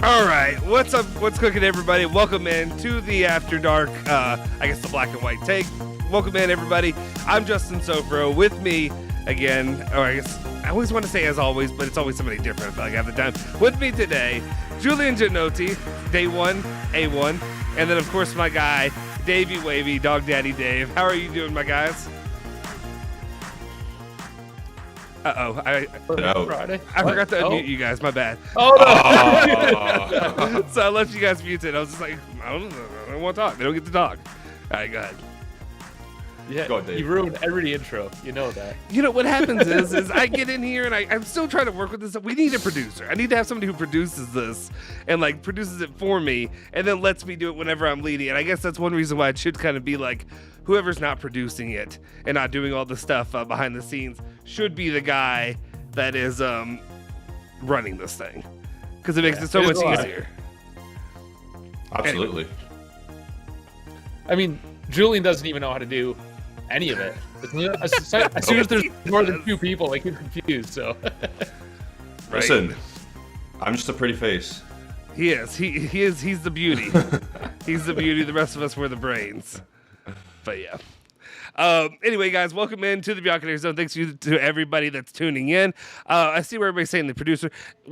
All right, what's up? What's cooking, everybody? Welcome in to the After Dark, I guess the black and white take. Welcome in, everybody. I'm Justin Sofro. With me again, or I guess I always want to say as always, but it's always somebody different. I feel like I have the time. With me today, Julian Gianotti, Day One, A1, and then of course my guy, Davey Wavy, Dog Daddy Dave. How are you doing, my guys? Uh-oh, I forgot to unmute you guys. My bad. Oh, no. So I left you guys muted. I was just like, I don't want to talk. They don't get to talk. All right, go ahead. Yeah, go ahead, you ruined every intro. You know that. You know what happens is I get in here and I'm still trying to work with this. We need a producer. I need to have somebody who produces this and like produces it for me and then lets me do it whenever I'm leading. And I guess that's one reason why it should kind of be like whoever's not producing it and not doing all the stuff behind the scenes should be the guy that is running this thing because it makes it so much easier. Absolutely. Anyway. I mean, Julian doesn't even know how to do any of it. As soon as there's more than two people, like he's confused. So, right. Listen, I'm just a pretty face. He is. He is. He's the beauty. He's the beauty. The rest of us were the brains. But yeah. Anyway, guys, welcome into the Bianconaire Zone. Thanks to everybody that's tuning in. I see where everybody's saying the producer.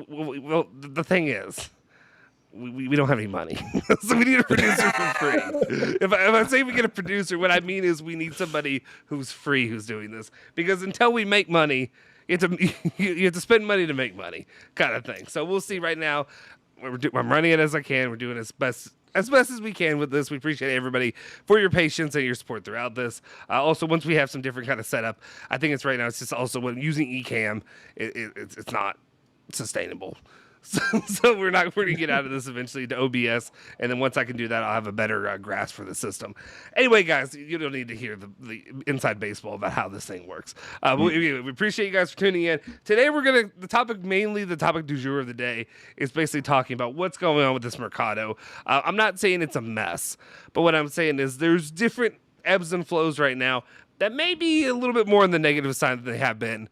Well, the thing is, we don't have any money, so we need a producer for free. If I say we get a producer, what I mean is we need somebody who's free who's doing this. Because until we make money, you have to spend money to make money, kind of thing. So we'll see right now. I'm running it as I can. We're doing as best as we can with this. We appreciate everybody for your patience and your support throughout this. Also, once we have some different kind of setup, I think it's right now. It's just also when using Ecamm, it's not sustainable. So we're going to get out of this eventually to OBS, and then once I can do that, I'll have a better grasp for the system. Anyway, guys, you don't need to hear the inside baseball about how this thing works. We appreciate you guys for tuning in. Today, the topic du jour of the day is basically talking about what's going on with this mercato. I'm not saying it's a mess, but what I'm saying is there's different ebbs and flows right now that may be a little bit more on the negative side than they have been.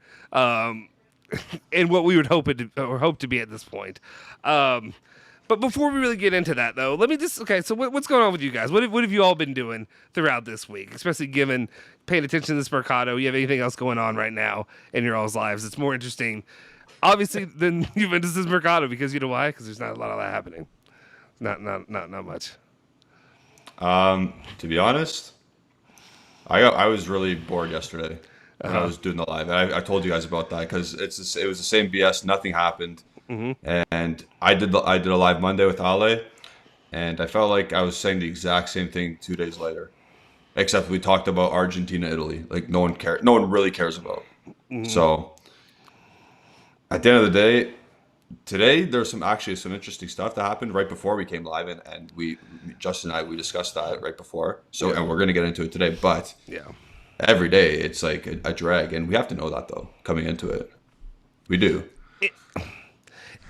And what we would hope to be at this point. But before we really get into that, though, let me just... Okay, so what's going on with you guys? What have you all been doing throughout this week? Especially paying attention to this mercato. You have anything else going on right now in your all's lives? It's more interesting, obviously, than Juventus' mercato, because you know why? Because there's not a lot of that happening. Not much. To be honest, I was really bored yesterday. When I was doing the live, and I told you guys about that because it was the same BS. Nothing happened, and I did a live Monday with Ale, and I felt like I was saying the exact same thing 2 days later, except we talked about Argentina, Italy, like no one really cares about. So at the end of the day, today there's some interesting stuff that happened right before we came live, and Justin and I discussed that right before. So and we're gonna get into it today, but yeah. Every day it's like a drag, and we have to know that though coming into it. We do.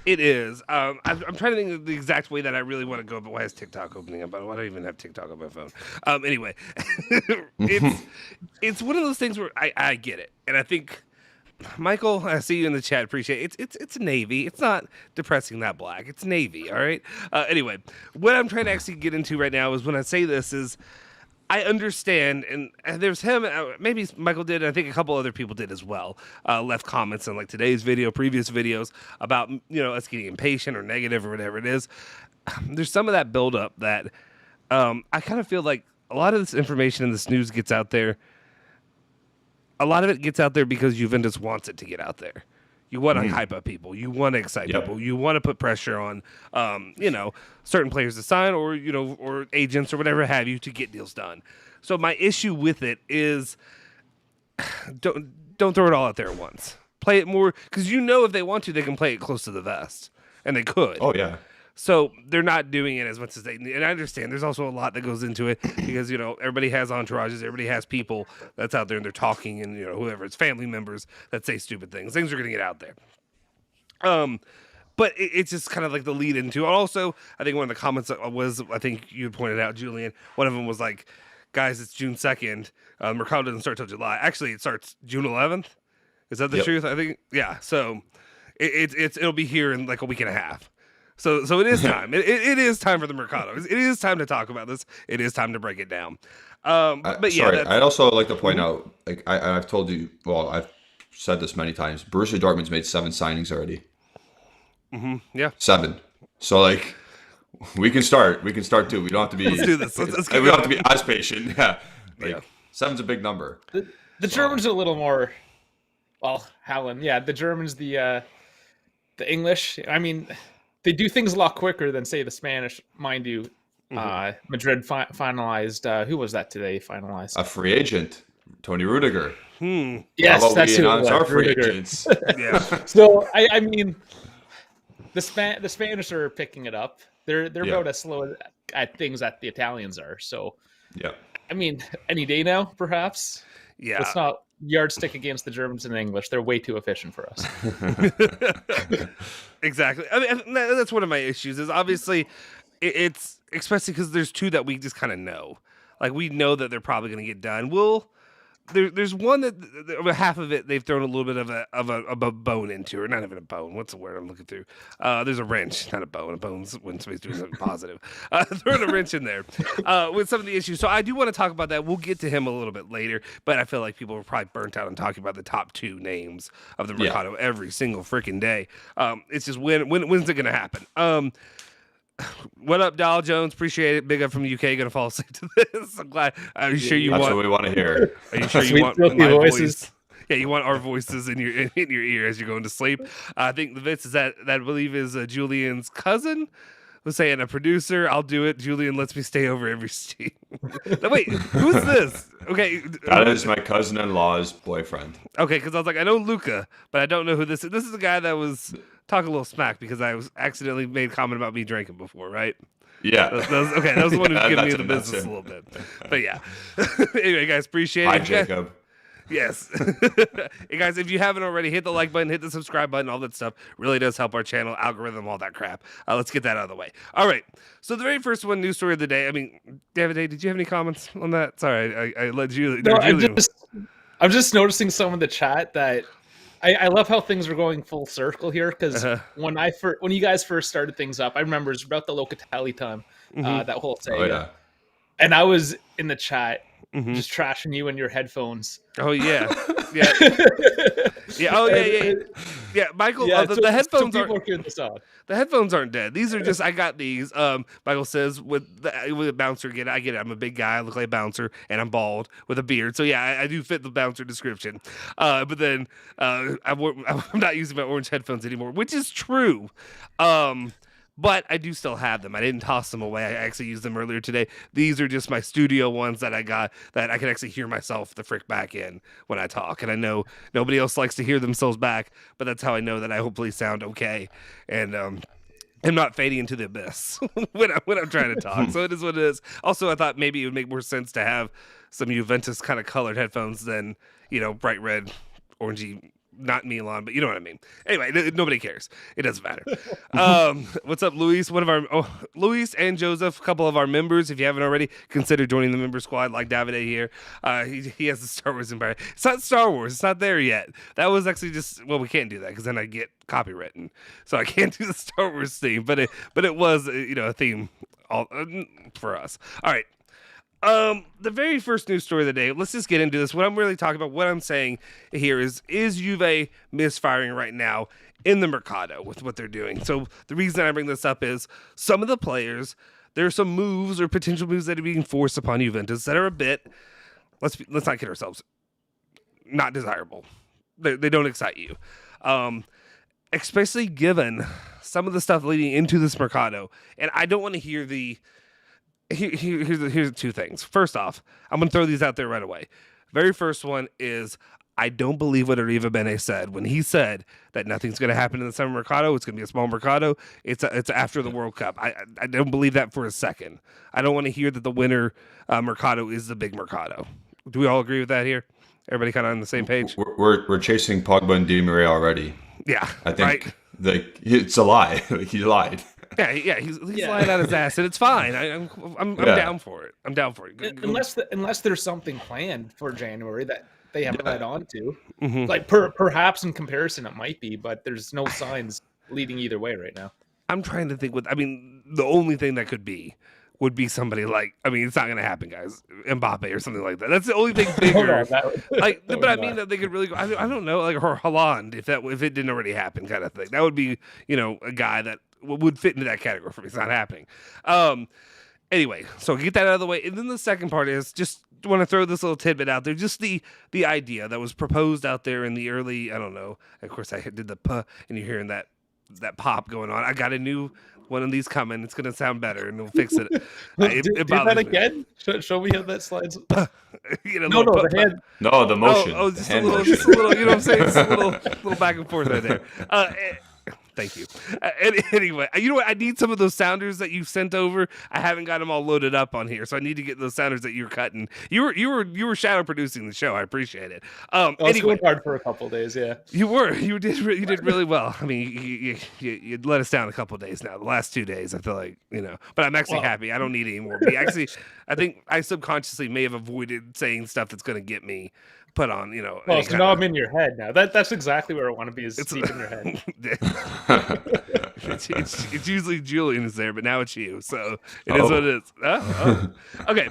It is. I'm trying to think of the exact way that I really want to go, but why is TikTok opening up? I don't even have TikTok on my phone. Anyway, it's one of those things where I get it, and I think Michael, I see you in the chat. Appreciate it. It's navy. It's not depressing that black. It's navy. All right. Anyway, what I'm trying to actually get into right now is when I say this is. I understand, and there's him, maybe Michael did, and I think a couple other people did as well, left comments on like today's video, previous videos about, us getting impatient or negative or whatever it is. There's some of that buildup that I kind of feel like a lot of this information and this news gets out there. A lot of it gets out there because Juventus wants it to get out there. You want to hype up people. You want to excite people. You want to put pressure on, certain players to sign or, or agents or whatever have you to get deals done. So my issue with it is don't throw it all out there at once. Play it more because if they want to, they can play it close to the vest, and they could. Oh yeah. So they're not doing it as much as they need. And I understand there's also a lot that goes into it because, everybody has entourages. Everybody has people that's out there and they're talking and, whoever, it's family members that say stupid things. Things are going to get out there. But it's just kind of like the lead into it. Also, I think one of the comments was, I think you pointed out, Julian, one of them was like, guys, it's June 2nd. Mercado doesn't start till July. Actually, it starts June 11th. Is that the truth? I think, yeah. So it'll be here in like a week and a half. So it is time. It is time for the mercado. It is time to talk about this. It is time to break it down. But yeah, sorry, I'd also like to point out, like I've told you, well, I've said this many times. Borussia Dortmund's made 7 signings already. Yeah, 7. So like, we can start. We can start too. We don't have to be. let's do this. Let's we don't have to be as patient. Yeah, like Yeah. 7's a big number. The Germans are a little more. Well, Helen, yeah, the Germans, the English. I mean, they do things a lot quicker than say the Spanish, mind you. Madrid finalized. Who was that today? Finalized A free agent, Tony Rudiger. Yes, How about that's we who it announce was, our free Rudiger. agents? Yeah. So I mean, the Spanish are picking it up. They're about as slow at things that the Italians are. So Yeah. I mean, any day now, perhaps. Yeah. Let's not yardstick against the Germans and English. They're way too efficient for us. Exactly. I mean, that's one of my issues. Is obviously it's especially because there's 2 that we just kind of know. Like we know that they're probably going to get done. There's one that half of it they've thrown a little bit of a bone into, or not even a bone. What's the word I'm looking through? There's a wrench, not a bone. A bone's when somebody's doing something positive. Throwing a wrench in there with some of the issues. So I do want to talk about that. We'll get to him a little bit later, but I feel like people were probably burnt out on talking about the top 2 names of the mercado every single freaking day. It's just when's it gonna happen? What up, Dow Jones? Appreciate it. Big up from the UK. Gonna fall asleep to this. I'm glad. Are you sure you That's want? what we want to hear. Are you sure you Sweet want silky my voices. voice? Yeah, you want our voices in your ear as you're going to sleep. I think the Vince is that I believe is Julian's cousin. Was saying a producer. I'll do it. Julian lets me stay over every stream. No, wait, who's this? Okay, That is my cousin-in-law's boyfriend. okay, because I was like, I know Luca, but I don't know who this is. This is the guy that was talking a little smack because I was accidentally made a comment about me drinking before, right? Yeah. That was the one who Yeah, giving me that's the him, that's business a him. little bit. But yeah. Anyway, guys, appreciate it. Hi, If you guys- Jacob. Yes. Hey, guys, if you haven't already, hit the like button, hit the subscribe button, all that stuff. Really does help our channel, algorithm, all that crap. Let's get that out of the way. All right. So the very first news story of the day. I mean, David, did you have any comments on that? Sorry, I let you. No, Julian. I'm just noticing some of the chat that I love how things are going full circle here because when you guys first started things up, I remember it was about the Locatelli time, that whole thing. Oh, yeah. And I was in the chat just trashing you and your headphones. Oh yeah, yeah, yeah. Oh yeah. Yeah, Michael. The headphones people aren't. are hearing this out. The headphones aren't dead. These are just. I got these. Michael says with a bouncer. I get it. I'm a big guy. I look like a bouncer, and I'm bald with a beard. So yeah, I do fit the bouncer description. But then I'm not using my orange headphones anymore, which is true. But I do still have them. I didn't toss them away. I actually used them earlier today. These are just my studio ones that I got that I can actually hear myself the frick back in when I talk. And I know nobody else likes to hear themselves back, but that's how I know that I hopefully sound okay. And I'm not fading into the abyss when I'm trying to talk. So it is what it is. Also, I thought maybe it would make more sense to have some Juventus kind of colored headphones than, bright red, orangey. Not Milan, but you know what I mean. Anyway, nobody cares. It doesn't matter. What's up, Luis? Luis and Joseph, a couple of our members. If you haven't already, consider joining the member squad like Davide here. He has the Star Wars Empire. It's not Star Wars. It's not there yet. That was actually we can't do that because then I get copywritten. So I can't do the Star Wars theme. But it was a theme for us. All right. The very first news story of the day, let's just get into this. What I'm really talking about, what I'm saying here is Juve misfiring right now in the mercado with what they're doing. So the reason I bring this up is some of the players, there are some moves or potential moves that are being forced upon Juventus that are a bit, let's not kid ourselves, not desirable. They don't excite you. Especially given some of the stuff leading into this mercado. And I don't want to hear here's the 2 things. First off, I'm going to throw these out there right away. Very first one is I don't believe what Arriva Bene said when he said that nothing's going to happen in the summer mercado. It's going to be a small mercado. It's after the World Cup. I don't believe that for a second. I don't want to hear that the winter mercado is the big mercado. Do we all agree with that here? Everybody kind of on the same page? We're chasing Pogba and Di Maria already. Yeah, I think it's a lie. He lied. Yeah, he's lying on his ass, and it's fine. I'm down for it. I'm down for it. Unless there's something planned for January that they haven't led on to, like perhaps in comparison it might be, but there's no signs leading either way right now. I'm trying to think the only thing that could be would be somebody like, it's not going to happen, guys. Mbappe or something like that. That's the only thing bigger. But I mean that they could really go. I don't know, like or Haaland, if it didn't already happen, kind of thing. That would be, a guy that would fit into that category for me. It's not happening. Anyway, so get that out of the way, and then the second part is just want to throw this little tidbit out there. Just the idea that was proposed out there in the early. I don't know. Of course, I did the puh, and you're hearing that pop going on. I got a new one of these coming. It's gonna sound better, and we'll fix it. Do that again. Show me how that slides. No, the hand. No, the motion. Just a little. You know what I'm saying? Just a little back and forth right there. Thank you. Anyway, you know what? I need some of those sounders that you sent over. I haven't got them all loaded up on here, so I need to get those sounders that you're cutting. You were shadow producing the show. I appreciate it. It's going hard for a couple of days. Yeah, you were. You did really well. I mean, you let us down a couple of days now. The last 2 days, I feel like but I'm actually happy. I don't need any more. I think I subconsciously may have avoided saying stuff that's going to get me put on, Well, so now I'm in your head now. That's exactly where I want to be, is deep in your head. it's usually Julian is there, but now it's you. So it is what it is. Okay.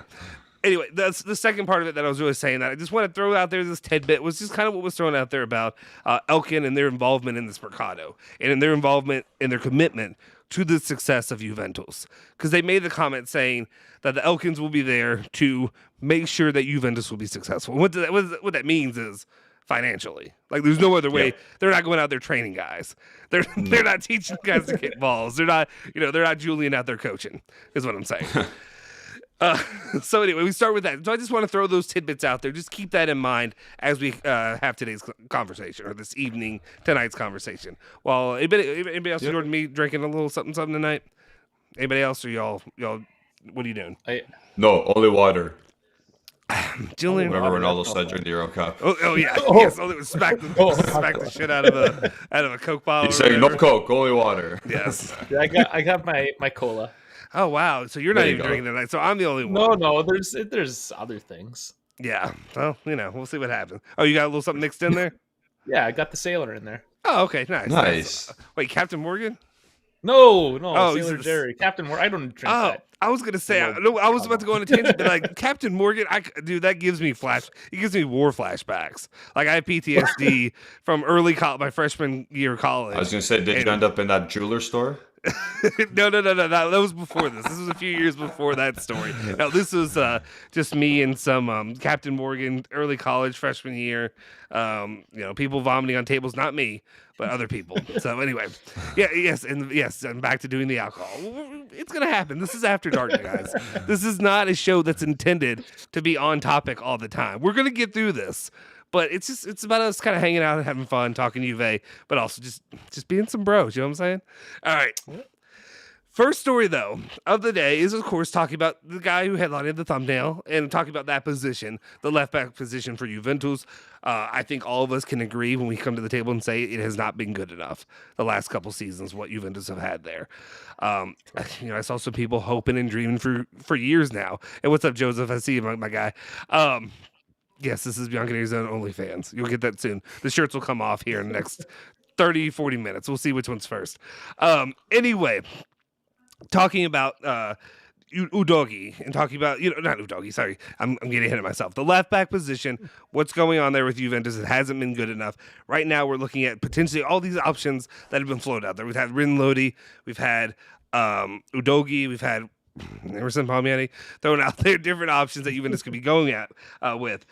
Anyway, that's the second part of it that I was really saying that I just want to throw out there. This tidbit was just kind of what was thrown out there about Elkin and their involvement in this mercato and in their involvement and their commitment to the success of Juventus, because they made the comment saying that the Elkins will be there to make sure that Juventus will be successful. What that means is financially. Like, there's no other way. Yep. They're not going out there training guys. They're not teaching guys to kick balls. They're not Julian out there coaching, is what I'm saying. So anyway, we start with that. So I just want to throw those tidbits out there. Just keep that in mind as we have today's conversation, or tonight's conversation. Well, anybody else enjoyed me drinking a little something tonight? Anybody else, or y'all? What are you doing? No, only water. Julian, remember when Ronaldo said during the Euro Cup? Oh yeah, yes. It was smack the shit out of a Coke bottle. He's saying no Coke, only water. Yes. Yeah, I got my cola. Oh wow! So you're not even drinking tonight. So I'm the only one. No. There's other things. Yeah. Well, we'll see what happens. Oh, you got a little something mixed in there? Yeah, I got the Sailor in there. Oh, okay, nice. Wait, Captain Morgan? No. Sailor Jerry. Captain Morgan. I don't drink that. I was gonna say. I was about to go on a tangent, but like Captain Morgan, that gives me It gives me war flashbacks. Like I have PTSD from my freshman year of college. I was gonna say, did you end up in that jeweler store? No. That was before this. This was a few years before that story. Now this was just me and some Captain Morgan early college freshman year. People vomiting on tables, not me, but other people. So anyway, and back to doing the alcohol. It's gonna happen. This is After Dark, guys. This is not a show that's intended to be on topic all the time. We're gonna get through this. But it's about us kind of hanging out and having fun, talking Juve, but also just being some bros. You know what I'm saying? All right. First story, though, of the day is, of course, talking about the guy who headlined the thumbnail and talking about that position, the left-back position for Juventus. I think all of us can agree when we come to the table and say it has not been good enough the last couple seasons, what Juventus have had there. I saw some people hoping and dreaming for years now. And what's up, Joseph? I see you, my guy. Yes, this is Bianconeri's own OnlyFans. You'll get that soon. The shirts will come off here in the next 30, 40 minutes. We'll see which one's first. Anyway, talking about Udogie and talking about, not Udogie, sorry. I'm getting ahead of myself. The left back position, what's going on there with Juventus? It hasn't been good enough. Right now, we're looking at potentially all these options that have been floated out there. We've had Rin Lodi, we've had Udogie, we've had Emerson Palmieri, throwing out there different options that Juventus could be going at with.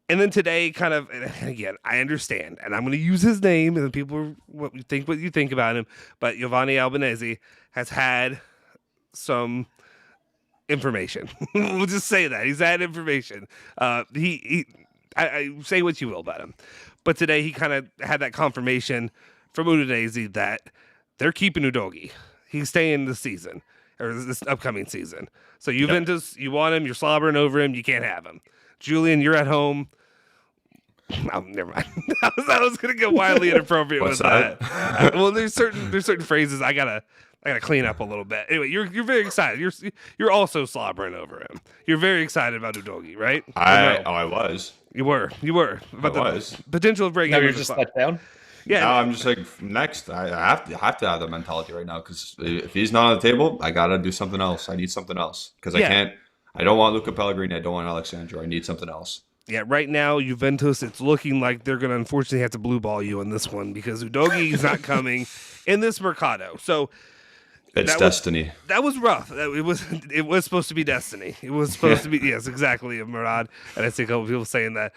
And then today, kind of, and again, I understand, and I'm going to use his name, and people what you think about him, but Giovanni Albanese has had some information. We'll just say that. He's had information. I say what you will about him. But today, he kind of had that confirmation from Udinese that they're keeping Udogie. He's staying this season. Or this upcoming season. So Juventus, You want him, you're slobbering over him, you can't have him. Julian, you're at home. Oh, never mind. I was gonna go wildly inappropriate with that. Well, there's certain phrases I gotta clean up a little bit. Anyway, you're very excited. You're also slobbering over him. You're very excited about Udogie, right? I was. You were. About I was. potential of breaking. Now you're just let down. Yeah, Now I'm just like next. I have to have that mentality right now because if he's not on the table, I gotta do something else. I need something else because I Yeah. can't. I don't want Luca Pellegrini. I don't want Alexandro. I need something else. Yeah, right now, Juventus, it's looking like they're going to unfortunately have to blue ball you on this one because Udogie is not coming in this mercado. So It's destiny. that was rough. It was supposed to be destiny. It was supposed to be, yes, exactly, Murad. And I see a couple people saying that.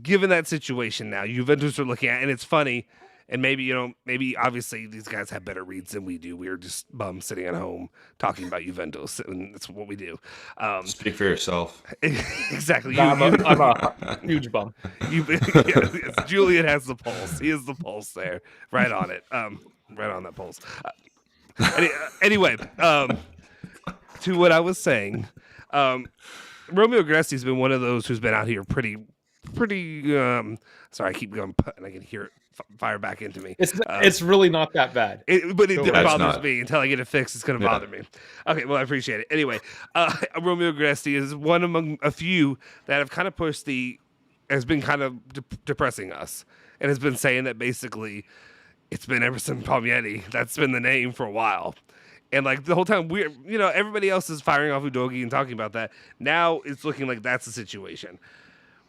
Given that situation now, Juventus are looking at, and it's funny, and maybe, maybe obviously these guys have better reads than we do. We're just bums sitting at home talking about Juventus, and that's what we do. Speak for yourself. Exactly. No, I'm a huge bum. Yes, Julian has the pulse. He is the pulse there. Right on it. Right on that pulse. Anyway, to what I was saying, Romeo Gressi's been one of those who's been out here pretty sorry, I keep going and I can hear it fire back into me. It's really not that bad. But it bothers not. me until I get it fixed. It's going to bother me. Okay, well, I appreciate it. Anyway, Romeo Gresti is one among a few that have kind of has been kind of depressing us and has been saying that basically it's been Emerson Palmieri. That's been the name for a while. And like the whole time everybody else is firing off Udogie and talking about that. Now it's looking like that's the situation.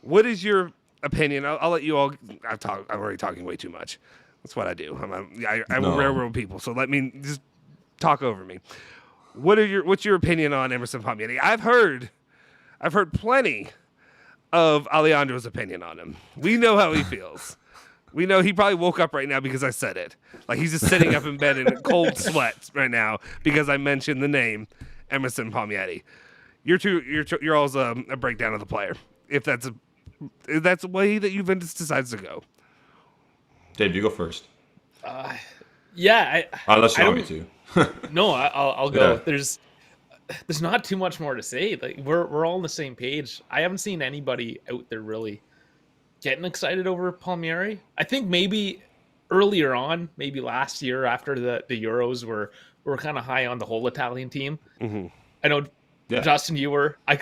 What is your opinion? I'll let you all. I'm already talking way too much. That's what I do. I'm a railroad people. So let me just talk over me. What's your opinion on Emerson Palmieri? I've heard plenty of Alejandro's opinion on him. We know how he feels. We know he probably woke up right now because I said it. Like he's just sitting up in bed in cold sweats right now because I mentioned the name Emerson Palmieri. You're also a breakdown of the player. If that's the way that Juventus decides to go. Dave, you go first. Yeah. Unless you want me to. No, I'll go. Yeah. There's not too much more to say. Like we're all on the same page. I haven't seen anybody out there really getting excited over Palmieri. I think maybe earlier on, maybe last year after the Euros, we're kind of high on the whole Italian team. Mm-hmm. I know, Justin, you were. I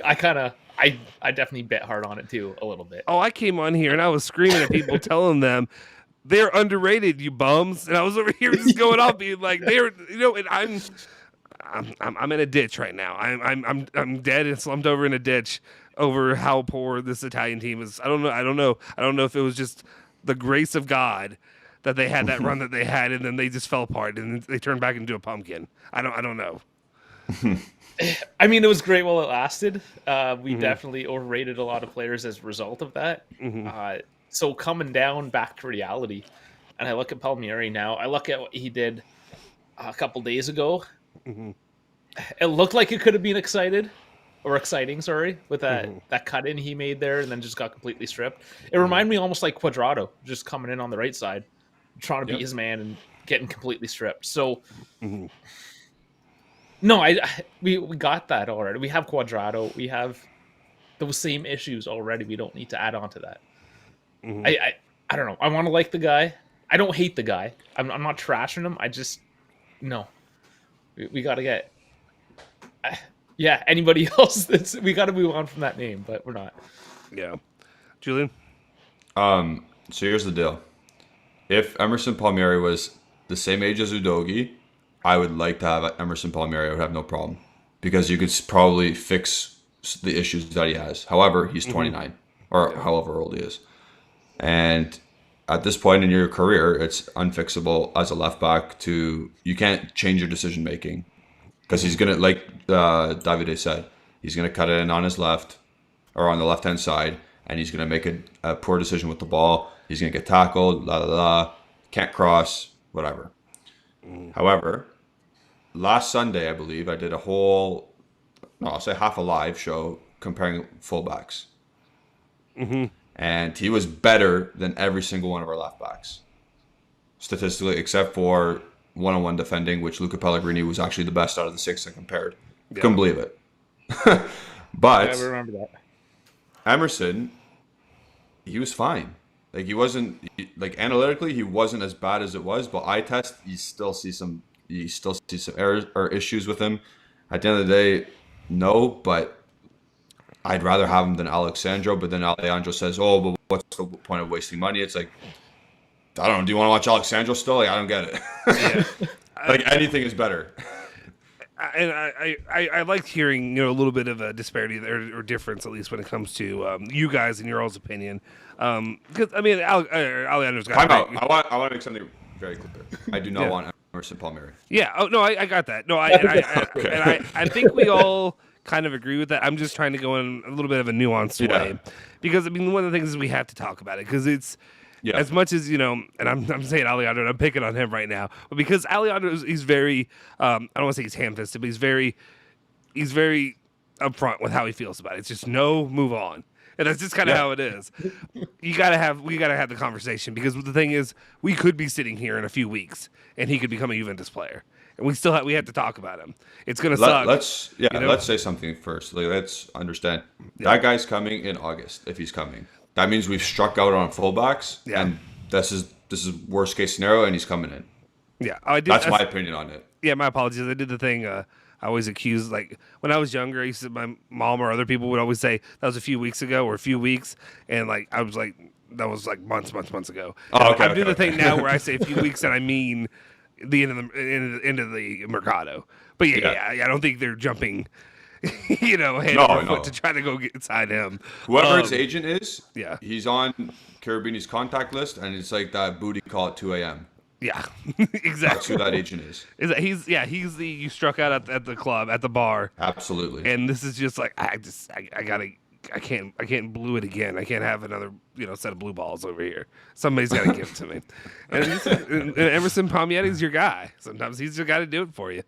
definitely bet hard on it too a little bit. Oh, I came on here and I was screaming at people, telling them they're underrated, you bums, and I was over here just going off, being like, they're, and I'm in a ditch right now. I'm dead and slumped over in a ditch over how poor this Italian team is. I don't know if it was just the grace of God that they had that run that they had, and then they just fell apart and they turned back into a pumpkin. I don't know. I mean, it was great while it lasted. We definitely overrated a lot of players as a result of that. So coming down back to reality, and I look at Palmieri now. I look at what he did a couple days ago. It looked like it could have been exciting, with that cut in he made there, and then just got completely stripped. It reminded me almost like Cuadrado, just coming in on the right side, trying to beat his man and getting completely stripped. So. No, we got that already. We have Cuadrado. We have those same issues already. We don't need to add on to that. I don't know. I want to like the guy. I don't hate the guy. I'm not trashing him. I just no. We got to get. Anybody else? We got to move on from that name, but we're not. Yeah, Julian. So here's the deal. If Emerson Palmieri was the same age as Udogie, I would like to have Emerson Palmieri. I would have no problem because you could probably fix the issues that he has. However, he's 29 or however old he is. And at this point in your career, it's unfixable as a left back you can't change your decision making because he's going to, like Davide said, he's going to cut it in on his left or on the left-hand side, and he's going to make a poor decision with the ball. He's going to get tackled, can't cross, whatever. However, last Sunday, I believe, I did I'll say half a live show comparing fullbacks. And he was better than every single one of our left backs. Statistically, except for one-on-one defending, which Luca Pellegrini was actually the best out of the six I compared. Yeah. Couldn't believe it. But I remember that. Emerson, he was fine. Like he wasn't analytically he wasn't as bad as it was, but eye test you still see some errors or issues with him. At the end of the day, no, but I'd rather have him than Alexandro. But then Alejandro says, "Oh, but what's the point of wasting money?" It's like I don't know. Do you want to watch Alexandro still? Like, I don't get it. Yeah. Like anything is better. And I like hearing a little bit of a disparity there, or difference at least when it comes to you guys and your all's opinion. Because I mean, Alejandro's got Time out. I want to make something very clear. I do not want Emerson Palmieri. Yeah. Oh no, I got that. No, I think we all kind of agree with that. I'm just trying to go in a little bit of a nuanced way, because I mean, one of the things is we have to talk about it, because it's. Yeah. As much as, and I'm saying Alejandro, and I'm picking on him right now, but because Alejandro he's very, I don't want to say he's ham-fisted, but he's very upfront with how he feels about it. It's just no, move on, and that's just kind of how it is. We gotta have the conversation, because the thing is, we could be sitting here in a few weeks, and he could become a Juventus player, and we have to talk about him. It's gonna suck. Let's say something first. Like, let's understand that guy's coming in August if he's coming. That means we've struck out on fullbacks, and this is worst case scenario, and he's coming in. Yeah, that's my opinion on it. Yeah, my apologies. I did the thing. I always accused, like when I was younger, my mom or other people would always say that was a few weeks ago or a few weeks, and like I was like that was like months ago. Oh, okay. I do the thing now where I say a few weeks and I mean the end of the mercato. But I don't think they're jumping. Hand over foot to try to go get inside him. Whoever his agent is, he's on Carabini's contact list, and it's like that booty call at 2 a.m. Yeah, exactly. That's who that agent is. He's the you struck out at the club, at the bar. Absolutely. And this is just like I can't blue it again. I can't have another set of blue balls over here. Somebody's got to give it to me. And Emerson Palmieri is your guy. Sometimes he's the guy to do it for you.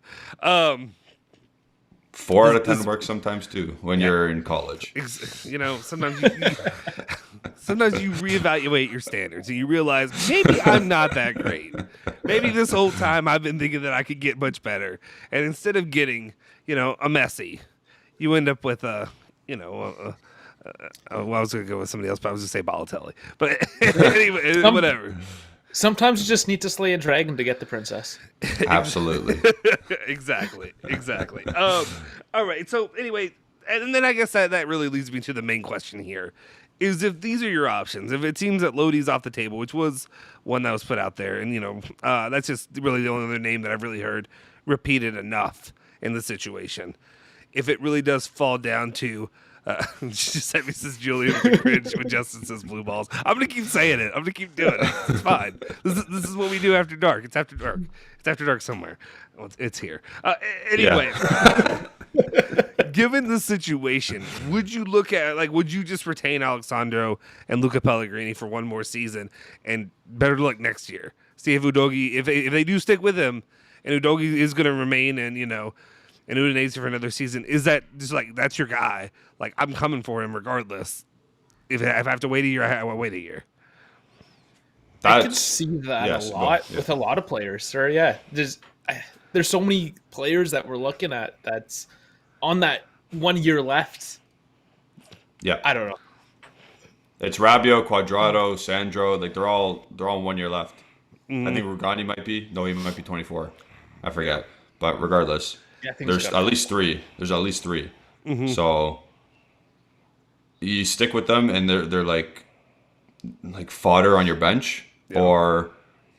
4 out of 10 works sometimes too when you're in college. Sometimes you reevaluate your standards and you realize maybe I'm not that great. Maybe this whole time I've been thinking that I could get much better. And instead of getting, a Messi, you end up with I was going to go with somebody else, but I was going to say Balotelli. But anyway, whatever. Sometimes you just need to slay a dragon to get the princess. Absolutely. Exactly. All right. So anyway, and then I guess that really leads me to the main question here, is if these are your options, if it seems that Lodi's off the table, which was one that was put out there, and that's just really the only other name that I've really heard repeated enough in the situation. If it really does fall down to she just sent me says Julian with the cringe when Justin says blue balls. I'm gonna keep saying it. I'm gonna keep doing it. It's fine. This is what we do after dark. It's after dark. It's after dark somewhere. Well, it's here. Anyway, given the situation, would you would you just retain Alexandro and Luca Pellegrini for one more season and better luck next year? See if Udogie, if they do stick with him, and Udogie is going to remain, and and Udinese for another season, is that just like that's your guy? Like, I'm coming for him regardless. If I have to wait a year, I will wait a year. I can see that a lot with a lot of players, sir. There's so many players that we're looking at that's on that 1 year left. Yeah, I don't know. It's Rabiot, Quadrado, Sandro. Like they're all 1 year left. I think Rugani might be. No, he might be 24. I forget. But regardless, there's at least 3. There's at least 3. Mm-hmm. So you stick with them, and they're like fodder on your bench, or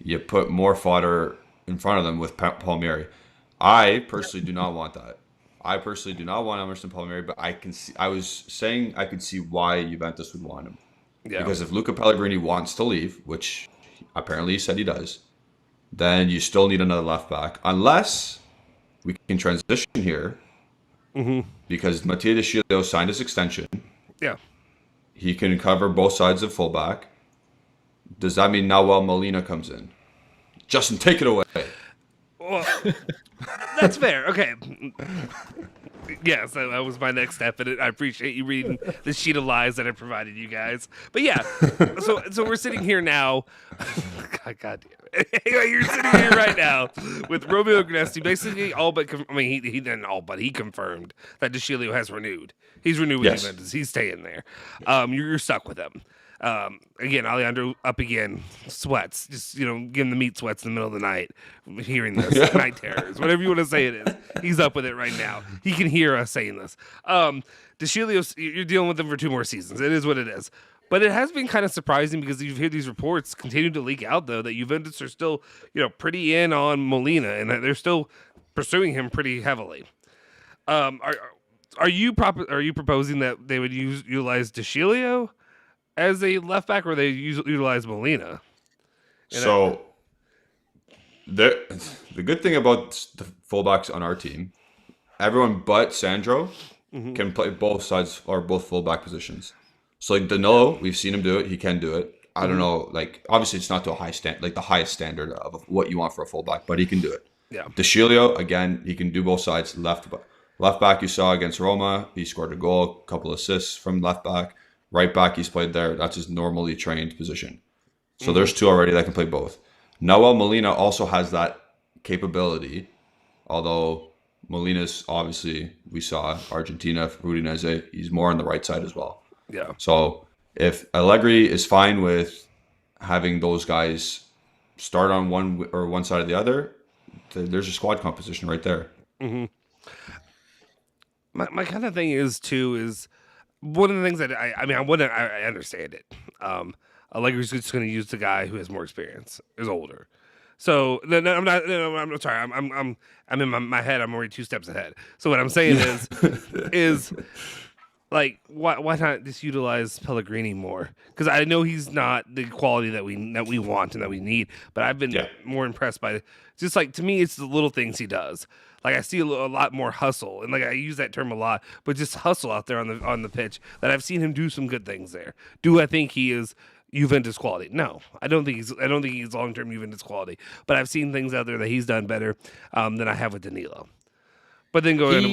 you put more fodder in front of them with Palmieri. I personally do not want that. I personally do not want Emerson Palmieri, but I can see. I was saying I could see why Juventus would want him. Yeah. Because if Luca Pellegrini wants to leave, which apparently he said he does, then you still need another left back, unless we can transition here. Mm-hmm. Because Mattia De Sciglio signed his extension. Yeah. He can cover both sides of fullback. Does that mean Nahuel Molina comes in? Justin, take it away. Well, that's fair. Okay. Yes, that was my next step, and I appreciate you reading the sheet of lies that I provided you guys. But yeah, so we're sitting here now. God damn it. You're sitting here right now with Romeo Gnesti, basically he didn't all but he confirmed that De Sciglio has renewed. He's renewed with Juventus. He's staying there. You're stuck with him. Again, Alejandro up again, sweats, just, give him the meat sweats in the middle of the night, hearing this, night terrors, whatever you want to say it is. He's up with it right now. He can hear us saying this. De Sciglio, you're dealing with him for 2 more seasons. It is what it is. But it has been kind of surprising because you've heard these reports continue to leak out, though, that Juventus are still, pretty in on Molina, and that they're still pursuing him pretty heavily. Are you proposing that they would utilize Sciglio as a left back, or they utilize Molina? So the good thing about the fullbacks on our team, everyone but Sandro can play both sides or both fullback positions. So like Danilo, we've seen him do it. He can do it. I don't know. Like obviously, it's not to a high the highest standard of what you want for a fullback, but he can do it. Yeah. Sciglio, again, he can do both sides. Left back, you saw against Roma, he scored a goal, a couple assists from left back. Right back, he's played there. That's his normally trained position. So there's two already that can play both. Noel Molina also has that capability, although Molina's obviously, we saw Argentina, Udinese, he's more on the right side as well. Yeah. So if Allegri is fine with having those guys start on one side or the other, there's a squad composition right there. Mm-hmm. My kind of thing is one of the things that I understand it. Allegri's just going to use the guy who has more experience, is older. So no, I'm not. No, I'm sorry. I'm in my head. I'm already 2 steps ahead. So what I'm saying is like why not just utilize Pellegrini more? Because I know he's not the quality that we want and that we need. But I've been more impressed by just like, to me, it's the little things he does. Like I see a lot more hustle, and like I use that term a lot, but just hustle out there on the pitch. That I've seen him do some good things there. Do I think he is Juventus quality? No, I don't think he's long-term Juventus quality. But I've seen things out there that he's done better than I have with Danilo. But then go on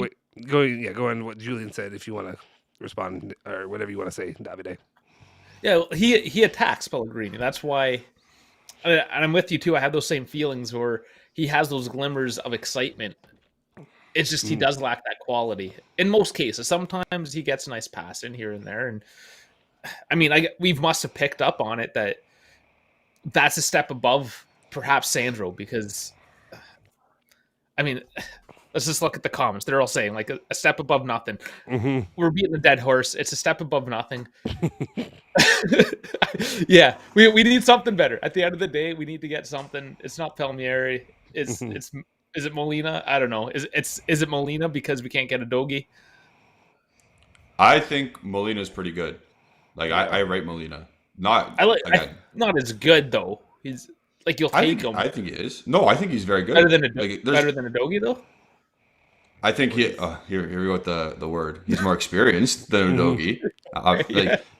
what Julian said if you want to respond or whatever you want to say, Davide. Yeah, he attacks Pellegrini. That's why, and I'm with you too. I have those same feelings where he has those glimmers of excitement. It's just he does lack that quality in most cases. Sometimes he gets a nice pass in here and there, and I mean, we must have picked up on it that's a step above perhaps Sandro, because I mean, let's just look at the comments. They're all saying like a step above nothing. Mm-hmm. We're beating a dead horse. It's a step above nothing. Yeah, we need something better. At the end of the day, we need to get something. It's not Palmieri. Is it Molina? I don't know. Is it Molina because we can't get Udogie? I think Molina's pretty good. Like I rate Molina. Not as good though. He's like, you'll take him. I think he is. No, I think he's very good. Better than Udogie though. I think here we go with the word. He's more experienced than Udogie.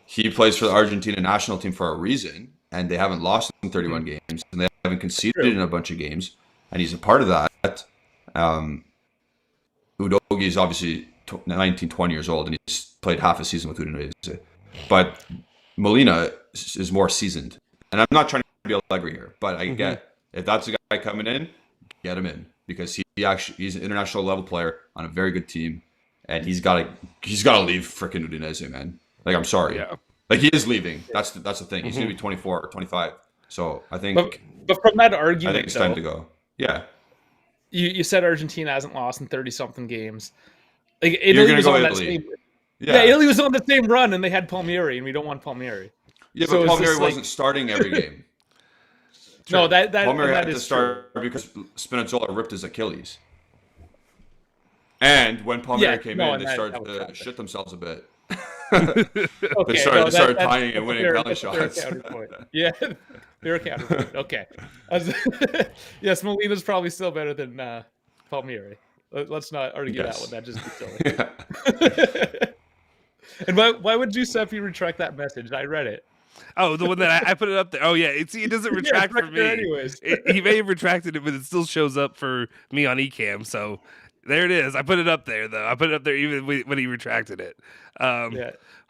He plays for the Argentina national team for a reason, and they haven't lost in 31 games, and they haven't conceded in a bunch of games, and he's a part of that. Udogie is obviously 19, 20 years old, and he's played half a season with Udinese. But Molina is more seasoned. And I'm not trying to be Allegri here, but I get, if that's a guy coming in, get him in, because he's an international level player on a very good team, and he's got to leave freaking Udinese, man. Like, I'm sorry. Yeah. Like, he is leaving. That's the thing. He's going to be 24 or 25. So I think. But from that argument, I think it's time to go. Yeah. You said Argentina hasn't lost in 30-something games. Like, You're going to go Italy. Italy was on the same run, and they had Palmieri, and we don't want Palmieri. Yeah, but Palmieri wasn't starting every game. No, that Palmieri had to is start because Spinazzola ripped his Achilles. And when Palmieri came in, they started to shit themselves a bit. They started tying and winning penalty shots. Yeah, fair counterpoint. Okay. Yes, Molina's probably still better than Palmieri. Let's not argue that one. That just be silly. Yeah. And why would Giuseppe retract that message? I read it. Oh, the one that I put it up there. Oh, yeah. It doesn't retract for me. Anyways. He may have retracted it, but it still shows up for me on eCam. So there it is. I put it up there, though. I put it up there even when he retracted it.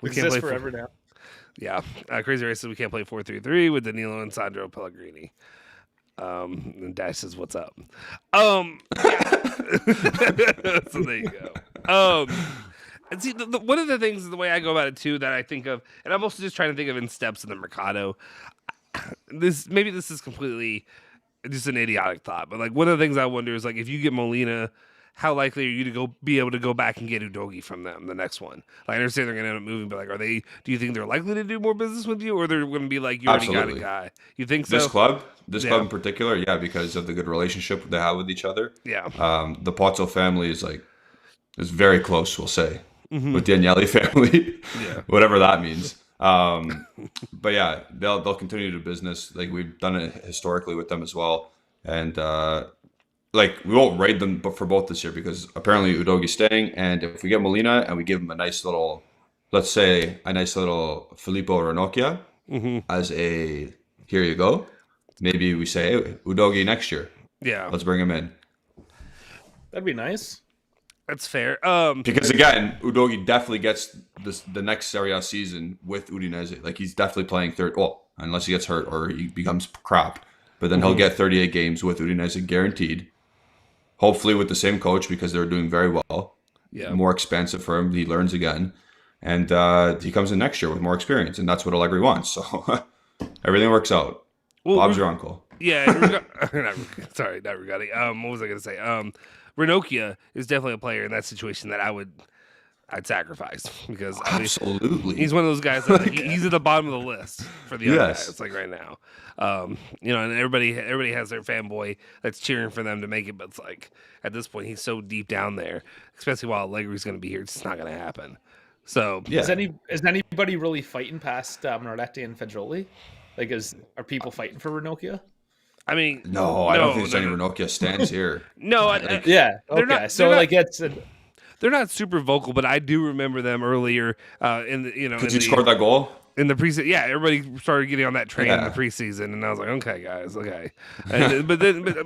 We can't play forever now. Yeah. Crazy Race says we can't play 4-3-3 with Danilo and Sandro Pellegrini. And Dash says, "What's up?" So there you go. And see, one of the things, the way I go about it too, that I think of, and I'm also just trying to think of in steps in the mercato. This is completely just an idiotic thought, but like one of the things I wonder is like if you get Molina how likely are you to be able to go back and get Udogie from them, the next one? Like, I understand they're going to end up moving, but like, do you think they're likely to do more business with you, or they're going to be like, you already Absolutely. got a guy? You think so? This club in particular, yeah, because of the good relationship they have with each other. Yeah. The Pozzo family is very close, we'll say, with the Agnelli family, whatever that means. But yeah, they'll continue to do business. Like, we've done it historically with them as well. And, we won't raid them for both this year because apparently Udogie's staying. And if we get Molina and we give him a nice little, let's say a nice little Filippo Ranocchia as a, here you go. Maybe we say, hey, Udogie next year. Yeah. Let's bring him in. That'd be nice. That's fair. Because again, Udogie definitely gets the next Serie A season with Udinese. Like, he's definitely playing third. Well, unless he gets hurt or he becomes crap. But then he'll get 38 games with Udinese guaranteed. Hopefully with the same coach because they're doing very well. Yeah. More expensive for him. He learns again. And he comes in next year with more experience. And that's what Allegri wants. So everything works out. Well, Bob's your uncle. Yeah. Sorry, not regarding. What was I going to say? Ranocchia is definitely a player in that situation that I'd sacrifice because Absolutely. he's one of those guys that he's at the bottom of the list for the other guys, like right now. And everybody has their fanboy that's cheering for them to make it, but it's like at this point he's so deep down there, especially while Allegri's going to be here, it's just not going to happen. So is anybody really fighting past Norletti and Fagioli? Like, are people fighting for Ranocchia? I mean, no, I don't think any Ranocchia stands here. No, yeah, okay. They're not super vocal, but I do remember them earlier because he scored that goal in the preseason. Yeah, everybody started getting on that train in the preseason, and I was like, okay, guys, okay. But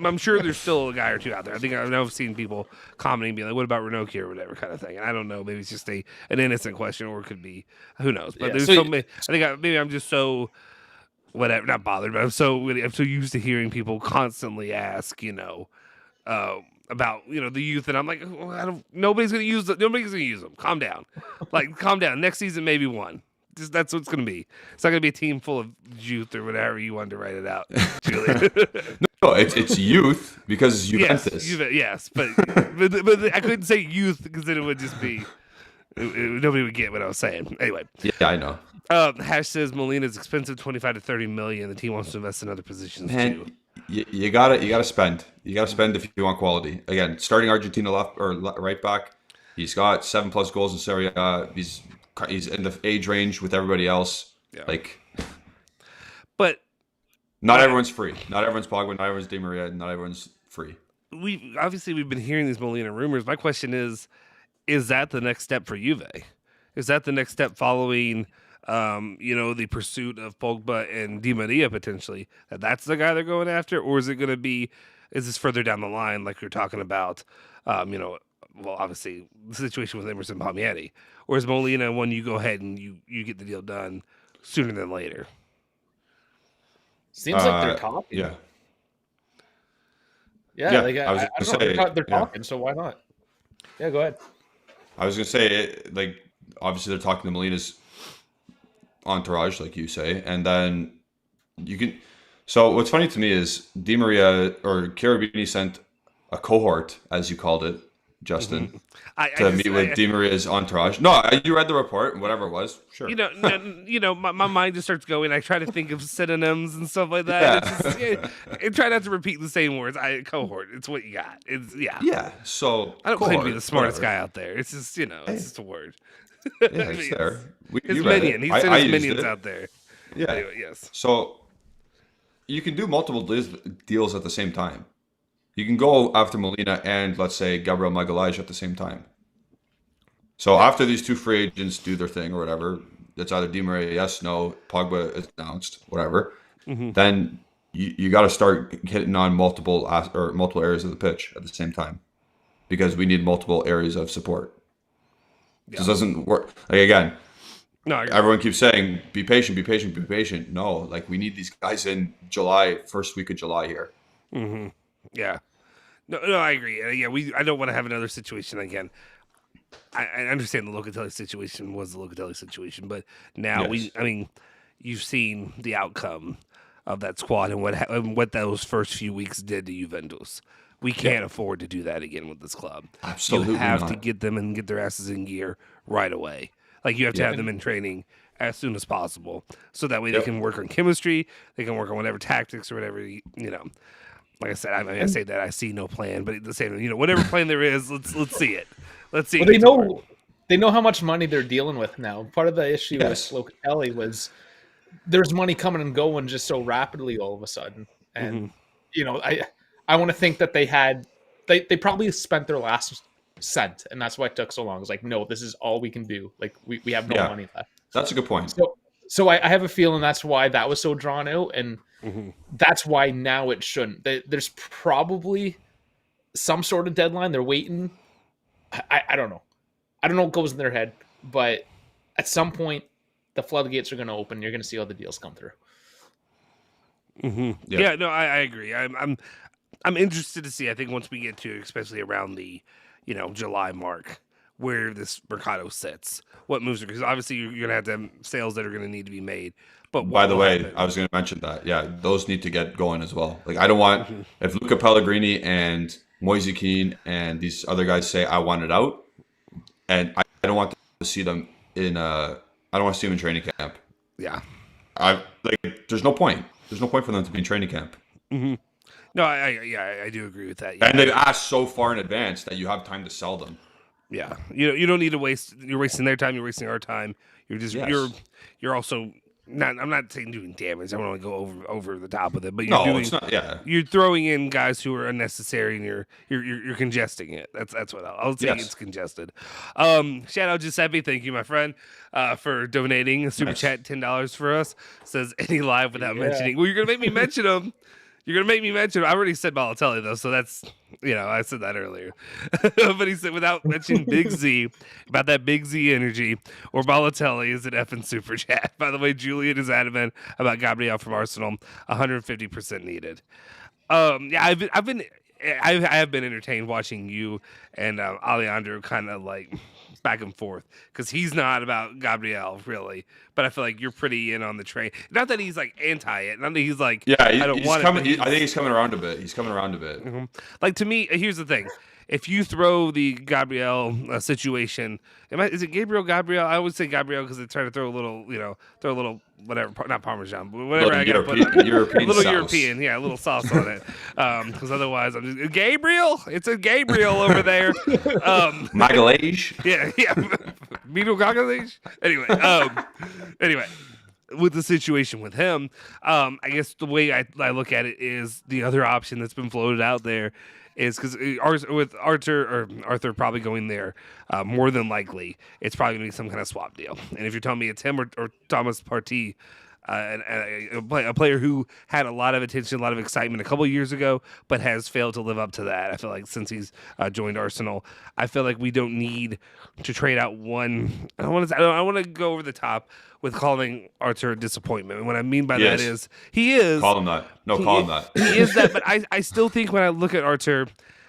I'm sure there's still a guy or two out there. I think I've seen people commenting, being like, "What about Ranocchia?" or whatever kind of thing. And I don't know, maybe it's just an innocent question, or it could be, who knows? But there's so many. maybe I'm just so. Whatever, not bothered, but I'm so used to hearing people constantly ask, about the youth, and I'm like, nobody's gonna use them. Calm down, calm down. Next season, maybe one. Just that's what it's gonna be. It's not gonna be a team full of youth or whatever you wanted to write it out, Julian. No, it's youth because it's Juventus. Yes, but I couldn't say youth because then it would just be nobody would get what I was saying. Anyway, yeah, I know. Hash says Molina's expensive, 25 to 30 million. The team wants to invest in other positions too. You gotta spend. You gotta spend if you want quality. Again, starting Argentina left or right back, he's got 7+ goals in Serie A. He's in the age range with everybody else. Yeah. But not everyone's free. Not everyone's Pogba. Not everyone's Di Maria. Not everyone's free. We've been hearing these Molina rumors. My question is that the next step for Juve? Is that the next step following? The pursuit of Pogba and Di Maria potentially, that's the guy they're going after, or is it going to be, is this further down the line like you're talking about, obviously the situation with Emerson Palmieri, or is Molina one you go ahead and you get the deal done sooner than later? Seems like they're talking. Yeah. Yeah, I was going to say, they're talking, so why not? Yeah, go ahead. I was going to say, obviously they're talking to Molina's entourage, like you say, and then you can. So what's funny to me is Di Maria or Cherubini sent a cohort, as you called it, Justin, to meet with Di Maria's entourage. No, you read the report, whatever it was. Sure. My mind just starts going. I try to think of synonyms and stuff like that. Yeah. And try not to repeat the same words. Cohort. It's what you got. Yeah. So I don't claim to be the smartest guy out there. It's just it's just a word. Yeah, it's there. His minion. He sent his minions out there. Yeah. Anyway, yes. So you can do multiple deals at the same time. You can go after Molina and, let's say, Gabriel Magalhaes at the same time. So after these two free agents do their thing or whatever, it's either Di Maria, yes, no, Pogba is announced, whatever. Then you got to start hitting on multiple areas of the pitch at the same time because we need multiple areas of support. Yeah. This doesn't work. Again, no, everyone keeps saying, be patient, be patient, be patient. No, we need these guys in July, first week of July here. Mm-hmm. Yeah. No, I agree. I don't want to have another situation again. I understand the Locatelli situation was the Locatelli situation, but now you've seen the outcome of that squad and what those first few weeks did to Juventus We can't afford to do that again with this club. Absolutely You have not. to get them and get their asses in gear right away. Like you have to have them in training as soon as possible, so that way they can work on chemistry, they can work on whatever tactics or whatever Like I said, I say that I see no plan, but at the same, whatever plan there is, let's see it. Let's see. Well, they know how much money they're dealing with now. Part of the issue with Locatelli was there's money coming and going just so rapidly all of a sudden, and I want to think that they probably spent their last cent, and that's why it took so long. It's like, no, this is all we can do. Like we have no money left. That's a good point. So I have a feeling that's why that was so drawn out, and that's why now it shouldn't. There's probably some sort of deadline. They're waiting. I don't know. I don't know what goes in their head, but at some point, the floodgates are going to open. You're going to see all the deals come through. Yeah, no, I agree. I'm interested to see. I think once we get to, especially around the, July mark, where this mercado sits, what moves are, because obviously you're going to have them sales that are going to need to be made. But by the way, I was going to mention that. Yeah, those need to get going as well. Like I don't want if Luca Pellegrini and Moise Kean and these other guys say I want it out, and I don't want to see them in. I don't want to see them in training camp. Yeah, there's no point. There's no point for them to be in training camp. No, I do agree with that. Yeah. And they've asked so far in advance that you have time to sell them. Yeah, you don't need to waste. You're wasting their time. You're wasting our time. You're just you're also not. I'm not saying doing damage. I don't want to go over the top with it, but it's not. Yeah, you're throwing in guys who are unnecessary, and you're congesting it. That's what I'll say. It's congested. Shout out Giuseppe. Thank you, my friend, for donating a super chat $10 for us. Says any live without mentioning. Well, you're gonna make me mention them. You're going to make me mention, I already said Balotelli, though, so that's, I said that earlier. But he said, without mentioning Big Z, about that Big Z energy, or Balotelli is an effing super chat. By the way, Julian is adamant about Gabriel from Arsenal, 150% needed. I have been entertained watching you and Alejandro kind of like back and forth because he's not about Gabriel really, but I feel like you're pretty in on the train. Not that he's like anti it, not that he's like I don't want it. I think he's coming around a bit. Like to me, here's the thing: if you throw the Gabriel situation, is it Gabriel? I always say Gabriel because they try to throw a little, whatever, not Parmesan, but whatever I got to put on it. European a little sauce. European, a little sauce on it. Because otherwise, I'm just Gabriel. It's a Gabriel over there. Magalhaes. Yeah. Mito Magalhaes. Anyway. With the situation with him, I guess the way I look at it is the other option that's been floated out there is because with Arthur probably going there, more than likely it's probably going to be some kind of swap deal. And if you're telling me it's him or Thomas Partey, a player who had a lot of attention, a lot of excitement a couple of years ago, but has failed to live up to that. I feel like since he's joined Arsenal, I feel like we don't need to trade out one. I want to go over the top with calling Arthur a disappointment. And what I mean by that is he is. Call him that. No, call him that. He is that, but I still think when I look at Arthur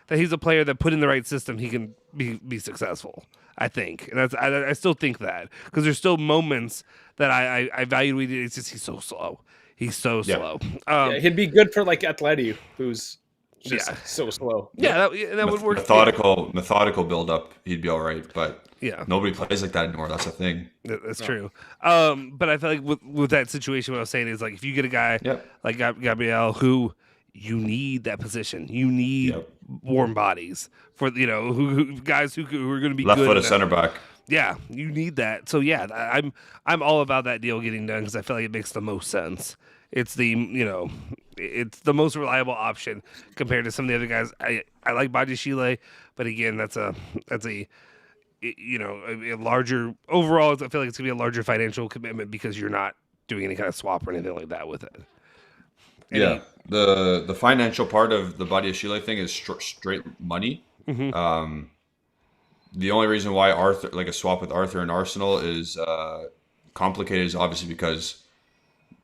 that he's a player that put in the right system, he can be successful. I think, and I still think that because there's still moments that I value. It's just he's so slow. He's so slow. He'd be good for like Atleti, who's just so slow. Yeah, that would work. Methodical build up. He'd be all right, but nobody plays like that anymore. That's the thing. That's true. But I feel like with that situation, what I was saying is like if you get a guy like Gabriel who you need that position, you need warm bodies for who guys who are going to be left good foot of center back. Yeah, you need that. So I'm all about that deal getting done because I feel like it makes the most sense. It's the it's the most reliable option compared to some of the other guys. I like Badiashile, but again, that's a larger overall. I feel like it's gonna be a larger financial commitment because you're not doing any kind of swap or anything like that with it. The financial part of the Badiashile thing is straight money. The only reason why Arthur, like a swap with Arthur and Arsenal, is complicated is obviously because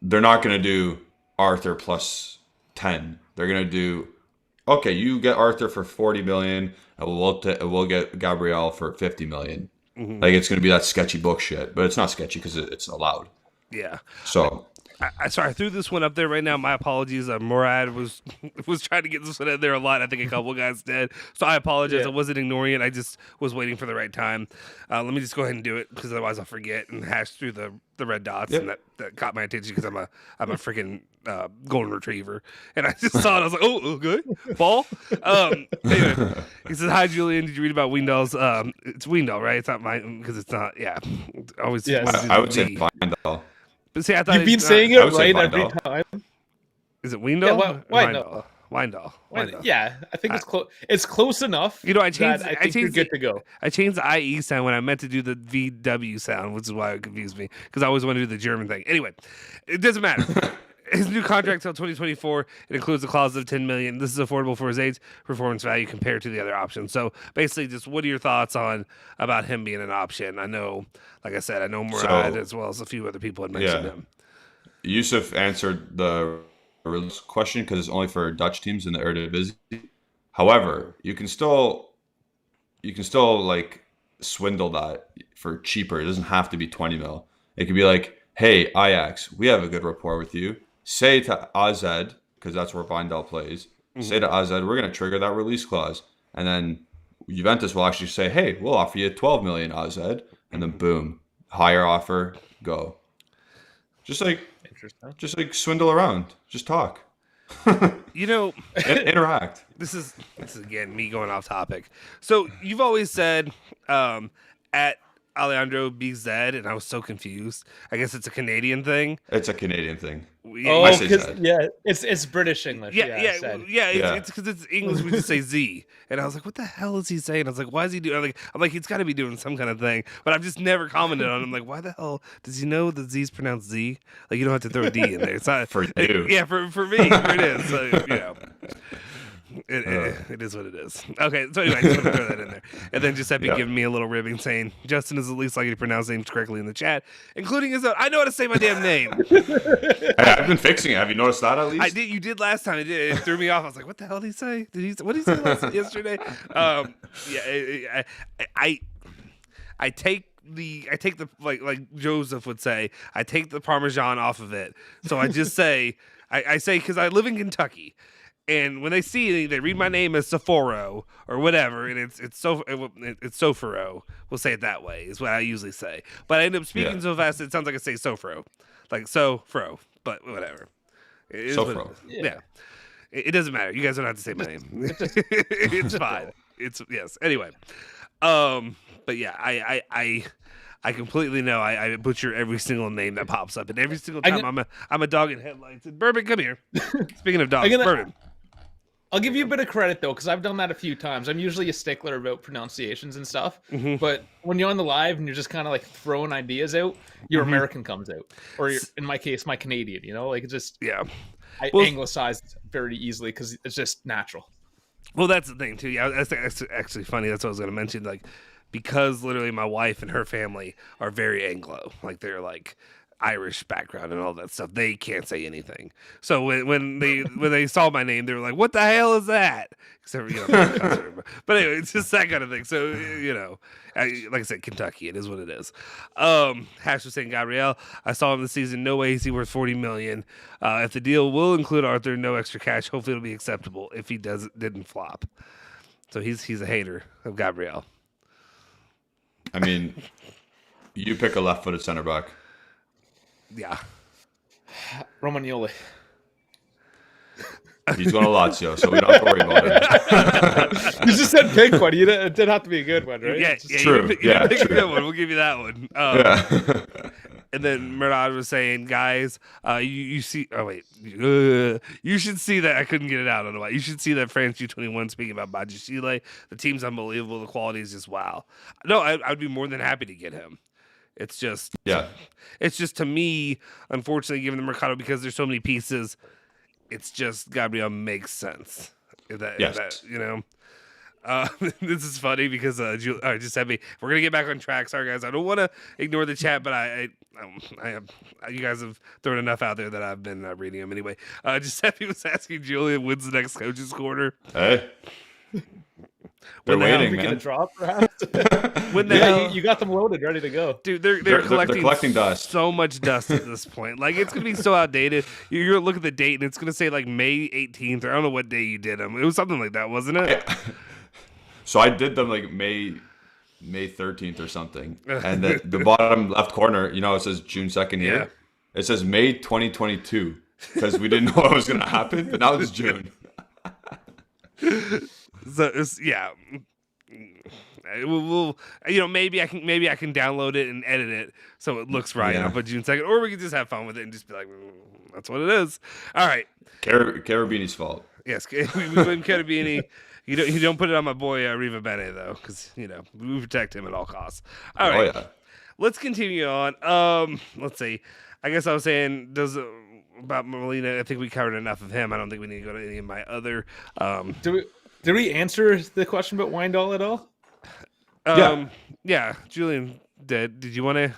they're not going to do Arthur plus 10. They're going to do, okay, you get Arthur for 40 million, and we'll get Gabriel for 50 million. Like it's going to be that sketchy book shit, but it's not sketchy because it's allowed. Yeah. So Sorry, I threw this one up there right now. My apologies. Murad was trying to get this one in there a lot. I think a couple guys did. So I apologize. Yeah. I wasn't ignoring it. I just was waiting for the right time. Let me just go ahead and do it because otherwise I'll forget and hash through the red dots. Yep. And that caught my attention because I'm a freaking golden retriever. And I just saw it. I was like, oh, good. Ball. Anyway, he says, hi, Julian. Did you read about Weendall's? It's Weendall, right? It's not mine because it's not. Yeah. Always. Yes. I would say Weindall. But see, I thought You've been it's saying I it would say right every Weindall. time. Is it Weendall? Yeah, Weindall. Weindall. Yeah, I think it's close. It's close enough. You know, I changed. I think you're good to go. I changed the IE sound when I meant to do the VW sound, which is why it confused me because I always want to do the German thing. Anyway, it doesn't matter. His new contract till 2024. It includes a clause of $10 million. This is affordable for his age, performance value compared to the other options. So basically, just what are your thoughts on about him being an option? I know, like I said, I know Murad as well as a few other people had mentioned him. Yusuf answered the question because it's only for Dutch teams in the Eredivisie. However, you can still like swindle that for cheaper. It doesn't have to be 20 mil. It could be like, hey, Ajax, we have a good rapport with you. Say to AZ, because that's where Weindall plays. Say to AZ, we're going to trigger that release clause, and then Juventus will actually say, hey, we'll offer you 12 million AZ, and then boom, higher offer, go. Just like swindle around. Just talk. You know, interact. This is again me going off topic. So you've always said at Alejandro BZ, and I was so confused. I guess it's a Canadian thing. It's a Canadian thing. Oh, it's British English. Yeah. Yeah. It's because it's English. We just say Z, and I was like, "What the hell is he saying?" I was like, "Why is he doing?" I'm like, he's got to be doing some kind of thing, but I've just never commented on it. I'm like, "Why the hell does he know that Z's pronounced Z?" Like, you don't have to throw a D in there. It's not for you. Yeah, for me, it is. So, you know. It is what it is. Okay, so anyway, I just want to throw that in there. And then Giuseppe giving me a little ribbing saying, Justin is at least likely to pronounce names correctly in the chat, including his own. I know how to say my damn name. I've been fixing it. Have you noticed that at least? I did. You did last time. It threw me off. I was like, what the hell did he say? What did he say yesterday? I take the like Joseph would say, I take the Parmesan off of it. So I just say, I say, because I live in Kentucky. And when they see they read my name as Soforo or whatever, and it's Soforo. We'll say it that way is what I usually say. But I end up speaking so fast it sounds like I say Sofro, like Sofro, but whatever. Sofro. Yeah. It doesn't matter. You guys don't have to say my name. It's fine. It's yes. Anyway, but yeah, I completely know I butcher every single name that pops up, and every single time I'm a dog in headlights. And Bourbon, come here. Speaking of dogs, Bourbon. I'll give you a bit of credit though, because I've done that a few times. I'm usually a stickler about pronunciations and stuff, but when you're on the live and you're just kind of like throwing ideas out, your American comes out, or in my case, my Canadian. You know, like it's just I anglicize very easily because it's just natural. Well, that's the thing too. Yeah, that's actually funny. That's what I was going to mention. Like, because literally my wife and her family are very Anglo. Like they're like Irish background and all that stuff. They can't say anything. So when they saw my name, they were like, "What the hell is that?" Except for, but anyway, it's just that kind of thing. So like I said, Kentucky, it is what it is. Hash was saying, Gabriel, I saw him this season. No way is he worth $40 million. If the deal will include Arthur, no extra cash. Hopefully, it'll be acceptable. If he didn't flop, so he's a hater of Gabriel. I mean, you pick a left-footed center back. Yeah. Romagnoli. He's going to Lazio, so we don't have to worry about it. You just said pick one. It did have to be a good one, right? Yeah, true. You pick a good one. We'll give you that one. And then Murad was saying, guys, you see. Oh wait, you should see that. I couldn't get it out. I don't know why. You should see that France U21 speaking about Bajishile. The team's unbelievable. The quality is just wow. No, I'd be more than happy to get him. It's just to me, unfortunately, given the mercato, because there's so many pieces, it's just Gabriel makes sense. This is funny because Giuseppe, we're gonna get back on track. Sorry guys, I don't want to ignore the chat, but you guys have thrown enough out there that I've been reading them anyway. Giuseppe was asking Julian when's the next coach's corner. Hey. They're waiting, Are we man. gonna drop, perhaps? When the hell, you got them loaded, ready to go. dude? They're collecting dust. so much dust at this point. Like it's gonna be so outdated. You're gonna look at the date and it's gonna say like May 18th, or I don't know what day you did them. It was something like that, wasn't it? So I did them like May 13th or something, and the bottom left corner, it says June 2nd here. Yeah. It says May 2022 because we didn't know what was gonna happen, but now it's June. So yeah. We'll maybe I can download it and edit it so it looks right. Yeah. I'll put June 2nd, or we can just have fun with it and just be like, that's what it is. All right. Carabini's fault. Yes, we wouldn't Carabini. You don't put it on my boy Riva Bene though, because we protect him at all costs. All right. Oh yeah. Let's continue on. Let's see. I guess I was saying about Molina. I think we covered enough of him. I don't think we need to go to any of my other. Did we answer the question about Weindal at all? Yeah, Julian did. Did you want to?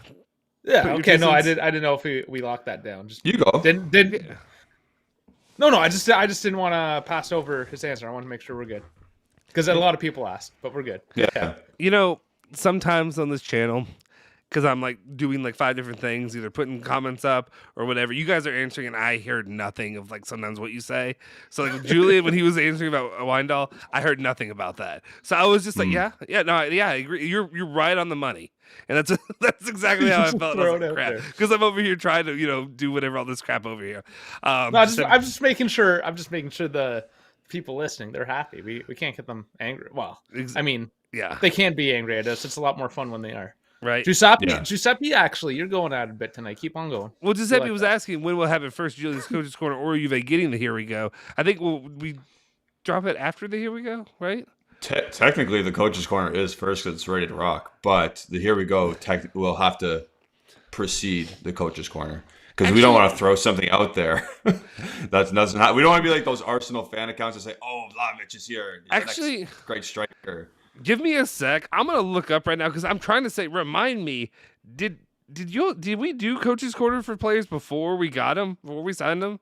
Yeah. Okay. No, I didn't know if we locked that down. Just You go. didn't. No. I just didn't want to pass over his answer. I want to make sure we're good because a lot of people asked, but we're good. Yeah. Sometimes on this channel, because I'm like doing like 5 different things, either putting comments up or whatever. You guys are answering, and I heard nothing of like sometimes what you say. So like Julian, when he was answering about Weindal, I heard nothing about that. So I was just like, I agree. You're right on the money, and that's exactly how I felt. I was like, crap, because I'm over here trying to do whatever all this crap over here. I'm just making sure. The people listening, they're happy. We can't get them angry. Well, I mean, yeah, they can be angry at us. It's a lot more fun when they are. Right. Giuseppe, actually, you're going at it a bit tonight. Keep on going. Well, Giuseppe was asking when we'll have it first, Julian's Coach's Corner or Juve getting the Here We Go. I think we drop it after the Here We Go, right? Technically, the Coach's Corner is first because it's ready to rock, but the Here We Go will have to precede the Coach's Corner because we don't want to throw something out there that doesn't happen. We don't want to be like those Arsenal fan accounts that say, "Oh, Vlahovic is here. He's the great striker." Give me a sec. I'm gonna look up right now because I'm trying to say. Remind me, did we do Coach's Corner for players before we got them? Before we signed them?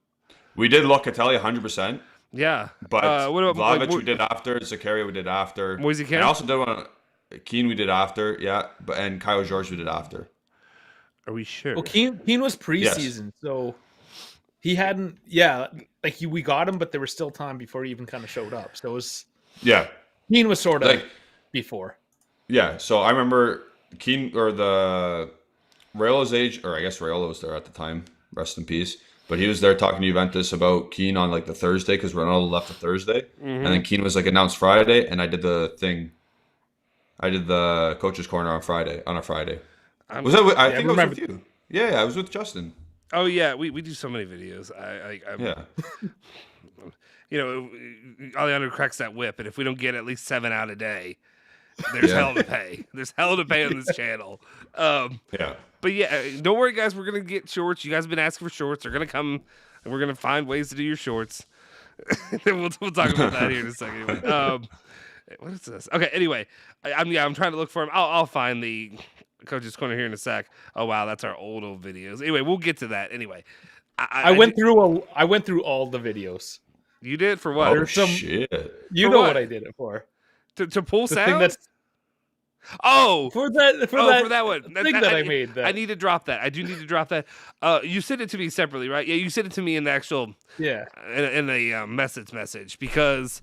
We did Locatelli 100%. Yeah, but what about Vlahovic we did after. Zakaria we did after. Moise Kean? I also did one. Keane we did after. Yeah, and Kyle George we did after. Are we sure? Well, Keane was preseason, so he hadn't. Yeah, we got him, but there was still time before he even kind of showed up. So it was. Yeah. Keane was sort of before. Yeah, so I remember Keane or the Raiola's age, or I guess Raiola was there at the time. Rest in peace. But he was there talking to Juventus about Keane on like the Thursday because Ronaldo left the Thursday, and then Keane was like announced Friday, and I did the thing. I did the Coach's Corner on a Friday. Was that? I think it was with you. Yeah, I was with Justin. Oh yeah, we do so many videos. Yeah. Alejandro cracks that whip, and if we don't get at least 7 out a day, there's hell to pay. There's hell to pay on this channel. Yeah. But yeah, don't worry, guys. We're gonna get shorts. You guys have been asking for shorts. They're gonna come, and we're gonna find ways to do your shorts. we'll talk about that here in a second. What is this? Okay. Anyway, I'm trying to look for him. I'll find the Coach's Corner here in a sec. Oh wow, that's our old videos. Anyway, we'll get to that. Anyway, I went through all the videos. You did for what? Oh, shit. You know what I did it for. To pull the sound? Thing that's, for that one. I made. I need to drop that. I do need to drop that. You sent it to me separately, right? Yeah, you sent it to me in the actual in a message because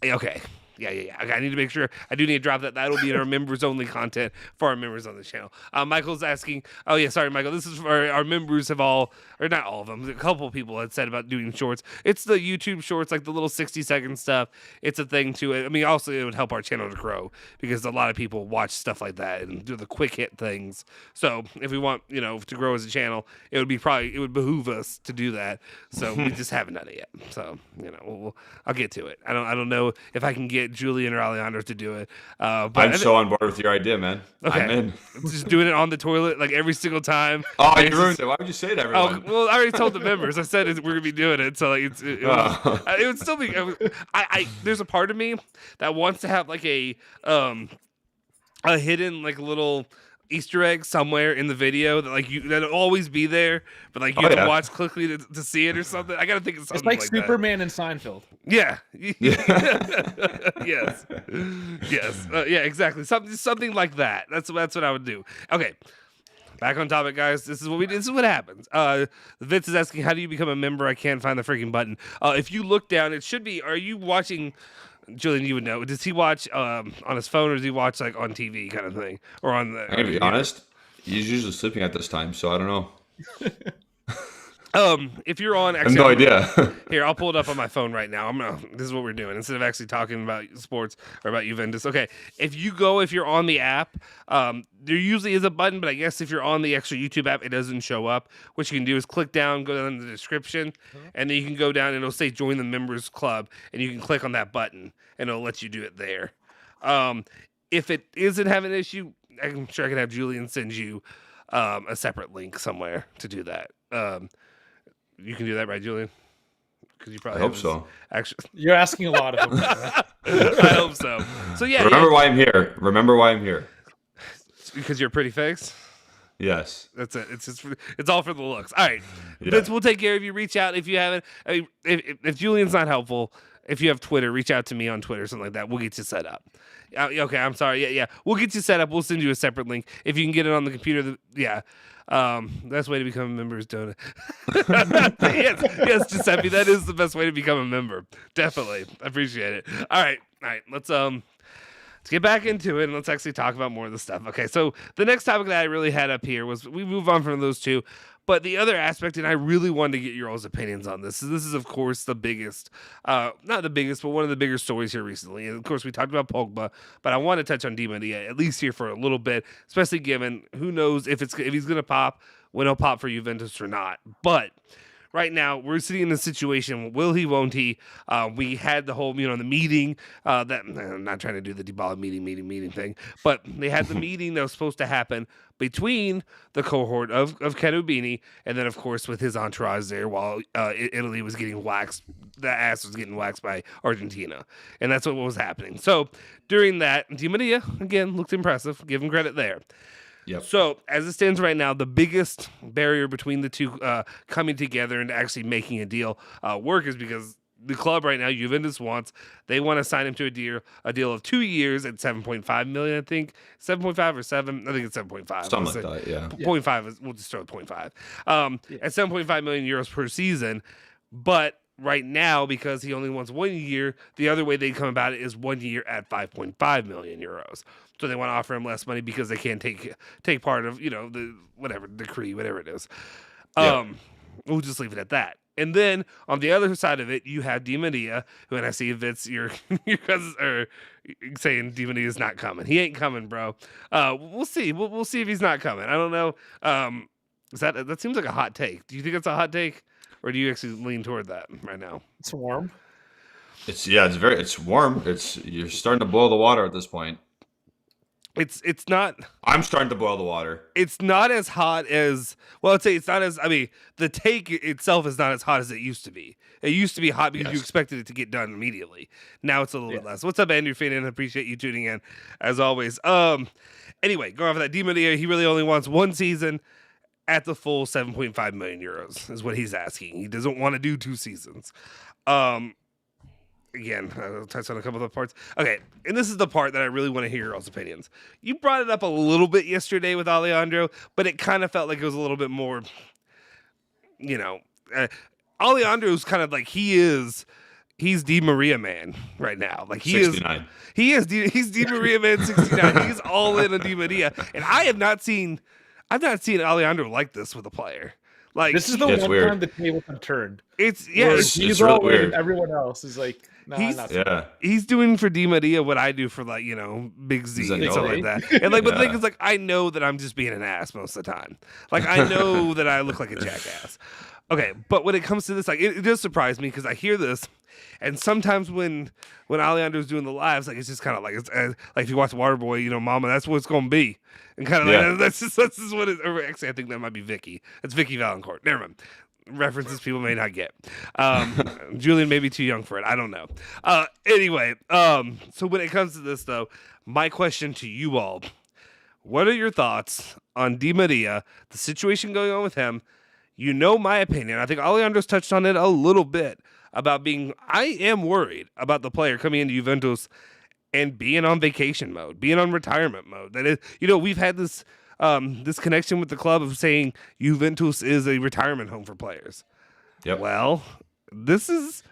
okay. Yeah. Okay, I need to make sure. I do need to drop that. That'll be in our members only content for our members on the channel. Michael's asking. Oh yeah, sorry, Michael. This is for our members have all, or not all of them. A couple of people had said about doing shorts. It's the YouTube shorts, like the little 60-second stuff. It's a thing to it. I mean, also it would help our channel to grow because a lot of people watch stuff like that and do the quick hit things. So if we want, to grow as a channel, it would behoove us to do that. So we just haven't done it yet. So I'll get to it. I don't know if I can get Julian or Alejandro to do it. But I'm so on board with your idea, man. Okay. I'm in. Just doing it on the toilet like every single time. Oh, you ruined it. Why would you say it to everyone? Oh, well, I already told the members. I said we're gonna be doing it, so like it would still be. There's a part of me that wants to have like a hidden like little Easter egg somewhere in the video that like that'll always be there, but like you have to watch quickly to see it or something? I gotta think of something it's like Superman and Seinfeld. Yeah. Yes. Yes. Yeah. Exactly. Something like that. That's what I would do. Okay. Back on topic, guys. This is what happens. Vince is asking, how do you become a member? I can't find the freaking button. If you look down, it should be. Are you watching? Julian, you would know. Does he watch on his phone, or does he watch like on TV kind of thing, or on the? I'm gonna be honest. He's usually sleeping at this time, so I don't know. If you're on, I have no idea. Here, I'll pull it up on my phone right now. This is what we're doing instead of actually talking about sports or about Juventus. Okay, if you're on the app, there usually is a button, but I guess if you're on the extra YouTube app, it doesn't show up. What you can do is click down, go down in the description, and then you can go down and it'll say join the members club, and you can click on that button, and it'll let you do it there. If it isn't having an issue, I'm sure I can have Julian send you a separate link somewhere to do that. You can do that, right, Julian? Because you probably hope so. Actually, you're asking a lot of them. I hope so. So yeah. Remember why I'm here. Remember why I'm here. Because you're a pretty face. Yes. That's it. It's all for the looks. All right, Vince, we'll take care of you. Reach out if you haven't. I mean, if Julian's not helpful, if you have Twitter, reach out to me on Twitter, something like that. We'll get you set up. Okay, I'm sorry. Yeah. We'll get you set up. We'll send you a separate link if you can get it on the computer. Best way to become a member is donate. yes, Giuseppe, that is the best way to become a member. Definitely, I appreciate it. All right. Let's get back into it and let's actually talk about more of the stuff. Okay, so the next topic that I really had up here was we move on from those two, but the other aspect, and I really wanted to get your all's opinions on this. This is of course the biggest, not the biggest, but one of the bigger stories here recently. And of course, we talked about Pogba, but I want to touch on Di Maria at least here for a little bit, especially given who knows if he's going to pop, when he'll pop for Juventus or not. But right now, we're sitting in a situation, will he, won't he? We had the whole, the meeting, I'm not trying to do the Dybala meeting thing, but they had the meeting that was supposed to happen between the cohort of Cherubini, and then, of course, with his entourage there while Italy was getting waxed, the ass was getting waxed by Argentina. And that's what was happening. So during that, Di Maria, again, looked impressive. Give him credit there. Yep. So, as it stands right now, the biggest barrier between the two coming together and actually making a deal work is because the club right now, Juventus they want to sign him to a deal of 2 years at 7.5 million, I think. 7.5 or 7? I think it's 7.5. Something like that, yeah. 0.5, we'll just start with 0.5. At 7.5 million euros per season. But right now, because he only wants 1 year, the other way they come about it is 1 year at 5.5 million euros. So they want to offer him less money because they can't take part of, the whatever decree, whatever it is. We'll just leave it at that. And then on the other side of it, you have Di Maria, who, and I see Vince, your cousins are saying Di Maria is not coming. He ain't coming, bro. We'll see. We'll see if he's not coming. I don't know. That seems like a hot take. Do you think it's a hot take, or do you actually lean toward that right now? It's warm. It's warm. You're starting to boil the water at this point. It's not. I'm starting to boil the water. It's not as hot as. Well, I'd say it's not as. I mean, the take itself is not as hot as it used to be. It used to be hot because you expected it to get done immediately. Now it's a little bit less. What's up, Andrew Finnan? Appreciate you tuning in as always. Anyway, going off of that, Di Maria, he really only wants 1 season at the full 7.5 million euros is what he's asking. He doesn't want to do 2 seasons. Again, I'll touch on a couple of the parts. Okay, and this is the part that I really want to hear your all's opinions. You brought it up a little bit yesterday with Alejandro, but it kind of felt like it was a little bit more, Alejandro's kind of like he's Di Maria man right now. Like he 69. He's Di Maria man 69. He's all in on Di Maria, and I've not seen Alejandro like this with a player. Like this is the one weird. time the tables have turned. It's he's really all weird. in, everyone else is like, no, he's doing for Di Maria what I do for Big Z and stuff like that. And but the thing is, I know that I'm just being an ass most of the time. Like I know that I look like a jackass. Okay, but when it comes to this, it does surprise me because I hear this, and sometimes when Alejandro's doing the lives, it's just kind of like if you watch Waterboy, Mama, that's what it's gonna be, and kind of that's just what it. Or actually, I think that might be Vicky. It's Vicky Valancourt. Never mind. References people may not get. Julian may be too young for it. I don't know. Anyway, so when it comes to this, though, my question to you all: What are your thoughts on Di Maria, the situation going on with him? You know my opinion. I think Alejandro's touched on it a little bit about I am worried about the player coming into Juventus and being on vacation mode, being on retirement mode. That is, we've had this this connection with the club of saying Juventus is a retirement home for players. Yep. Well, this is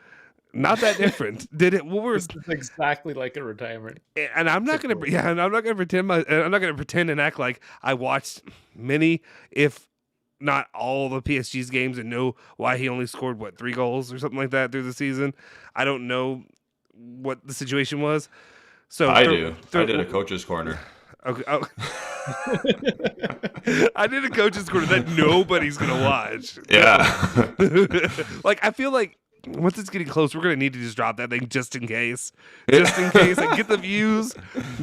not that different. Did it? Well, This is exactly like a retirement. and I'm not gonna, and I'm not gonna pretend. I'm not gonna pretend and act like I watched many, if not all, the PSG's games and know why he only scored 3 goals or something like that through the season. I don't know what the situation was. So I do. I did a coach's corner. Okay. Oh. I did a coach's corner that nobody's gonna watch. Yeah. I feel like once it's getting close, we're gonna need to just drop that thing just in case, and get the views,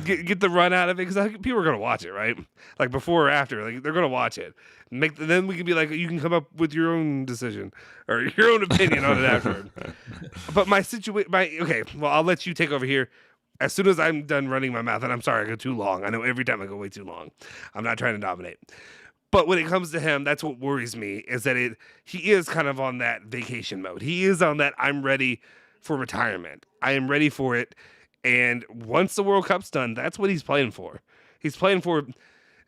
get the run out of it, because people are gonna watch it, right? Like before or after, like they're gonna watch it. Then we can be like, you can come up with your own decision or your own opinion on it afterward. But okay, well, I'll let you take over here. As soon as I'm done running my mouth, and I'm sorry I go too long. I know every time I go way too long. I'm not trying to dominate. But when it comes to him, that's what worries me, is that he is kind of on that vacation mode. He is on that I'm ready for retirement. I am ready for it. And once the World Cup's done, that's what he's playing for. He's playing for,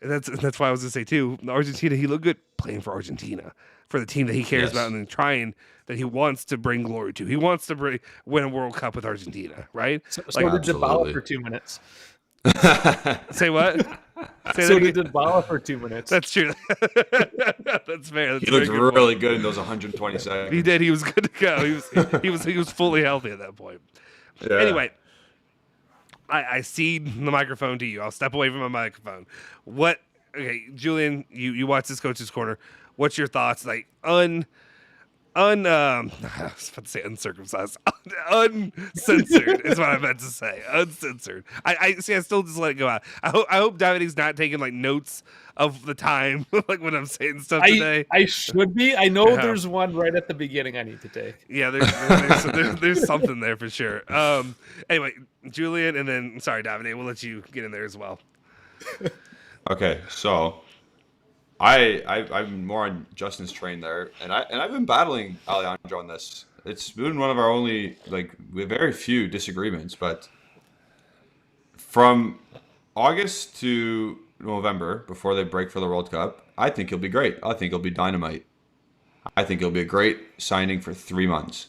that's why I was going to say too, Argentina, he looked good playing for Argentina, for the team that he cares about and trying, that he wants to bring glory to. He wants to win a World Cup with Argentina, right? So did Dybala for 2 minutes. Say what? So did Dybala for 2 minutes. That's true. That's fair. He looked really good in those 120 seconds. He did. He was good to go. He was fully healthy at that point. Yeah. Anyway, I cede the microphone to you. I'll step away from my microphone. Okay, Julian, you watch this coach's corner. What's your thoughts? I was about to say uncircumcised. Uncensored is what I meant to say. Uncensored. I still just let it go out. I hope Davide's not taking notes of the time, when I'm saying stuff today. I should be. I know there's one right at the beginning I need to take. Yeah, there's something there for sure. Anyway, Julian, and then sorry, Davide, we'll let you get in there as well. Okay, so I'm more on Justin's train there, and I've been battling Alejandro on this. It's been one of our only we have very few disagreements, but from August to November, before they break for the World Cup, I think he'll be great. I think he'll be dynamite. I think he'll be a great signing for 3 months.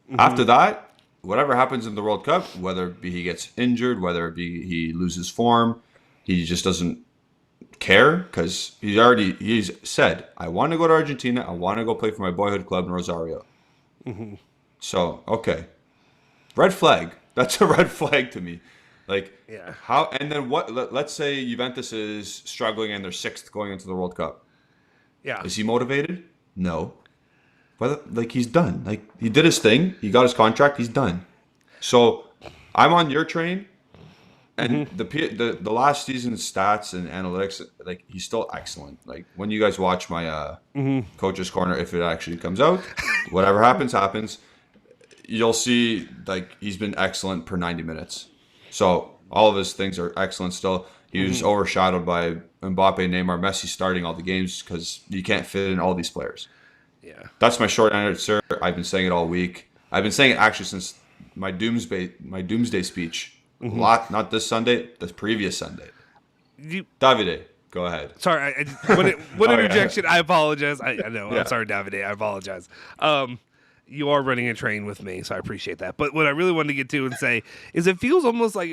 Mm-hmm. After that, whatever happens in the World Cup, whether it be he gets injured, whether it be he loses form, he just doesn't care, because he's said, I want to go to Argentina. I want to go play for my boyhood club in Rosario. Mm-hmm. So, okay. Red flag. That's a red flag to me. How, and then what, let's say Juventus is struggling and they're 6th going into the World Cup. Yeah. Is he motivated? No. But he's done. He did his thing. He got his contract. He's done. So I'm on your train. And the last season's stats and analytics, he's still excellent. When you guys watch my coach's corner, if it actually comes out, whatever happens, you'll see he's been excellent per 90 minutes. So all of his things are excellent still. He was overshadowed by Mbappe, Neymar, Messi starting all the games because you can't fit in all these players. Yeah, that's my short answer. I've been saying it all week. I've been saying it actually since my doomsday speech. A lot, not this Sunday, the previous Sunday. Davide, go ahead. Sorry, one interjection. I apologize. I know. Yeah. I'm sorry, Davide. I apologize. You are running a train with me, so I appreciate that. But what I really wanted to get to and say is it feels almost like,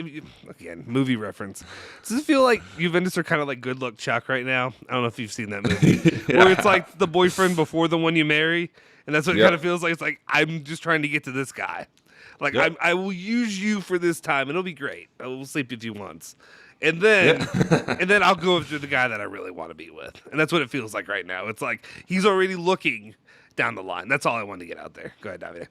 again, movie reference. Does it feel like Juventus are kind of like Good Luck Chuck right now? I don't know if you've seen that movie. Where it's like the boyfriend before the one you marry, and that's what it kind of feels like. It's like, I'm just trying to get to this guy. I will use you for this time, and it'll be great. I will sleep with you once. And then I'll go after the guy that I really want to be with. And that's what it feels like right now. It's like he's already looking down the line. That's all I wanted to get out there. Go ahead, Davide.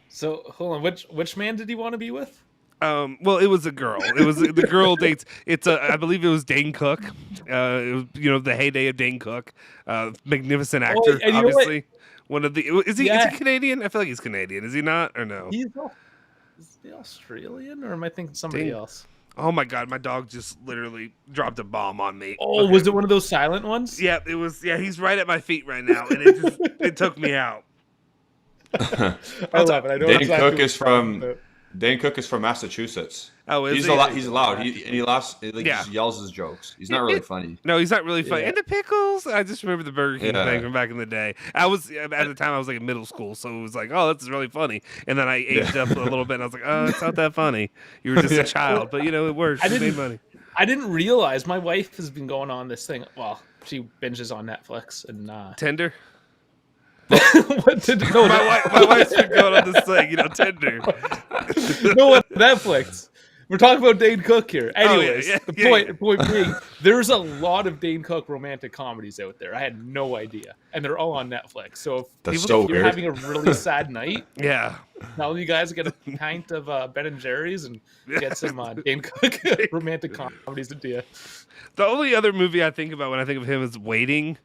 So, hold on. Which man did he want to be with? Well, it was a girl. It was the girl dates. I believe it was Dane Cook. It was, the heyday of Dane Cook. Magnificent actor, obviously. One of the is he Canadian? I feel like he's Canadian. Is he not or no? Is he Australian, or am I thinking somebody else? Oh my god, my dog just literally dropped a bomb on me. Oh, Okay. was it one of those silent ones? Yeah, it was. Yeah, he's right at my feet right now, and it took me out. I love it. I know Dane exactly Cook what is you're talking from about. Dane Cook is from Massachusetts. Oh, is He's he? he's loud. He laughs. He Yeah. just yells his jokes. He's not really funny. No, he's not really funny. Yeah. And the pickles. I just remember the Burger King Yeah. thing from back in the day. At the time I was like in middle school, so it was like, oh, that's really funny. And then I aged up a little bit, and I was like, oh, it's not that funny. You were just a child, but it works. You made money. I didn't realize my wife has been going on this thing. Well, she binges on Netflix and Tender. what did no, My wife's been going on this thing, Tender. no, what Netflix. We're talking about Dane Cook here. Anyways, yeah, the point being, there's a lot of Dane Cook romantic comedies out there. I had no idea, and they're all on Netflix. So That's if so you're weird. having a really sad night, Yeah. now you guys get a pint of Ben and Jerry's and get some Dane Cook romantic comedies into you. The only other movie I think about when I think of him is Waiting,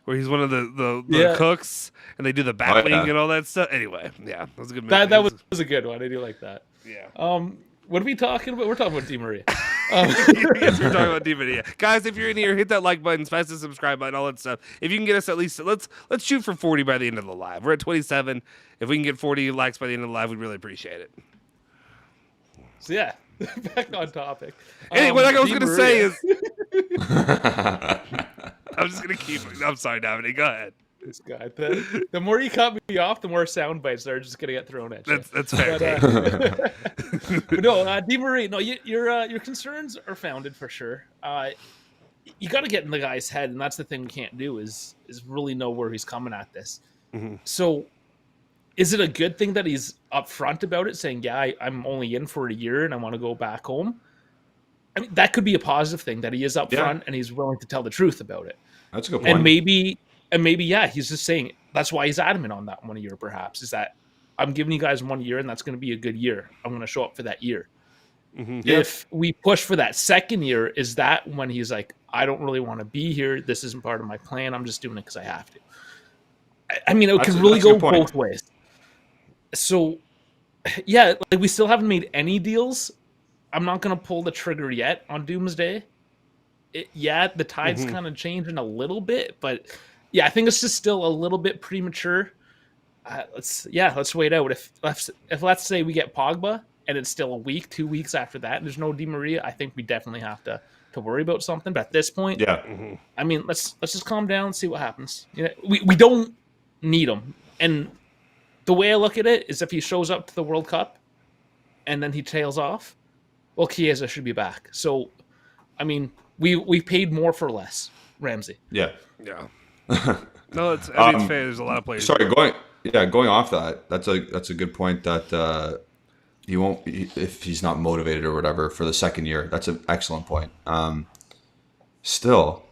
where he's one of the Yeah. cooks, and they do the bat wing yeah. and all that stuff. Anyway, yeah, that was a good movie. That was a good one. I do like that. Yeah. What are we talking about? We're talking about Di Maria. Yes, we're talking about DVD. Guys, if you're in here, hit that like button, smash the subscribe button, all that stuff. If you can get us at least, let's shoot for 40 by the end of the live. We're at 27. If we can get 40 likes by the end of the live, we'd really appreciate it. So yeah, back on topic. Anyway, what I was Di going to say Maria. is, I'm just going to keep. I'm sorry, Dominic. Go ahead. This guy. The more you cut me off, the more sound bites are just gonna get thrown at you. That's fair. But no, Di Maria. No, your concerns are founded for sure. You got to get in the guy's head, and that's the thing we can't do is really know where he's coming at this. Mm-hmm. So, is it a good thing that he's upfront about it, saying, "Yeah, I'm only in for a year, and I want to go back home"? I mean, that could be a positive thing that he is upfront and he's willing to tell the truth about it. That's a good point. And maybe, yeah, he's just saying that's why he's adamant on that 1 year, perhaps, is that I'm giving you guys 1 year and that's going to be a good year. I'm going to show up for that year. Mm-hmm. If we push for that second year, is that when he's like, I don't really want to be here. This isn't part of my plan. I'm just doing it because I have to. I mean, it can really go both ways. So, yeah, like we still haven't made any deals. I'm not going to pull the trigger yet on Doomsday. The tide's kind of changing a little bit, but yeah, I think it's just still a little bit premature. Let's wait out. If let's say we get Pogba and it's still a week, 2 weeks after that, and there's no Di Maria, I think we definitely have to worry about something. But at this point, I mean, let's just calm down and see what happens. We don't need him. And the way I look at it is, if he shows up to the World Cup and then he tails off, well, Chiesa should be back. So, I mean, we paid more for less, Ramsey. Yeah. No, it's fair. There's a lot of players. Sorry, going off that. That's a good point. That he won't, if he's not motivated or whatever for the second year. That's an excellent point. Still,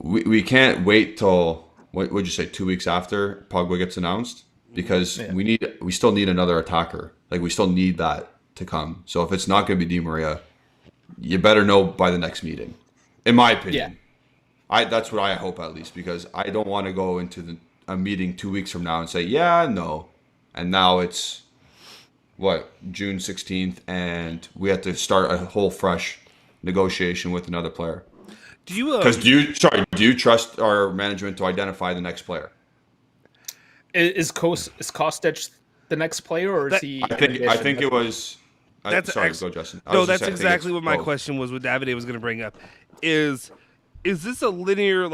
we can't wait till what would you say 2 weeks after Pogba gets announced, because we still need another attacker. Like, we still need that to come. So if it's not going to be Di Maria, you better know by the next meeting, in my opinion. Yeah. That's what I hope, at least, because I don't want to go into a meeting 2 weeks from now and say, no. And now it's, June 16th, and we have to start a whole fresh negotiation with another player. Do you trust our management to identify the next player? Is Kostic the next player, or is he? I think it was. Go, Justin. That's exactly what my question was. What Davide was going to bring up is this a linear,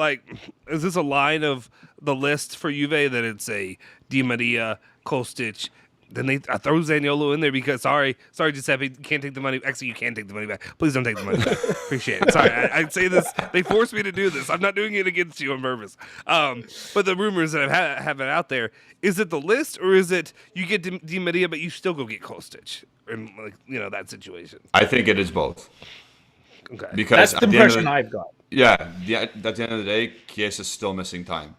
is this a line of the list for Juve that it's a Di Maria, Kostic, then I throw Zaniolo in there because sorry Giuseppe, can't take the money. Actually, you can take the money back. Please don't take the money back. Appreciate it. Sorry, I'd say this. They forced me to do this. I'm not doing it against you on purpose. But the rumors that have it out there, is it the list, or is it you get Di Maria but you still go get Kostic in that situation? I think it is both. Okay, because that's the impression I've got. Yeah, at the end of the day, Chiesa's still missing time.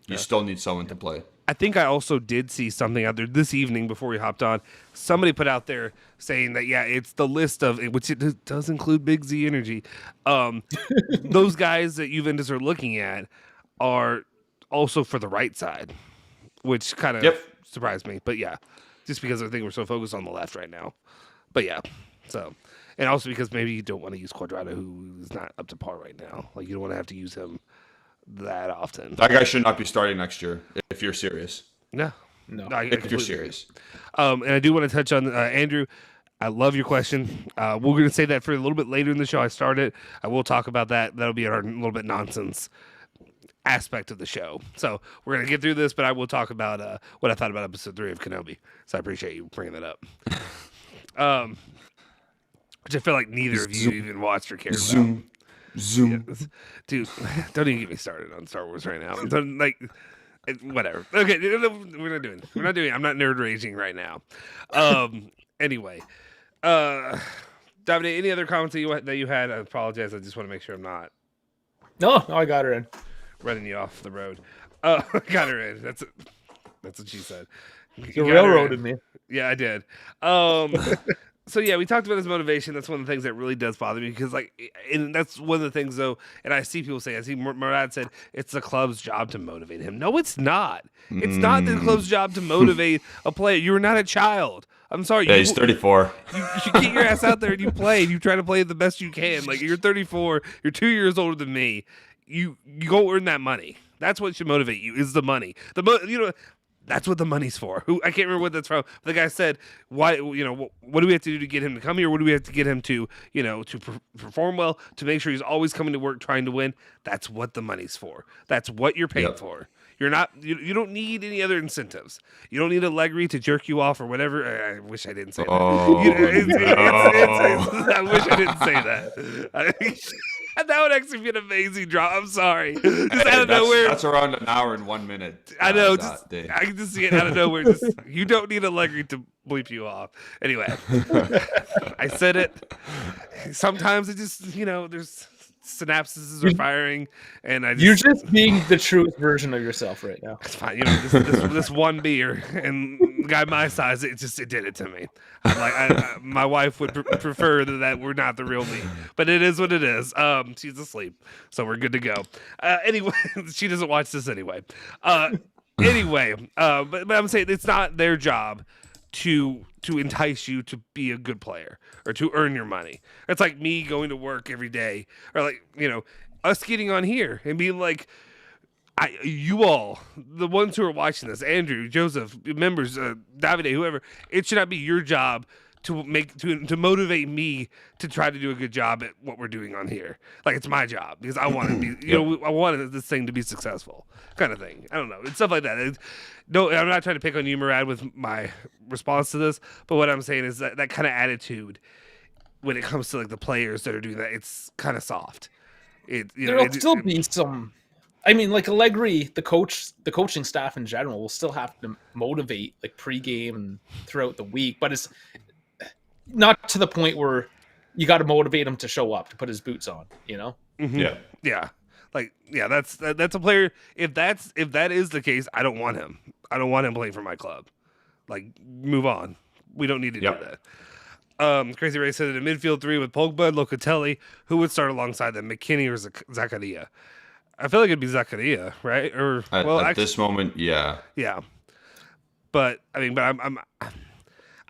You still need someone to play. I think I also did see something out there this evening before we hopped on. Somebody put out there saying that, it's the list of, which it does include Big Z Energy. Those guys that Juventus are looking at are also for the right side, which kind of surprised me. But just because I think we're so focused on the left right now. But so And also because maybe you don't want to use Cuadrado, who is not up to par right now. Like, you don't want to have to use him that often. That guy should not be starting next year if you're serious. No. I If you're completely serious. agree. And I do want to touch on Andrew. I love your question. We're going to say that for a little bit later in the show. I started. I will talk about that. That'll be our little bit nonsense aspect of the show. So we're going to get through this, but I will talk about what I thought about episode 3 of Kenobi. So I appreciate you bringing that up. Which I feel like neither of you even watched or cared about. Zoom. Yeah. Dude, don't even get me started on Star Wars right now. Like, whatever. Okay, we're not doing. I'm not nerd raging right now. Anyway, Davide, any other comments that you had? I apologize. I just want to make sure I'm not. No, I got her in. Running you off the road. I got her in. That's what she said. You railroaded me. Yeah, I did. So yeah, we talked about his motivation. That's one of the things that really does bother me because, like, and that's one of the things though. And I see people say, I see Murad said it's the club's job to motivate him. No, it's not. It's not the club's job to motivate a player. You are not a child. I'm sorry. Yeah, he's 34. You get your ass out there and you play. And you try to play the best you can. Like, you're 34. You're 2 years older than me. You go earn that money. That's what should motivate you. Is the money. That's what the money's for. I can't remember what that's from. The guy said, "Why? What do we have to do to get him to come here? What do we have to get him to, to perform well, to make sure he's always coming to work trying to win? That's what the money's for. That's what you're paid for. You're not. You don't need any other incentives. You don't need Allegri to jerk you off or whatever. I wish I didn't say that. I wish I didn't say that. That would actually be an amazing drop. I'm sorry. Just out of nowhere. That's around an hour and 1 minute. I know. I can just see it out of nowhere. You don't need Allegri to bleep you off. Anyway, I said it. Sometimes it just, there's synapses are firing, and you're just being the truest version of yourself right now. It's fine. This one beer and a guy my size, it did it to me. My wife would prefer that we're not the real me, but it is what it is. She's asleep, so we're good to go. Anyway, she doesn't watch this anyway. But I'm saying it's not their job to entice you to be a good player or to earn your money. It's like me going to work every day, or like, us getting on here and being like, you all, the ones who are watching this, Andrew, Joseph, members, Davide, whoever, it should not be your job to motivate me to try to do a good job at what we're doing on here. Like, it's my job because I want to be, I wanted this thing to be successful, kind of thing. I don't know. It's stuff like that. No, I'm not trying to pick on you, Murad, with my response to this, but what I'm saying is that kind of attitude when it comes to like the players that are doing that, it's kind of soft. There'll still be some. I mean, like Allegri, the coaching staff in general will still have to motivate like pregame and throughout the week, but it's not to the point where you got to motivate him to show up, to put his boots on, Mm-hmm. Yeah. Like, yeah, that's a player. If that is the case, I don't want him. I don't want him playing for my club. Like, move on. We don't need to do that. Crazy Ray said that in midfield 3 with Pogba, Locatelli, who would start alongside them, McKinney or Zakaria? I feel like it'd be Zakaria, right? Or at this moment, yeah. Yeah. But I mean,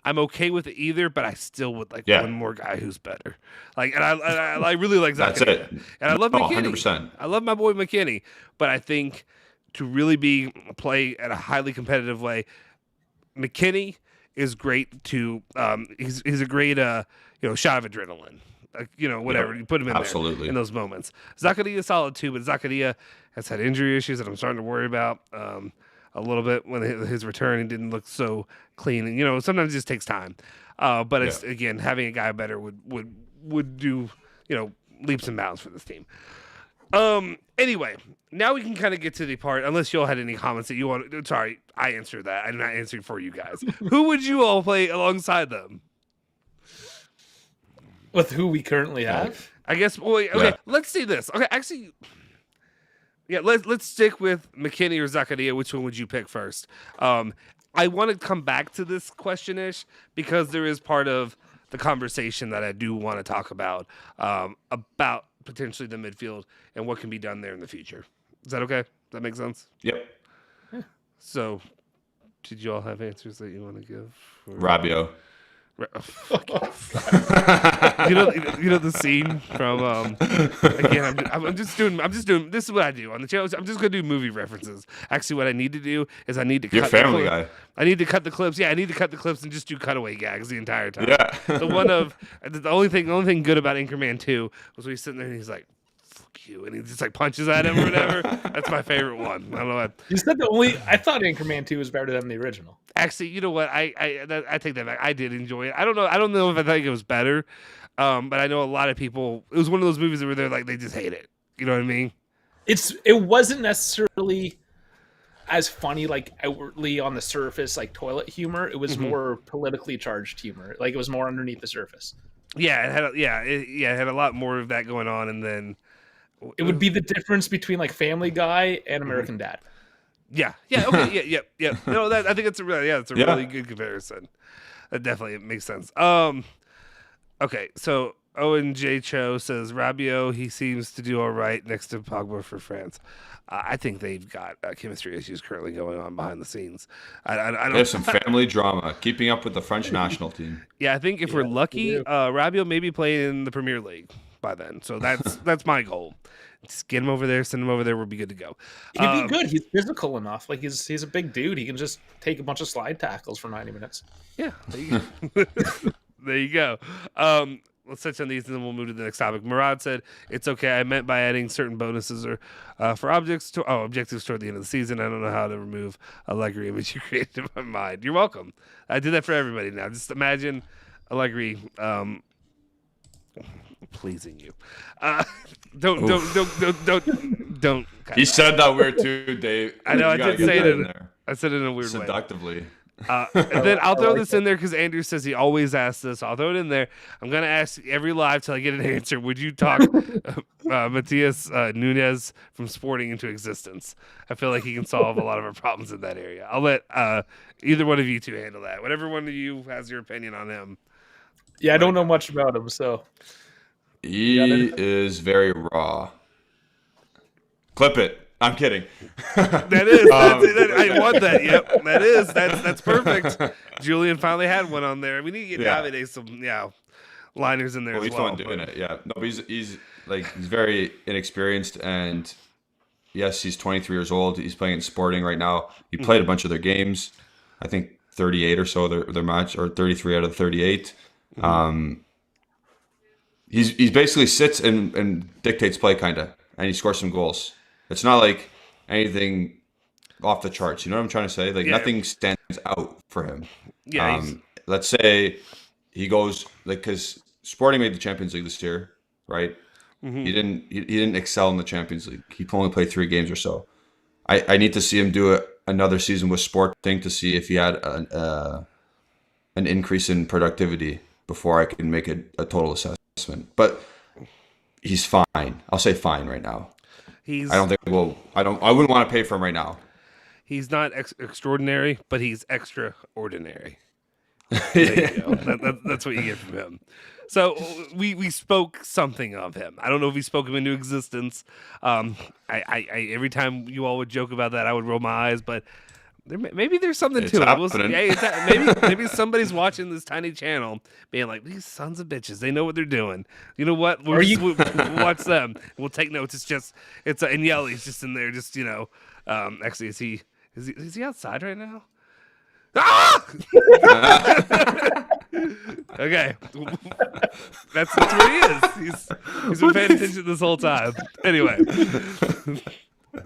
I'm okay with either, but I still would like one more guy who's better. Like, and I really like Zakaria. That's it. And I love McKinney. 100%. I love my boy McKinney, but I think to really play at a highly competitive way, McKinney is great to he's a great shot of adrenaline. Whatever you put him in absolutely there in those moments. Zakaria is solid too, but Zakaria has had injury issues that I'm starting to worry about a little bit. When his return, he didn't look so clean, and sometimes it just takes time. But it's again, having a guy better would do leaps and bounds for this team. Anyway, now we can kind of get to the part, unless you all had any comments that you want. Sorry, I answered that. I'm not answering for you guys. Who would you all play alongside them? With who we currently have? I guess, let's see this. Okay, actually, let's stick with McKinney or Zakaria. Which one would you pick first? I want to come back to this question-ish because there is part of the conversation that I do want to talk about potentially the midfield and what can be done there in the future. Is that okay? Does that make sense? Yep. So, did you all have answers that you want to give? Rabiot. You know the scene from again. I'm just doing. This is what I do on the channel. I'm just gonna do movie references. Actually, what I need to do is I need to. You're cut Family the Guy. I need to cut the clips. Yeah, I need to cut the clips and just do cutaway gags the entire time. Yeah. The only thing good about Anchorman 2 was when he's sitting there and he's like, "Fuck you," and he just like punches at him or whatever. That's my favorite one. I don't know what. You said I thought Anchorman 2 was better than the original. Actually, you know what? I take that back. I did enjoy it. I don't know if I think it was better, but I know a lot of people. It was one of those movies where they're like they just hate it. You know what I mean? It wasn't necessarily as funny, like outwardly on the surface, like toilet humor. It was more politically charged humor. Like it was more underneath the surface. Yeah, it had a lot more of that going on, and then it would be the difference between like Family Guy and American Dad. Yeah. Okay. Yeah. No, I think it's a really good comparison. That definitely makes sense. Okay. So Owen J. Cho says Rabiot, he seems to do all right next to Pogba for France. I think they've got chemistry issues currently going on behind the scenes. I don't. There's some family drama keeping up with the French national team. Yeah, I think if we're lucky, Rabiot may be playing in the Premier League by then. So that's my goal. Just get him over there, send him over there. We'll be good to go. He'd be good. He's physical enough. Like he's a big dude. He can just take a bunch of slide tackles for 90 minutes. Yeah, there you go. There you go. Let's touch on these, and then we'll move to the next topic. Murad said, "It's okay. I meant by adding certain bonuses or for objectives toward the end of the season. I don't know how to remove Allegri image you created in my mind. You're welcome. I did that for everybody now. Just imagine Allegri pleasing you. Don't. He said that weird too, Dave. I know. I did say it in there. I said it in a weird way. Seductively. And then I'll throw this in there because Andrew says he always asks this. I'll throw it in there. I'm going to ask every live till I get an answer. Would you talk Matias Nunez from Sporting into existence? I feel like he can solve a lot of our problems in that area. I'll let either one of you two handle that. Whatever one of you has your opinion on him. Yeah, I don't know much about him, so. He is very raw. Clip it. I'm kidding. That is. I want that. Yep. That's perfect. Julian finally had one on there. We need to get Davide some liners in there as well. He's fun doing it. Yeah. No, but he's very inexperienced, and yes, he's 23 years old. He's playing in Sporting right now. He played a bunch of their games. I think 38 or so their match, or 33 out of the 38. He's basically sits and dictates play kinda, and he scores some goals. It's not like anything off the charts. You know what I'm trying to say? Like nothing stands out for him. Yeah. Let's say he goes because Sporting made the Champions League this year, right? Mm-hmm. He didn't excel in the Champions League. He only played 3 games or so. I need to see him do another season with Sporting to see if he had an increase in productivity before I can make a total assessment. But he's fine. I'll say fine right now. I wouldn't want to pay for him right now. He's not extraordinary, but he's extraordinary. There you go. That's what you get from him. So we spoke something of him. I don't know if we spoke him into existence. I every time you all would joke about that, I would roll my eyes, but maybe there's something to it. Maybe somebody's watching this tiny channel being like, these sons of bitches, they know what they're doing. You know what? We'll watch them. We'll take notes. It's and Yelly's just in there, just actually, is he outside right now? Ah! Okay, that's where he is. He's been paying attention this whole time. Anyway.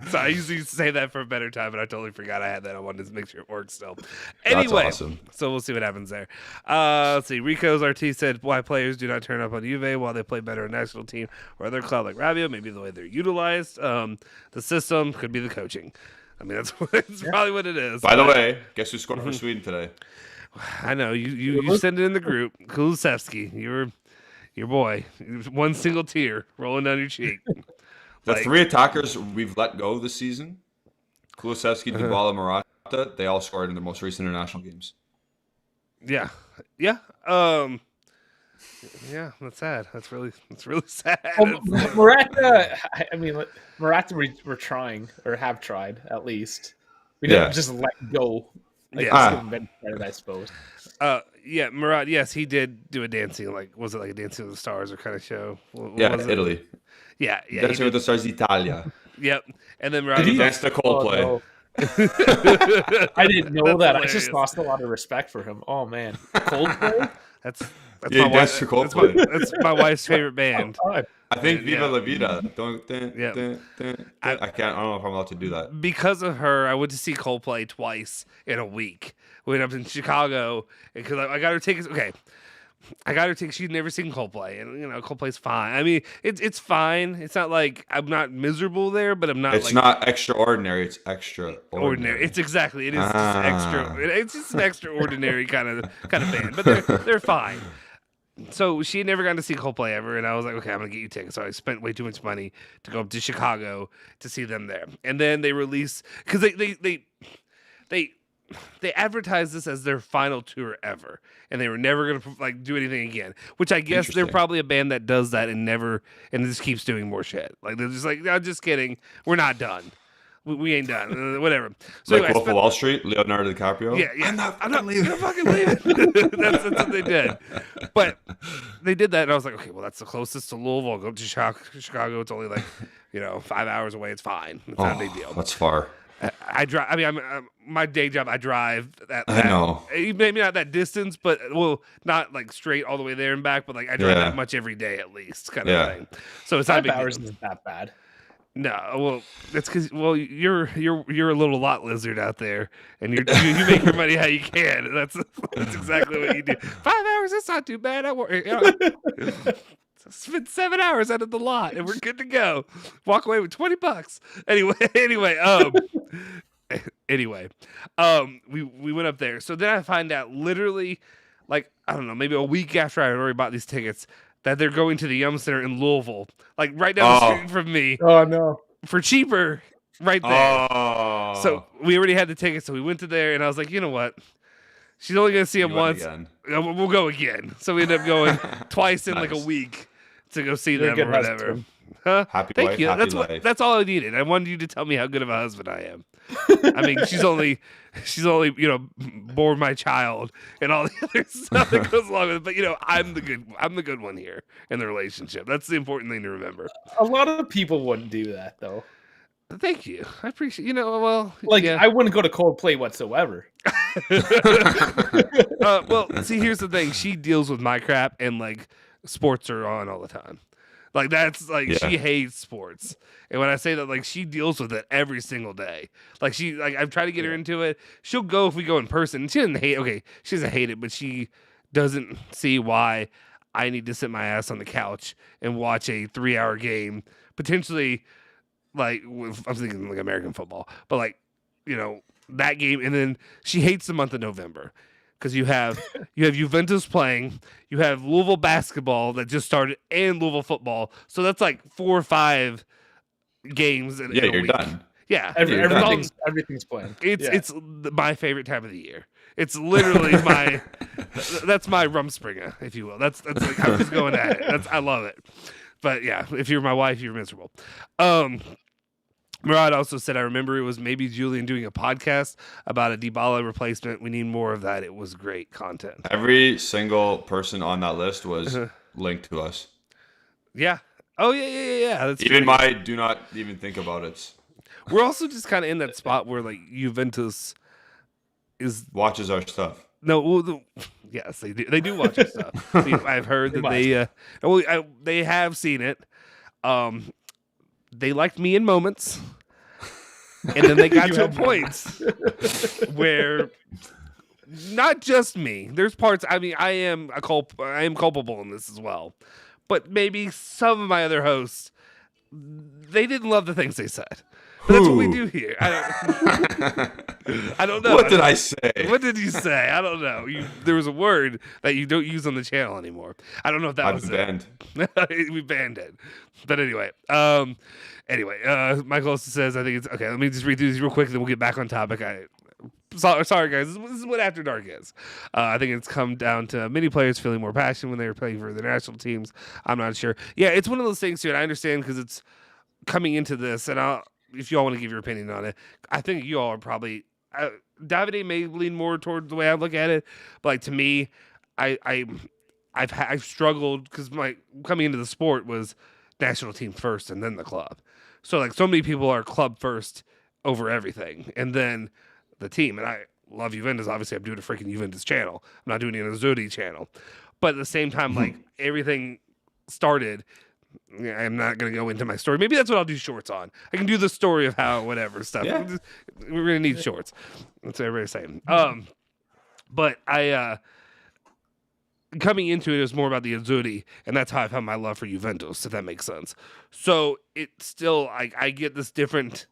So I usually say that for a better time, but I totally forgot I had that. I wanted to make sure it works still. Anyway, that's awesome. So we'll see what happens there. Let's see. Rico's RT said why players do not turn up on Juve while they play better in national team or other club like Rabiot. Maybe the way they're utilized. The system could be the coaching. I mean, that's probably what it is. By the way, guess who scored for Sweden today? I know you send it in the group. Kulusevski, your boy. One single tear rolling down your cheek. The 3 attackers we've let go this season, Kulusevski, Dybala, Morata, they all scored in their most recent international games. Yeah. That's sad. That's really sad. Morata, Morata, we're trying or have tried at least. We didn't just let go Like, Yeah. give him better credit, I suppose. Yeah, Murad. Yes, he did do a dancing. Like, was it like a Dancing with the Stars or kind of show? What Yeah, was it? Italy. Yeah. He Dancing with did. the Stars, Italia. Yep. And then Murad Did he was dance to Coldplay? Oh, no. I didn't know That's that. I just hilarious. lost a lot of respect for him. Oh man, Coldplay. That's Yeah, my he danced wife. to That's Coldplay. that's my wife's favorite band. I think Yeah. Viva La Vida. Don't. Yeah. I can't. I don't know if I'm allowed to do that. Because of her, I went to see Coldplay twice in a week. We went up in Chicago because I got her tickets. Okay, I got her tickets. She'd never seen Coldplay, and Coldplay's fine. I mean, it's fine. It's not like I'm not miserable there, but I'm not. It's like, not extraordinary. It's extraordinary. ordinary. It's exactly. It is just extra. It's just an extraordinary kind of band, but they're fine. So she had never gotten to see Coldplay ever, and I was like, okay, I'm gonna get you tickets. So I spent way too much money to go up to Chicago to see them there. And then they release because they advertised this as their final tour ever, and they were never gonna do anything again. Which I guess they're Interesting. probably a band that does that and just keeps doing more shit. Like they're just like, no, just kidding, we're not done. We ain't done. Whatever. So Like anyway, Wolf of Wall Street, Leonardo DiCaprio. yeah. I'm not I'm leaving. not fucking leaving. that's what they did. But they did that, and I was like, okay, well, that's the closest to Louisville. I'll go to Chicago. It's only like 5 hours away. It's fine. It's not a big deal. That's far. I drive. I mean, I'm my day job. I drive. I know. Maybe not that distance, but not like straight all the way there and back. But like I drive Yeah. that much every day at least, kind Yeah. of thing. So it's not a 5 big deal. hours isn't that bad. No, well, that's because you're a little lot lizard out there, and you make your money how you can. That's exactly what you do. 5 hours, that's not too bad. I work. Spend 7 hours out of the lot, and we're good to go. Walk away with $20. Anyway, we went up there. So then I find out literally, like I don't know, maybe a week after I had already bought these tickets, that they're going to the Yum Center in Louisville, like right down the street from me, Oh no. for cheaper, right there. Oh. So we already had the tickets, so we went to there, and I was like, you know what? She's only gonna see him You went once. again. We'll go again. So we ended up going twice in like a Nice. week to go see You're a them good or whatever. husband. Huh? Happy Thank wife, you. happy That's life. that's all I needed. I wanted you to tell me how good of a husband I am. I mean, she's only bore my child and all the other stuff that goes along with it. But I'm the good one here in the relationship. That's the important thing to remember. A lot of people wouldn't do that though. Thank you. I appreciate. Well, Like yeah. I wouldn't go to Coldplay whatsoever. Well, see, here's the thing. She deals with my crap, and like sports are on all the time. Like that's like Yeah. she hates sports, and when I say that, like she deals with it every single day. Like I've tried to get her into it. She'll go if we go in person. She doesn't hate. Okay, she doesn't hate it, but she doesn't see why I need to sit my ass on the couch and watch a 3-hour game, potentially. Like I'm thinking like American football, but like that game, and then she hates the month of November because you have Juventus playing, you have Louisville basketball that just started, and Louisville football. So that's like 4 or 5 games in Yeah, a you're week. done. Yeah, You're done. Everything's planned. it's my favorite time of the year. It's literally that's my Rumspringa, if you will. That's like I'm just going at it. I love it. But yeah, if you're my wife, you're miserable. Murad also said, I remember it was maybe Julian doing a podcast about a Dybala replacement. We need more of that. It was great content. Every single person on that list was linked to us. Yeah. Oh, yeah. That's Even true. do not even think about it. We're also just kind of in that spot where like Juventus is Watches our stuff. no. Well, yes, they do. They do watch our stuff. I've heard that they have seen it. They liked me in moments, and then they got to a point where not just me. There's parts. I mean, I am culpable in this as well, but maybe some of my other hosts, they didn't love the things they said. But that's what we do here. I don't know. What did I say? What did you say? I don't know. There was a word that you don't use on the channel anymore. I don't know if that I've was been it. We banned it. But anyway, Michael also says, I think it's okay. Let me just read through these real quick, then we'll get back on topic. Sorry, guys. This is what After Dark is. I think it's come down to many players feeling more passion when they were playing for their national teams. I'm not sure. Yeah, it's one of those things, too, and I understand because it's coming into this, and if you all want to give your opinion on it, I think you all are probably Davide may lean more towards the way I look at it, but like to me, I've struggled because my coming into the sport was national team first and then the club. So like so many people are club first over everything, and then the team. And I love Juventus. Obviously, I'm doing a freaking Juventus channel. I'm not doing an Udogie channel. But at the same time, like everything started. I'm not going to go into my story. Maybe that's what I'll do shorts on. I can do the story of how whatever stuff. Yeah. We're going to need shorts. That's what everybody's saying. But I coming into it was more about the Azzurri, and that's how I found my love for Juventus, if that makes sense. So it still, I get this different,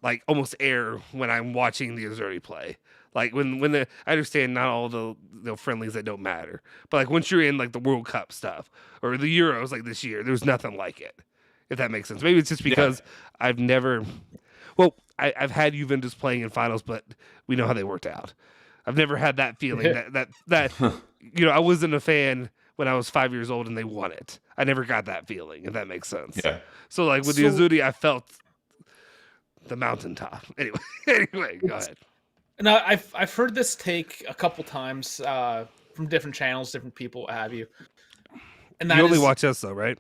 like almost air when I'm watching the Azzurri play. Like when I understand not all the friendlies that don't matter, but like once you're in like the World Cup stuff or the Euros like this year, there's nothing like it. If that makes sense. Maybe it's just because I've never, I've had Juventus playing in finals, but we know how they worked out. I've never had that feeling that I wasn't a fan when I was 5 years old and they won it. I never got that feeling, if that makes sense. Yeah. So like with the Azzurri, I felt the mountaintop. Anyway, go ahead. Now, I've heard this take a couple times from different channels, different people, what have you. And that you only watch us though, right?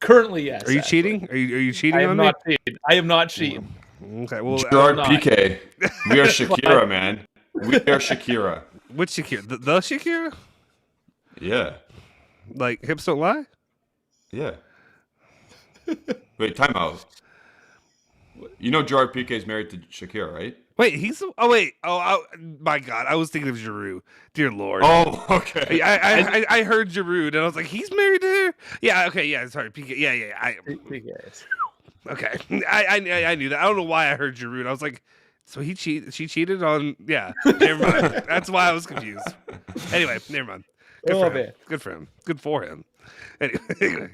Currently, yes. Are you cheating? Are you cheating on me? I am not me? cheating. Okay, well, Gerard Piqué. We are Shakira, man. We are Shakira. Which Shakira? The Shakira? Yeah. Like hips don't lie? Yeah. Wait, time out. You know Gerard Piqué is married to Shakira, right? Wait, my God, I was thinking of Giroud. Dear Lord. Oh, okay. I heard Giroud, and I was like, he's married to her? Yeah, okay, yeah, sorry. Piqué, yeah. Okay, I knew that. I don't know why I heard Giroud. I was like, so she cheated on, yeah, never mind. That's why I was confused. Anyway, never mind. Good for him. Good for him. Anyway.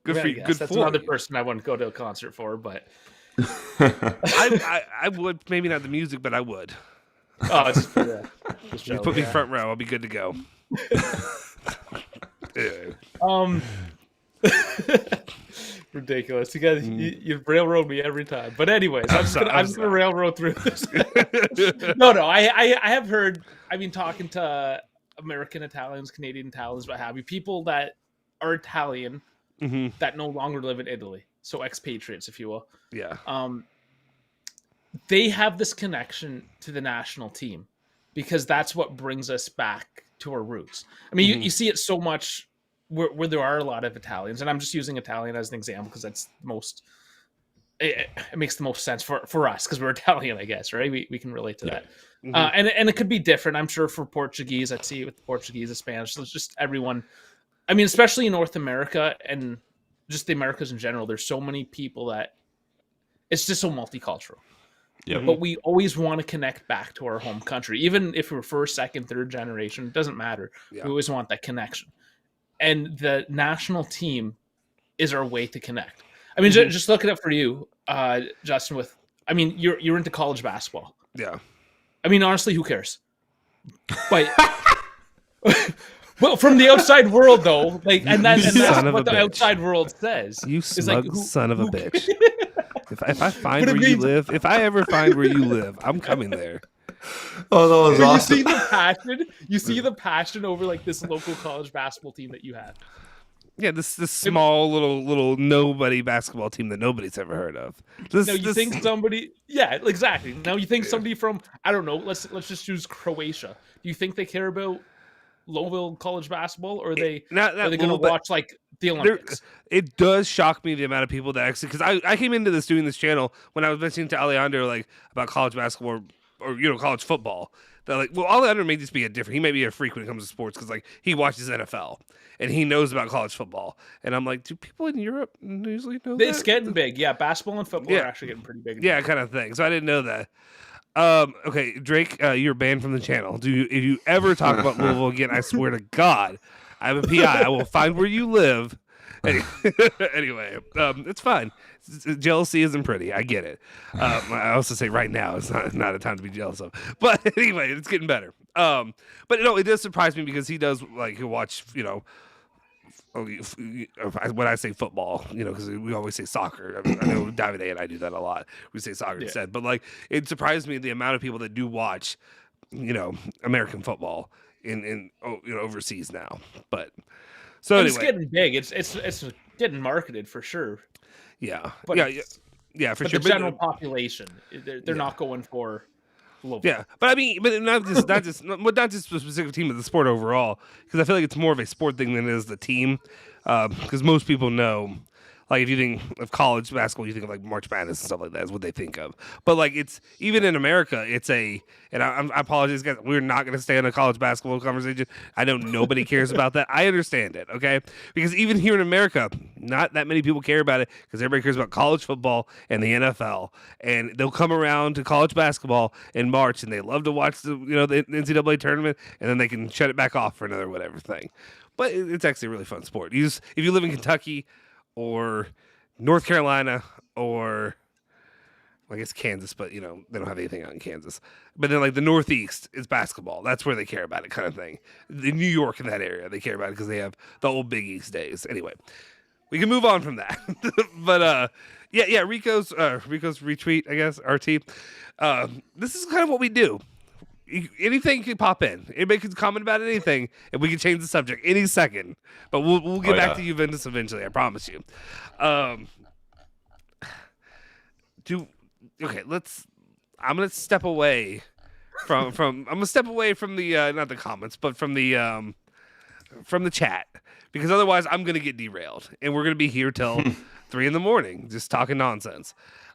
Good for you. Good That's for another you. person I wouldn't go to a concert for, but I would, maybe not the music, but I would. Oh, just for the show. You put me front row, I'll be good to go. Ridiculous. You guys, you railroad me every time. But anyways, I'm just gonna railroad through this. No, I have heard. I mean, talking to American Italians, Canadian Italians, what have you, people that are Italian that no longer live in Italy, so expatriates, if you will. Yeah. They have this connection to the national team because that's what brings us back to our roots. I mean, you see it so much where there are a lot of Italians, and I'm just using Italian as an example because that's the most. It makes the most sense for us because we're Italian, I guess, right? We can relate to that. And it could be different, I'm sure, for Portuguese. I'd see it with the Portuguese, the Spanish. So it's just everyone. I mean, especially in North America and just the Americas in general, there's so many people that it's just so multicultural. Yeah. But we always want to connect back to our home country, even if we're first, second, third generation. It doesn't matter. Yeah. We always want that connection, and the national team is our way to connect. I mean, just look it up for you, Justin. I mean, you're into college basketball. Yeah. I mean, honestly, who cares? But well, from the outside world, though, like, and that's what the outside world says. You smug son of a bitch. If I find where you live, if I ever find where you live, I'm coming there. Oh, that was awesome. You see the passion over like this local college basketball team that you have. Yeah, this small little nobody basketball team that nobody's ever heard of. Think somebody? Yeah, exactly. Now you think somebody from, I don't know. Let's just choose Croatia. Do you think they care about Lowville college basketball, or are they going to watch like the Olympics? It does shock me the amount of people that actually, because I came into doing this channel when I was mentioning to Alejandro like about college basketball or college football. That like, well, Alejandro may just be he may be a freak when it comes to sports because like he watches NFL and he knows about college football. And I'm like, do people in Europe usually know that? It's getting big. Yeah, basketball and football are actually getting pretty big. Yeah, kind of thing. So I didn't know that. Okay, Drake, you're banned from the channel. If you ever talk about Louisville again, I swear to God, I have a PI. I will find where you live. Anyway, it's fine. Jealousy isn't pretty. I get it. I also say right now it's not a time to be jealous of. But anyway, it's getting better. But no, it does surprise me because he does like he'll watch when I say football, because we always say soccer. I know Davide and I do that a lot. We say soccer instead, but like it surprised me the amount of people that do watch, American football in overseas now. But so anyway, it's getting big. It's getting marketed for sure. Yeah, But yeah, for but sure. the general population, they're not going for local. Yeah, but I mean, but not just the specific team of the sport overall, because I feel like it's more of a sport thing than it is the team. Because most people know, like if you think of college basketball, you think of like March Madness and stuff like that is what they think of. But like it's even in America, and I apologize, guys, we're not going to stay on a college basketball conversation. I know nobody cares about that. I understand it, okay? Because even here in America, not that many people care about it because everybody cares about college football and the NFL. And they'll come around to college basketball in March, and they love to watch the NCAA tournament, and then they can shut it back off for another whatever thing. But it's actually a really fun sport. If you live in Kentucky or North Carolina or I guess Kansas, but they don't have anything out in Kansas. But then like the Northeast is basketball. That's where they care about it, kind of thing. In New York, in that area, they care about it because they have the old Big East days. Anyway, we can move on from that. But yeah, Rico's retweet, I guess, RT. This is kind of what we do. Anything can pop in. Anybody can comment about anything, and we can change the subject any second. But we'll get back to Juventus eventually. I promise you. I'm gonna step away from the not the comments, but from the chat, because otherwise I'm gonna get derailed, and we're gonna be here till 3 a.m. just talking nonsense.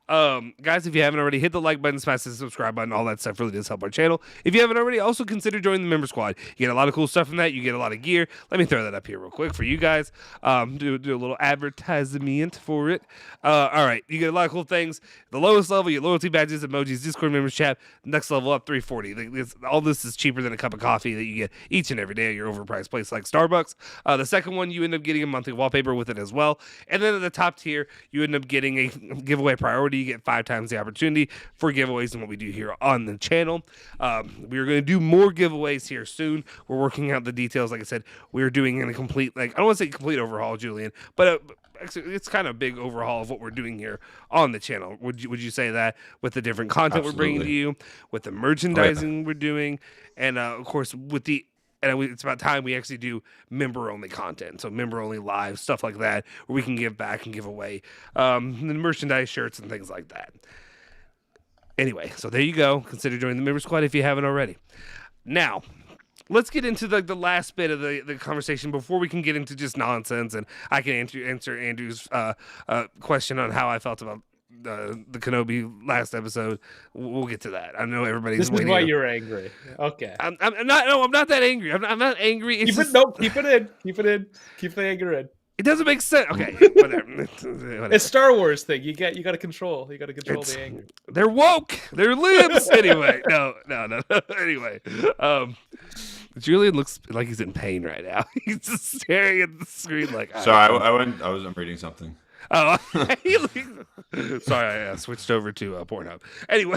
Guys, if you haven't already, hit the like button, smash the subscribe button. All that stuff really does help our channel. If you haven't already, also consider joining the member squad. You get a lot of cool stuff from that. You get a lot of gear. Let me throw that up here real quick for you guys. Do a little advertisement for it. All right, you get a lot of cool things. The lowest level, you get loyalty badges, emojis, Discord members chat. Next level up, $340. All this is cheaper than a cup of coffee that you get each and every day at your overpriced place like Starbucks. The second one, you end up getting a monthly wallpaper with it as well. And then at the top tier, you end up getting a giveaway priority. You get 5 times the opportunity for giveaways than what we do here on the channel. We're going to do more giveaways here soon. We're working out the details. Like I said, we're doing a complete, I don't want to say complete overhaul, Julian, but it's kind of a big overhaul of what we're doing here on the channel. Would you say that, with the different content we're bringing to you, with the merchandising we're doing, and of course with the it's about time we actually do member-only content, so member-only live, stuff like that, where we can give back and give away the merchandise, shirts, and things like that. Anyway, so there you go. Consider joining the member squad if you haven't already. Now, let's get into the last bit of the conversation before we can get into just nonsense, and I can answer Andrew's question on how I felt about the Kenobi last episode. We'll get to that. I know everybody's This waiting. is why you're angry. Okay. I'm not. No, I'm not that angry. I'm not angry. Keep it in. Keep the anger in. It doesn't make sense. Okay, whatever. It's Star Wars thing. You got to control. You got to control the anger. They're woke. They're libs. Anyway, no. Anyway, Julian looks like he's in pain right now. He's just staring at the screen like. Sorry, I wasn't reading something. Oh, sorry, I switched over to Pornhub. Anyway,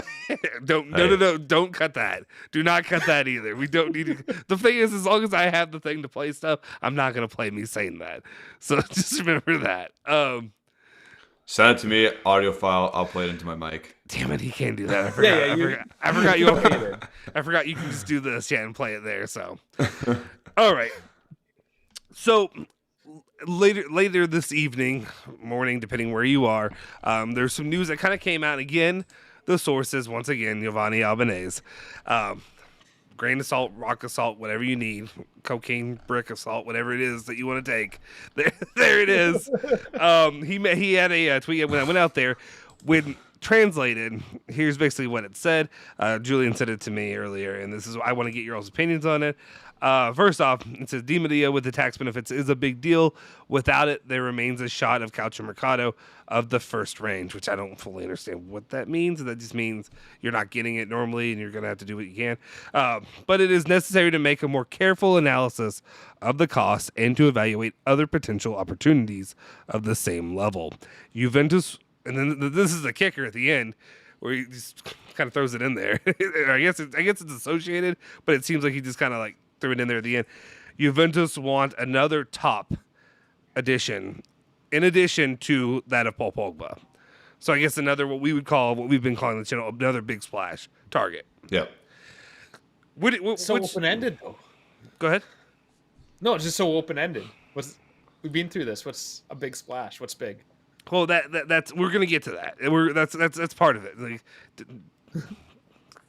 don't cut that. Do not cut that either. We don't need to. The thing is, as long as I have the thing to play stuff, I'm not going to play me saying that. So just remember that. Send it to me, audio file. I'll play it into my mic. Damn it, he can't do that. I forgot. I forgot you. I forgot you can just do this, and play it there. So, all right. So. Later this morning, depending where you are, there's some news that kind of came out. Again, the sources, once again, Giovanni Albanese. Grain of salt, rock of salt, whatever you need, cocaine, brick of salt, whatever it is that you want to take. There it is. He had a tweet when I went out there. When translated, here's basically what it said. Julian said it to me earlier, and this is I want to get your all's opinions on it. First off, it says Di Maria with the tax benefits is a big deal. Without it, there remains a shot of calciomercato of the first range, which I don't fully understand what that means. That just means you're not getting it normally, and you're going to have to do what you can. But it is necessary to make a more careful analysis of the cost and to evaluate other potential opportunities of the same level. Juventus, and then this is the kicker at the end, where he just kind of throws it in there. I guess it's associated, but it seems like he just kind of like threw it in there at the end. Juventus want another top addition, in addition to that of Paul Pogba. So I guess another what we've been calling the channel, another big splash target. Yeah. So open-ended, though. Go ahead. No, it's just so open-ended. We've been through this. What's a big splash? What's big? Well, that's we're gonna get to that. That's part of it. Like,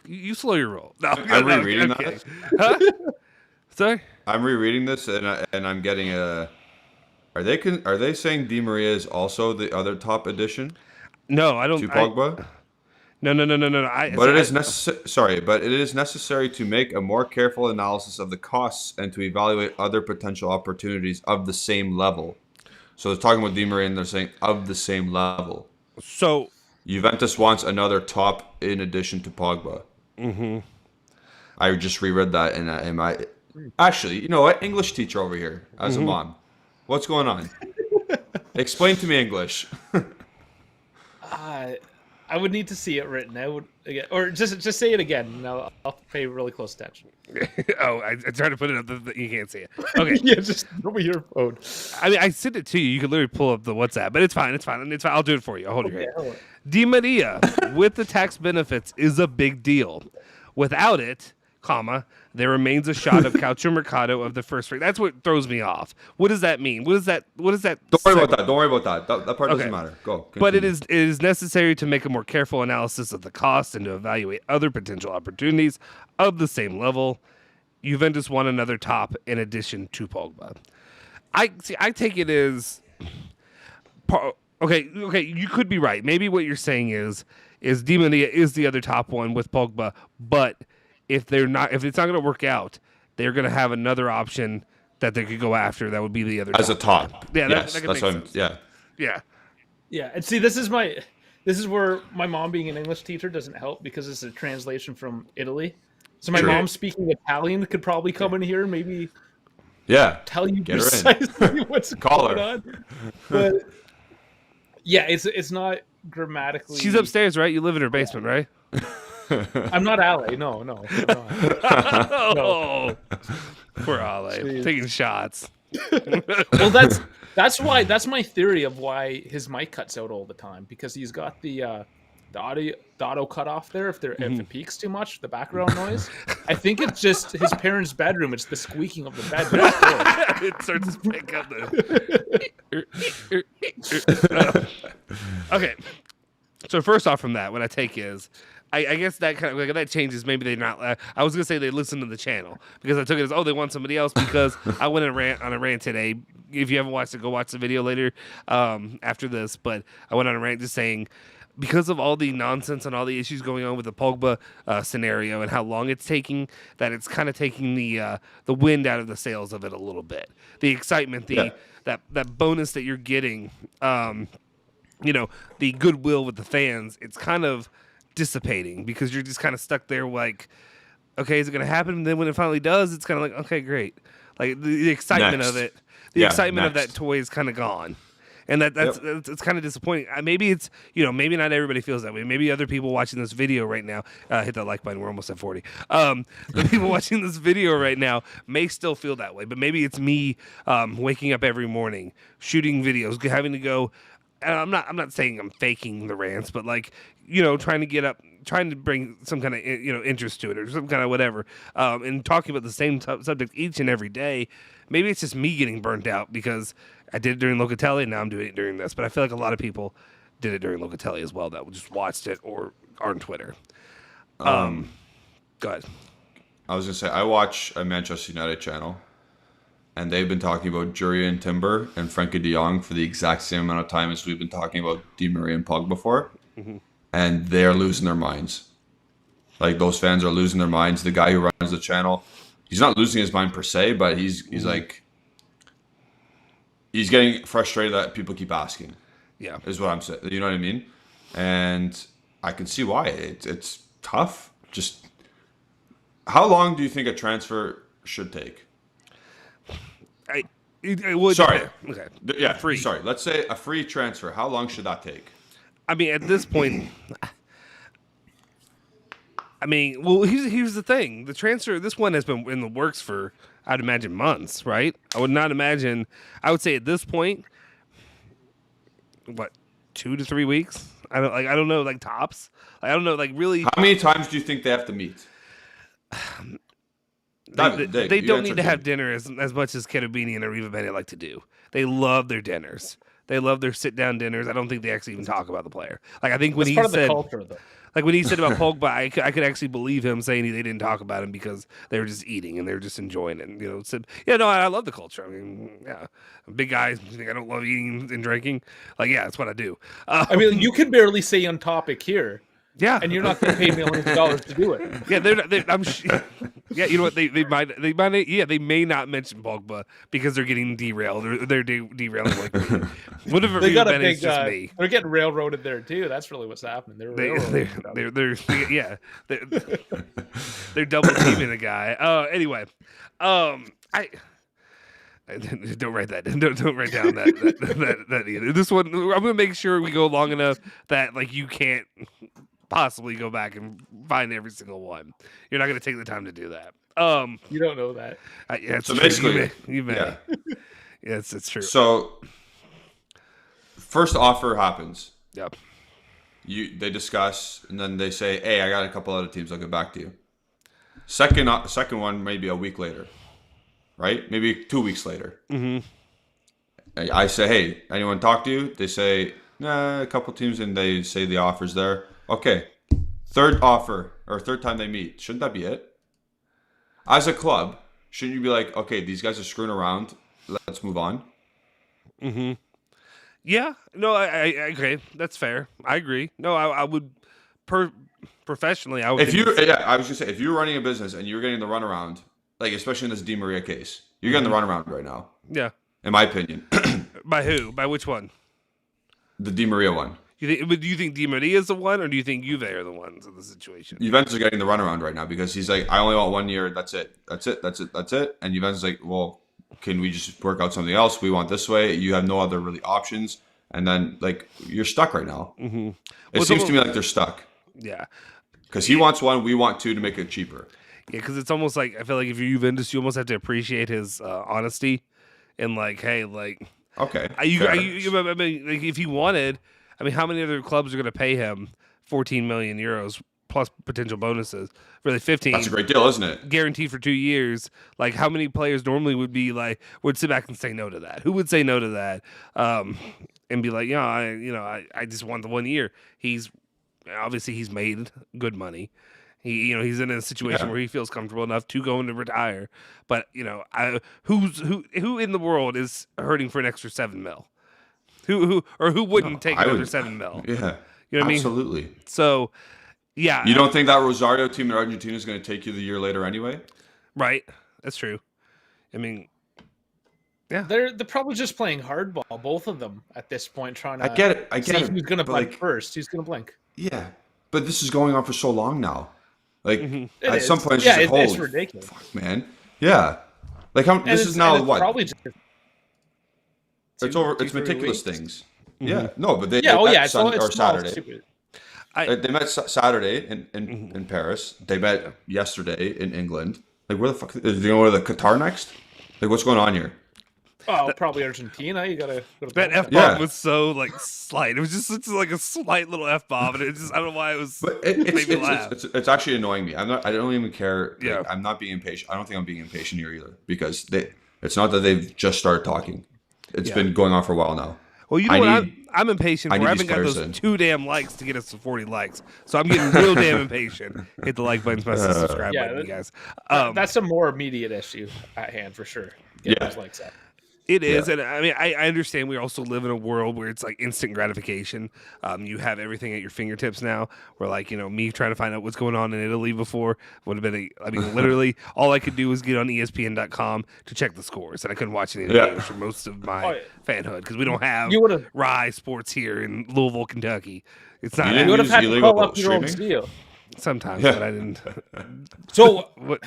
you slow your roll. No, I'm rereading that. Huh? Sorry. I'm rereading this, and I'm getting a. Are they saying Di Maria is also the other top addition? No, I don't. To Pogba. No. But it is necessary to make a more careful analysis of the costs and to evaluate other potential opportunities of the same level. So they're talking about Di Maria, and they're saying of the same level. So Juventus wants another top in addition to Pogba. Mm-hmm. I just reread that, and actually, you know what? English teacher over here as a mom. What's going on? Explain to me English. I would need to see it written. I would again, or just say it again. And I'll pay really close attention. Oh, I tried to put it up. You can't see it. Okay. Yeah, just throw me your phone. I mean, I sent it to you. You can literally pull up the WhatsApp, but it's fine. It's fine. I'll do it for you. I'll hold your hand. Di Maria with the tax benefits is a big deal. Without it, there remains a shot of Calcio Mercato of the first rate. That's what throws me off. What does that mean? What is that? Don't worry about that. That part doesn't matter. Go. Continue. But it is necessary to make a more careful analysis of the cost and to evaluate other potential opportunities of the same level. Juventus won another top in addition to Pogba. I take it as okay. You could be right. Maybe what you're saying is Di Maria is the other top one with Pogba, but if it's not going to work out, they're going to have another option that they could go after. That would be the other as top. A top. Yeah, yes, that makes sense. Yeah. And see, this is where my mom being an English teacher doesn't help because it's a translation from Italy. So my mom speaking Italian could probably come in here, maybe. Yeah. Tell you precisely what's going on. But yeah, it's not grammatically. She's upstairs, right? You live in her basement, right? I'm not Ale. No. Oh, poor Ale, taking shots. Well, that's my theory of why his mic cuts out all the time, because he's got the auto cut off there if it peaks too much, the background noise. I think it's just his parents' bedroom. It's the squeaking of the bed. It starts to pick up the. Okay. So first off from that, what I take is, I guess that kind of like, that changes. Maybe they're not. I was gonna say they listen to the channel because I took it as they want somebody else because I went on a rant today. If you haven't watched it, go watch the video later after this. But I went on a rant just saying because of all the nonsense and all the issues going on with the Pogba scenario and how long it's taking, that it's kind of taking the wind out of the sails of it a little bit. The excitement, that bonus that you're getting, the goodwill with the fans, it's kind of dissipating because you're just kind of stuck there like, okay, is it going to happen? And then when it finally does, it's kind of like, okay, great. Like the excitement of it, of that toy is kind of gone. And that's it's kind of disappointing. Maybe it's, maybe not everybody feels that way. Maybe other people watching this video right now, hit that like button. We're almost at 40. The people watching this video right now may still feel that way, but maybe it's me waking up every morning, shooting videos, having to go. And I'm not saying I'm faking the rants, but like, trying to get up, trying to bring some kind of, interest to it or some kind of whatever, and talking about the same subject each and every day. Maybe it's just me getting burnt out because I did it during Locatelli and now I'm doing it during this. But I feel like a lot of people did it during Locatelli as well that just watched it or are on Twitter. Go ahead. I was going to say, I watch a Manchester United channel, and they've been talking about Jurriën Timber and Frankie de Jong for the exact same amount of time as we've been talking about Di Maria and Pogba before. Mm-hmm. And they're losing their minds. Like, those fans are losing their minds. The guy who runs the channel, he's not losing his mind per se, but he's like, he's getting frustrated that people keep asking. Yeah. Is what I'm saying. You know what I mean? And I can see why. It's tough. Just, how long do you think a transfer should take? It would. Sorry. Okay. Yeah. Free. Sorry. Let's say a free transfer. How long should that take? I mean, at this point, I mean, well, here's the thing. The transfer, this one has been in the works for, I'd imagine, months, right? I would not imagine, I would say at this point, what, 2 to 3 weeks? I don't know, like tops. I don't know, like really. How many times do you think they have to meet? They don't need to have dinner as much as Cherubini and Arriva Bene like to do. They love their dinners. They love their sit-down dinners. I don't think they actually even talk about the player. Like, I think when That's he part said, of the culture, though. like when he said about Pogba, I could actually believe him saying they didn't talk about him because they were just eating and they were just enjoying it. And, you know, said, yeah, no, I love the culture. I mean, yeah, big guys think I don't love eating and drinking. Like, yeah, that's what I do. I mean, you can barely say on topic here. Yeah, and you're not going to pay millions of dollars to do it. Yeah, yeah, you know what? They might. Yeah, they may not mention Pogba because they're getting derailed. Or they're derailing like me. What if they got a big? Just me? They're getting railroaded there too. That's really what's happening. They're double teaming the guy. Anyway, I. Don't write that. Don't write down that either. This one, I'm gonna make sure we go long enough that like you can't possibly go back and find every single one. You're not gonna take the time to do that. You don't know that. Yeah, so basically, you may. Yeah, yes, it's true. So first offer happens. Yep. They discuss and then they say, "Hey, I got a couple other teams. I'll get back to you." Second one maybe a week later. Right? Maybe 2 weeks later. Mm-hmm. I say, hey, anyone talk to you? They say, nah, a couple teams, and they say the offer's there. Okay. Third offer, or third time they meet. Shouldn't that be it? As a club, shouldn't you be like, okay, these guys are screwing around. Let's move on. Mm-hmm. Yeah. No, I agree. That's fair. I agree. No, I would, professionally, I would. I was going to say, if you were running a business and you were getting the runaround, like, especially in this Di Maria case. You're getting the runaround right now. Yeah. In my opinion. By who? By which one? The Di Maria one. Do you think Di Maria is the one, or do you think Juve are the ones in the situation? Juventus are getting the runaround right now because he's like, I only want 1 year. That's it. And Juventus is like, well, can we just work out something else? We want this way. You have no other really options. And then, like, you're stuck right now. Mm-hmm. It seems to me like they're stuck. Yeah. Because he wants 1, we want 2 to make it cheaper. Yeah, because it's almost like I feel like if you're Juventus, you almost have to appreciate his honesty and like, hey, like, okay, I mean, like, if he wanted, I mean, how many other clubs are going to pay him 14 million euros plus potential bonuses? Really, 15. That's a great deal, isn't it? Guaranteed for 2 years. Like, how many players normally would sit back and say no to that? Who would say no to that? And be like, I just want the 1 year. He's made good money. He's in a situation where he feels comfortable enough to go into retire. But who in the world is hurting for an extra 7 mil? Who wouldn't take another 7 mil? Yeah, you know what I mean? Absolutely. So, yeah, you don't think that Rosario team in Argentina is going to take you the year later anyway? Right, that's true. I mean, yeah, they're probably just playing hardball, both of them at this point, trying to. I get it. Who's going to blink first? Who's going to blink? Yeah, but this is going on for so long now. Like at some point, it's ridiculous, fuck, man. Yeah, like this is now what? Probably just it's over. It's meticulous things. Mm-hmm. Yeah, no, but they met Sunday or small, Saturday. They met Saturday in Paris. They met yesterday in England. Like, where the fuck? Do you know where the Qatar next? Like, what's going on here? Oh, probably Argentina. You gotta go to that F-bomb was so like slight. It was just such like a slight little F-bomb, and it just I don't know why it was. But it's actually annoying me. I don't even care. Yeah. Like, I'm not being impatient. I don't think I'm being impatient here either because it's not that they've just started talking. It's been going on for a while now. Well, you know what? I'm impatient. I haven't got those 2 damn likes to get us to 40 likes, so I'm getting real damn impatient. Hit the like button, smash the subscribe button, you guys. That's a more immediate issue at hand for sure. Get those likes up. It is, and I mean, I understand we also live in a world where it's like instant gratification. You have everything at your fingertips now. Where like, me trying to find out what's going on in Italy before would have been, literally all I could do was get on ESPN.com to check the scores, and I couldn't watch any of the games for most of my fanhood because we don't have Rye Sports here in Louisville, Kentucky. It's not. You would have had to call up your own studio Sometimes, but I didn't. So what?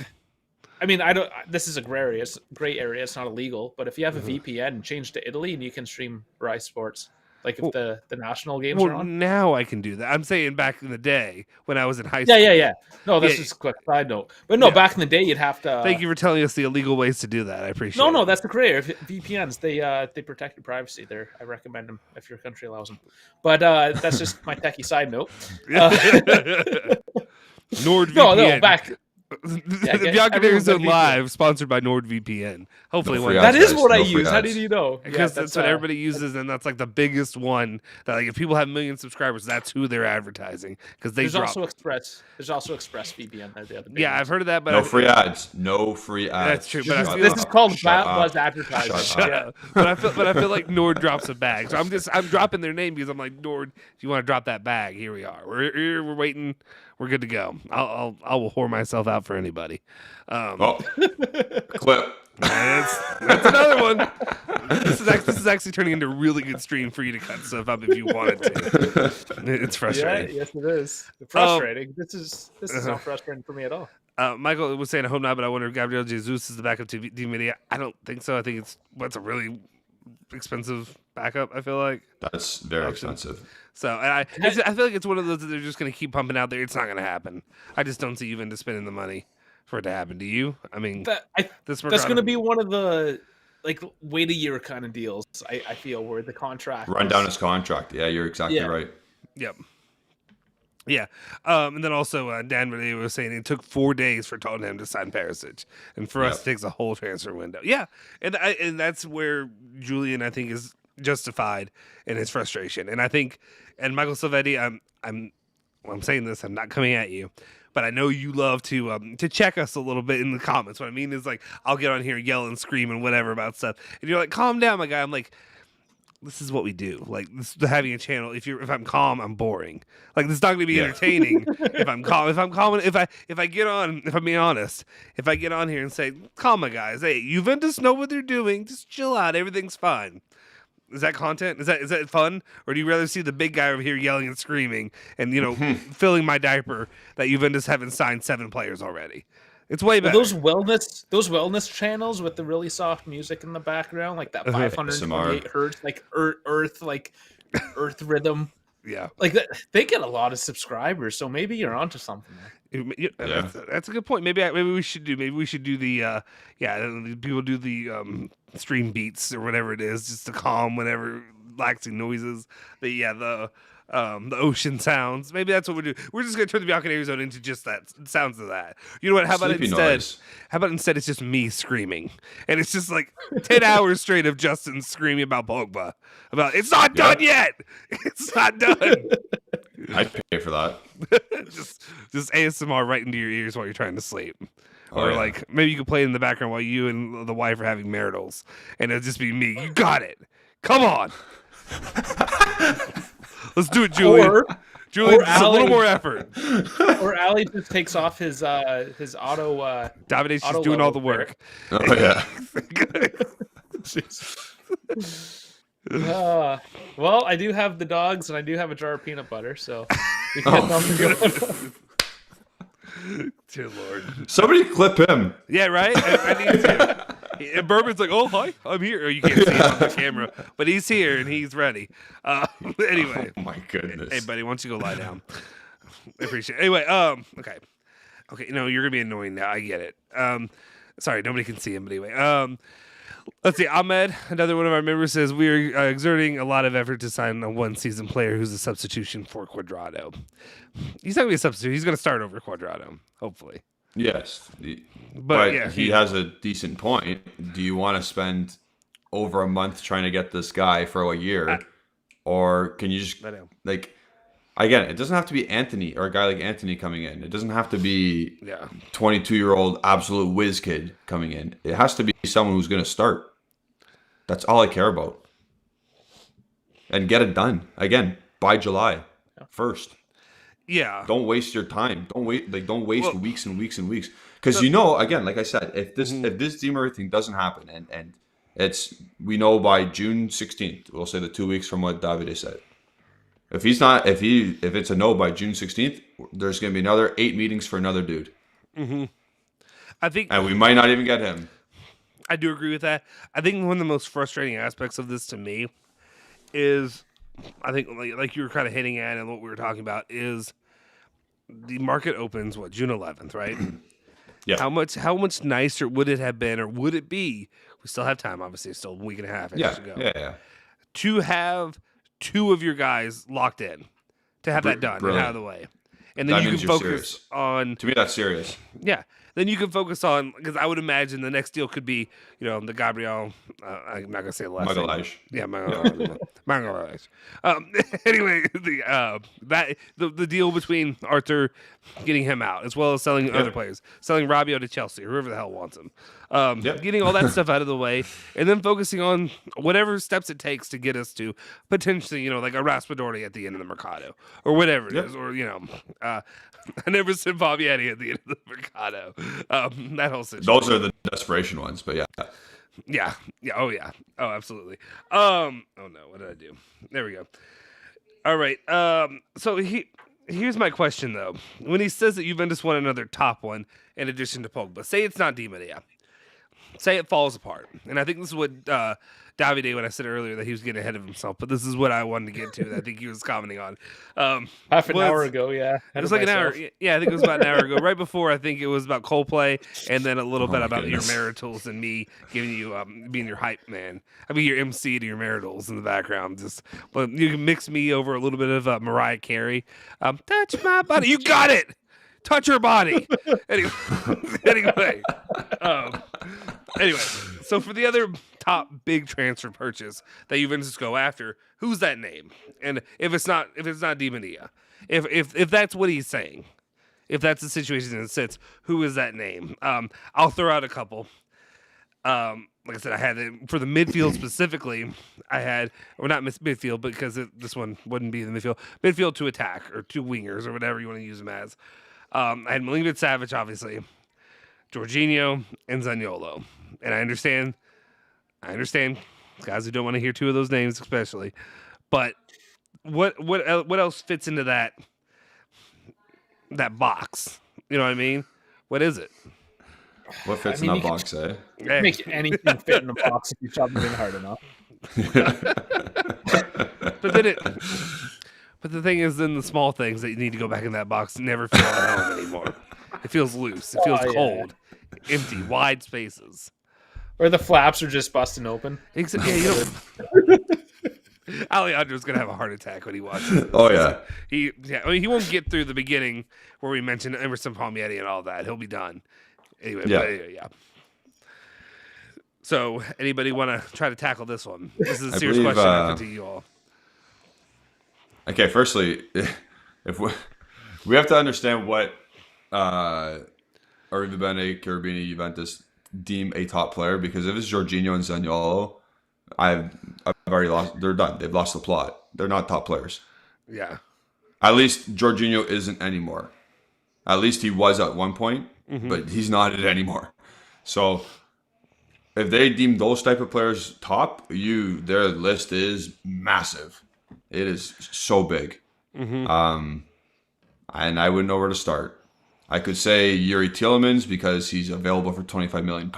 I mean, I don't. This is a gray area. It's not illegal. But if you have a VPN, change to Italy, and you can stream Rai Sports. Like if the national games Well, are on. now I can do that. I'm saying back in the day when I was in high school. Yeah. No, that's Yeah. just a quick side note. But no, Yeah. back in the day, you'd have to. Thank you for telling us the illegal ways to do that. I appreciate it. No, that's the creator. VPNs, they protect your privacy. I recommend them if your country allows them. But that's just my techie side note. NordVPN. No, back. The Biancaneers Zone Live, sponsored by NordVPN. Hopefully one. That is what I No free use. How ads. did you know? Because that's what everybody uses, and that's like the biggest one. That like if people have 1 million subscribers, that's who they're advertising because they There's drop. also Express. There's also Express VPN. The other Yeah, I've heard of that, but No free ads. No free ads. That's true, but I feel this is called Shut Buzz up. advertising. Shut up. Yeah, but I feel like Nord drops a bag, so I'm dropping their name because I'm like, Nord, if you want to drop that bag, here we are. We're waiting. We're good to go. I will whore myself out for anybody. Clip. That's another one. This is actually turning into a really good stream for you to cut stuff up if you wanted to. It's frustrating. Yes, it is. Frustrating. This is not frustrating for me at all. Michael was saying I hope not, but I wonder if Gabriel Jesus is the backup to Di Maria. I don't think so. I think it's a really expensive backup. I feel like That's very expensive. so. And I feel like it's one of those that they're just going to keep pumping out there. It's not going to happen. I just don't see Juventus spending the money for it to happen. Do you? I mean, that's going to be one of the like wait a year kind of deals. I feel where the contract Run down his contract. Yeah, you're exactly right. Yep. Yeah. And then also Dan Renee was saying it took 4 days for Tottenham to sign Perisic, and for us it takes a whole transfer window. Yeah, and that's where Julian I think is justified in his frustration, and I think and Michael Silvetti, I'm saying this, I'm not coming at you. But I know you love to check us a little bit in the comments. What I mean is like I'll get on here and yell and scream and whatever about stuff, and you're like, "Calm down, my guy." I'm like, "This is what we do. Like this, having a channel. If I'm calm, I'm boring. Like this is not going to be entertaining if I'm calm. If I'm calm, if I get on, if I'm being honest, if I get on here and say, "Calm, my guys. Hey, Juventus know what they're doing. Just chill out. Everything's fine." Is that content? Is that fun? Or do you rather see the big guy over here yelling and screaming and, filling my diaper that Juventus haven't signed 7 players already? It's way better. Those wellness channels with the really soft music in the background, like that 528 hertz, like earth rhythm. Yeah. Like that, they get a lot of subscribers, so maybe you're onto something there. That's a good point. Maybe we should do the people do the stream beats or whatever it is, just to calm whenever relaxing noises. The ocean sounds. Maybe that's what we do. We're just gonna turn the Biancaneers Zone into just that sounds of that. You know what? How about instead it's just me screaming, and it's just like 10 hours straight of Justin screaming about Pogba, about it's not done yet. It's not done. I'd pay for that. just ASMR right into your ears while you're trying to sleep. Or like maybe you could play it in the background while you and the wife are having maritals, and it'll just be me. You got it. Come on. Let's do it, Julian. Julian, just a little more effort. Or Ali just takes off his auto. Davide's just doing all the work. Oh yeah. Well, I do have the dogs and I do have a jar of peanut butter, so we can Dear Lord. Somebody clip him. Yeah, right? I need to. And Bourbon's like, oh, hi, I'm here. You can't see him on the camera, but he's here and he's ready. Anyway. Oh, my goodness. Hey, buddy, why don't you go lie down? I appreciate it. Anyway, okay. Okay, you're going to be annoying now. I get it. Sorry, nobody can see him, but anyway. Let's see. Ahmed, another one of our members, says we are exerting a lot of effort to sign a one-season player who's a substitution for Cuadrado. He's not going to be a substitute. He's going to start over Cuadrado, hopefully. Yes. But he has a decent point. Do you want to spend over a month trying to get this guy for a year? Or can you just, again, it doesn't have to be Anthony or a guy like Anthony coming in. It doesn't have to be 22-year-old absolute whiz kid coming in. It has to be someone who's going to start. That's all I care about. And get it done. Again, by July 1st. Yeah. Don't waste your time. Don't waste weeks and weeks and weeks. Because again, like I said, if this Di Maria thing doesn't happen and we know by June 16th, we'll say the 2 weeks from what Davide said. If it's a no by June 16th, there's going to be another 8 meetings for another dude. Mm-hmm. And we might not even get him. I do agree with that. I think one of the most frustrating aspects of this to me is I think like you were kind of hitting at and what we were talking about is the market opens June 11th, right? Yeah. How much nicer would it have been, or would it be? We still have time, obviously, still a week and a half to go. Yeah. To have two of your guys locked in, to have that done and out of the way, and then you can focus on. To me, that's serious. Yeah. Then you can focus on, because I would imagine the next deal could be, the Gabriel. I'm not gonna say the last name. Magalhaes. Yeah, Magalhaes. Anyway, the deal between Arthur getting him out, as well as selling other players, selling Rabiot to Chelsea, whoever the hell wants him, getting all that stuff out of the way, and then focusing on whatever steps it takes to get us to potentially, like a Raspadori at the end of the mercato, or whatever it is, or an Emerson Palmieri at the end of the mercato. That whole situation. Those are the desperation ones, but yeah. Yeah. Oh, absolutely. Oh no, what did I do? There we go. All right. So here's my question though. When he says that Juventus want another top one in addition to Pogba, say it's not Di Maria. Say it falls apart. And I think this is what Davide, when I said earlier that he was getting ahead of himself, but this is what I wanted to get to that I think he was commenting on. Half an hour ago, yeah. It was like an hour. Yeah, I think it was about an hour ago. Right before, I think it was about Coldplay, and then a little bit about your maritals and me giving you being your hype man. I mean, your MC to your maritals in the background. But you can mix me over a little bit of Mariah Carey. Touch my body. You got it. Touch her body. Anyway. So for the other top big transfer purchase that Juventus go after, who's that name? And if it's not Di Maria, if that's what he's saying, if that's the situation that it sits, who is that name? I'll throw out a couple. Like I said, I had it for the midfield specifically. Not midfield, because this one wouldn't be the midfield to attack, or two wingers, or whatever you want to use them as. I had Milinkovic-Savic, obviously, Jorginho, and Zaniolo. And I understand guys who don't want to hear two of those names, especially. But what else fits into that box? You know what I mean? What is it? What fits in that box, eh? Make anything fit in the box if you shove it in hard enough. But the thing is, then the small things that you need to go back in that box never feel at home anymore. It feels loose. It feels cold, empty, wide spaces. Or the flaps are just busting open. Yeah, Alejandro's gonna have a heart attack when he watches it. Oh yeah. He won't get through the beginning where we mentioned Emerson Palmieri and all that. He'll be done. Anyway, yeah. So, anybody want to try to tackle this one? This is a serious question I put to you all. Okay, firstly, if we have to understand what Arriva Bene, Carabini, Juventus deem a top player, because if it's Jorginho and Zaniolo, I've already lost. They're done. They've lost the plot. They're not top players. Yeah. At least Jorginho isn't anymore. At least he was at one point, but he's not it anymore. So if they deem those type of players top, their list is massive. It is so big. And I wouldn't know where to start. I could say Yuri Tielemans because he's available for £25 million,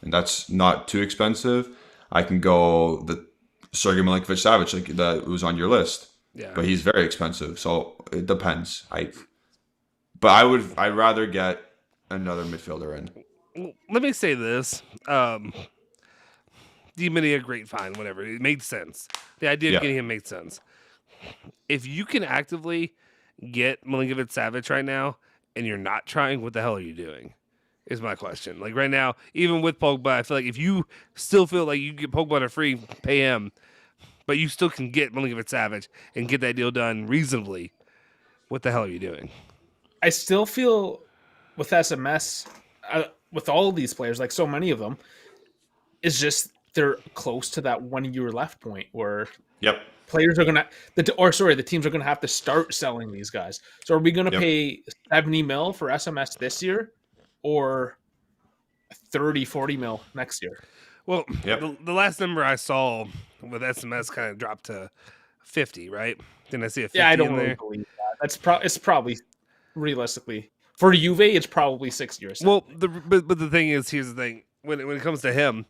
and that's not too expensive. I can go the Sergei Milinkovic-Savic, like that was on your list, but he's very expensive. So it depends. I'd rather get another midfielder in. Let me say this. Di Maria, great find, whatever. It made sense. The idea of getting him made sense. If you can actively get Milinkovic-Savic right now and you're not trying, what the hell are you doing? Is my question. Like right now, even with Pogba, I feel like if you still feel like you get Pogba on a free, pay him, but you still can get Milinkovic-Savic and get that deal done reasonably, what the hell are you doing? I still feel with SMS, with all of these players, like so many of them, is just they're close to that 1 year left point where players are the teams are gonna have to start selling these guys. So are we gonna pay 70 mil for SMS this year or 30-40 mil next year? Well, the last number I saw with SMS kind of dropped to 50, right? Didn't I see a 50 I don't in really there? believe that. It's probably realistically for Juve, it's probably 6 years. Well, but the thing is, here's the thing: when it comes to him,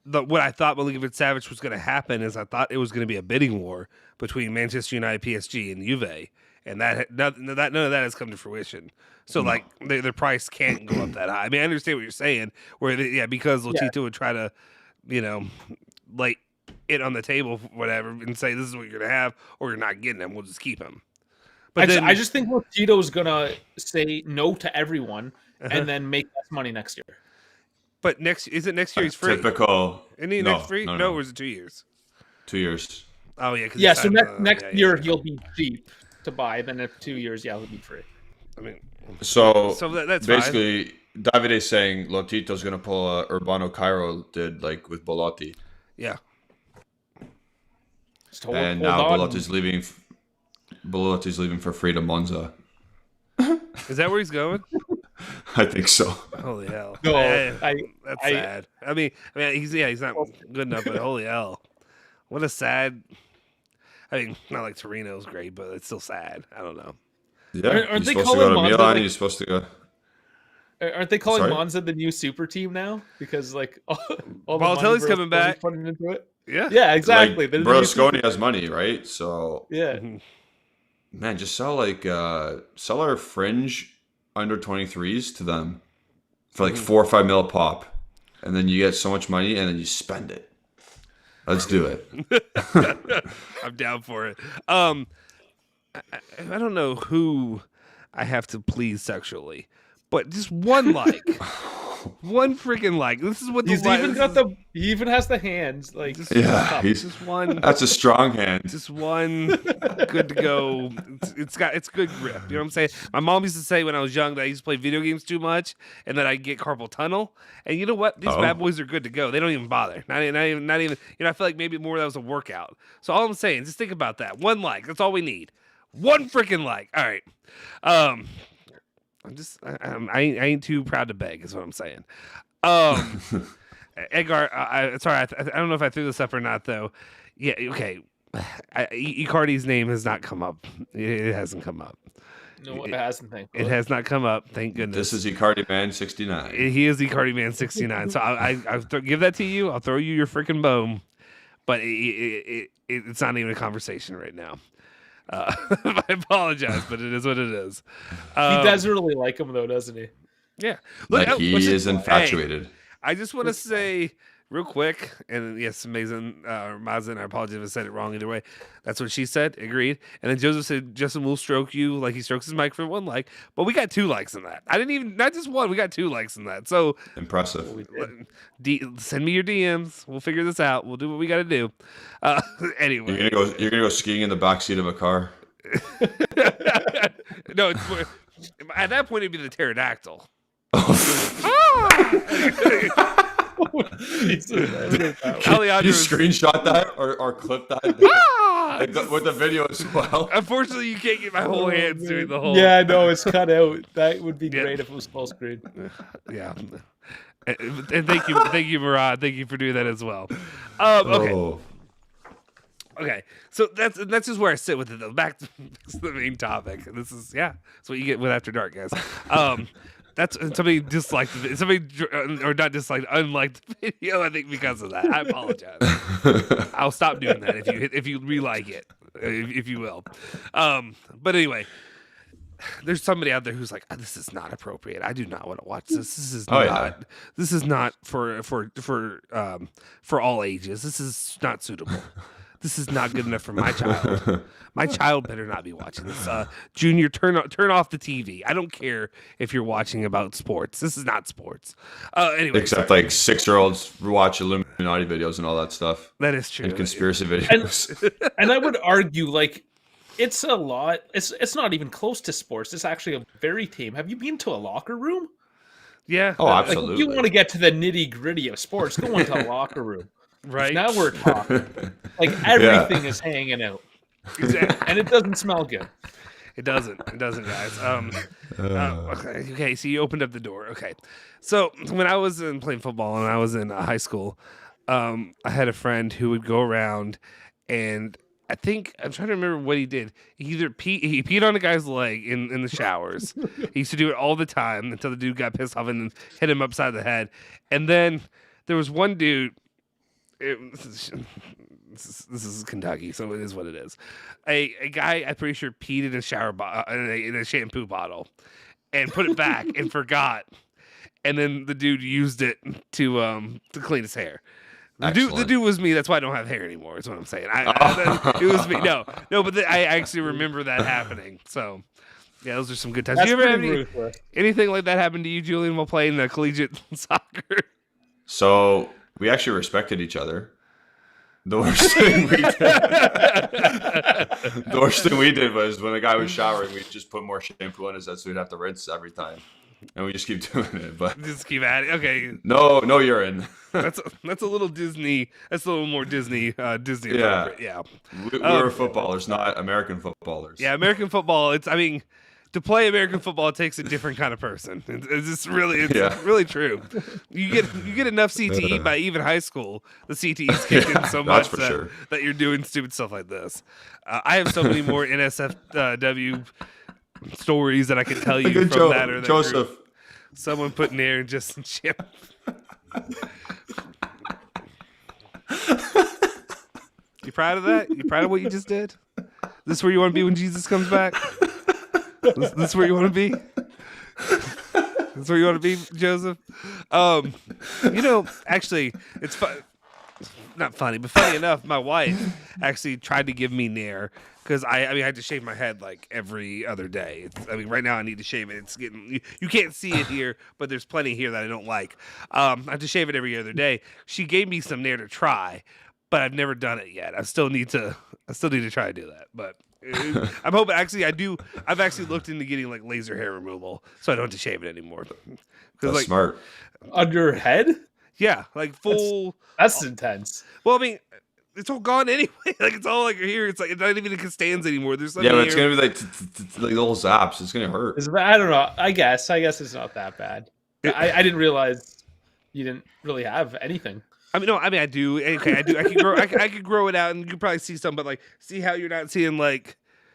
what I thought Milinkovic-Savic was going to happen is I thought it was going to be a bidding war between Manchester United, PSG, and Juve, and none of that has come to fruition. So like their price can't go up that high. I mean, I understand what you're saying. Because Lotito would try to, lay it on the table, whatever, and say this is what you're going to have, or you're not getting him. We'll just keep him. But I just think Lotito's going to say no to everyone and then make less money next year. But is it next year he's free? Typical. Isn't he next free? No, or is it 2 years? 2 years. Oh, yeah. Yeah, so next year he'll be cheap to buy. Then in 2 years, he'll be free. I mean, so that's basically, Davide's saying Lotito's going to pull a Urbano Cairo did like with Belotti. Yeah. And now Belotti's leaving. Belotti's leaving for Freedom Monza. Is that where he's going? I think so. Holy hell! No, that's sad. I mean, he's not good enough, but holy hell, what a sad. I mean, not like Torino's great, but it's still sad. I don't know. Yeah, aren't he's they supposed to go to Monza, Milan. He's supposed to go. Aren't they calling Monza the new super team now? Because like all Balotelli's coming back. Putting into it. Yeah, exactly. Like, Berlusconi has money, right? So yeah, man, just sell our fringe under 23s to them for like 4 or 5 mil a pop, and then you get so much money, and then you spend it. Let's do it. I'm down for it. I don't know who I have to please sexually, but just one one freaking like. This is what he even has the hands like. Just one. That's a strong hand. Just one, good to go. It's good grip. You know what I'm saying? My mom used to say when I was young that I used to play video games too much and that I get carpal tunnel. And you know what? These bad boys are good to go. They don't even bother. Not even. I feel like maybe more that was a workout. So all I'm saying, just think about that. One like. That's all we need. One freaking like. All right. I ain't too proud to beg, is what I'm saying. Edgar, sorry, I don't know if I threw this up or not, though. Yeah, okay. Icardi's name has not come up. It hasn't come up. No, it hasn't. It has not come up. Thank goodness. This is Icardi Man 69. He is Icardi Man 69. So I'll give that to you. I'll throw you your freaking bone. But it's not even a conversation right now. I apologize, but it is what it is. He does really like him, though, doesn't he? Yeah. Look, he is infatuated. Hey, I just want to say real quick, and yes, amazing. Mazin, I apologize if I said it wrong either way. That's what she said. Agreed. And then Joseph said, Justin will stroke you like he strokes his mic for 1 like. But we got 2 likes in that. I didn't even, not just 1, we got 2 likes in that. So impressive. Send me your DMs. We'll figure this out. We'll do what we got to do. Anyway. You're gonna go skiing in the backseat of a car? No, at that point, it'd be the pterodactyl. You screenshot that or clip that with the video as well. Unfortunately, you can't get my whole hands doing the whole. Yeah, no, it's cut out. That would be great if it was full screen. Yeah, and thank you, Murad. Thank you for doing that as well. Okay. Okay, so that's just where I sit with it, though. Back to the main topic. This is that's what you get with After Dark, guys. That's somebody disliked or not disliked, unliked the video. I think because of that. I apologize. I'll stop doing that if you re-like it, if you will. But anyway, there's somebody out there who's like, this is not appropriate. I do not want to watch this. This is not. This is not for all ages. This is not suitable. This is not good enough for my child. My child better not be watching this. Junior, turn off the TV. I don't care if you're watching about sports. This is not sports. Anyway, except like 6-year-olds watch Illuminati videos and all that stuff. That is true. And conspiracy videos. And I would argue, like, it's a lot. It's not even close to sports. It's actually a very tame. Have you been to a locker room? Yeah. Oh, absolutely. Like, if you want to get to the nitty gritty of sports, go into a locker room. Right. Now we're talking. Like, everything is hanging out. Exactly. And it doesn't smell good. It doesn't, guys. Okay, so you opened up the door. Okay. So when I was playing football and I was in high school, I had a friend who would go around and I'm trying to remember what he did. He peed on a guy's leg in the showers. He used to do it all the time until the dude got pissed off and hit him upside the head. And then there was one dude this is Kentucky, so it is what it is. A guy, I'm pretty sure, peed in a shower in a shampoo bottle, and put it back and forgot, and then the dude used it to clean his hair. The dude was me. That's why I don't have hair anymore. Is what I'm saying. It was me. No, but I actually remember that happening. So. Yeah, those are some good times. That's Do you ever have anything like that happen to you, Julian, while playing collegiate soccer? So we actually respected each other. The worst thing we did was when the guy was showering, we just put more shampoo on his head so we'd have to rinse every time, and we just keep doing it. But just keep at it. Okay. No urine. That's a little Disney. That's a little more Disney. Disney. Yeah. Yeah. We were footballers, not American footballers. Yeah, American football. To play American football, it takes a different kind of person. It's really true. You get enough CTE by even high school. The CTE's kicked in so much that you're doing stupid stuff like this. I have so many more NSFW stories that I can tell you from that or that Joseph. Group. Someone put in there and just chip. You proud of that? You proud of what you just did? This where you want to be when Jesus comes back? This is where you want to be? This is where you want to be, Joseph? Actually, it's not funny, but funny enough, my wife actually tried to give me Nair because I had to shave my head like every other day. Right now I need to shave it. It's getting you can't see it here, but there's plenty here that I don't like. I have to shave it every other day. She gave me some Nair to try, but I've never done it yet. I still need to try to do that, but. I'm hoping. Actually, I do. I've actually looked into getting like laser hair removal, so I don't have to shave it anymore. That's smart. On your head? Yeah, like full. That's intense. Well, it's all gone anyway. Like it's all like here. It's like it's not even in stands anymore. There's but it's gonna be like little zaps. It's gonna hurt. I don't know. I guess it's not that bad. I didn't realize you didn't really have anything. I do. Okay, I do. I could grow it out, and you can probably see some. But like, see how you're not seeing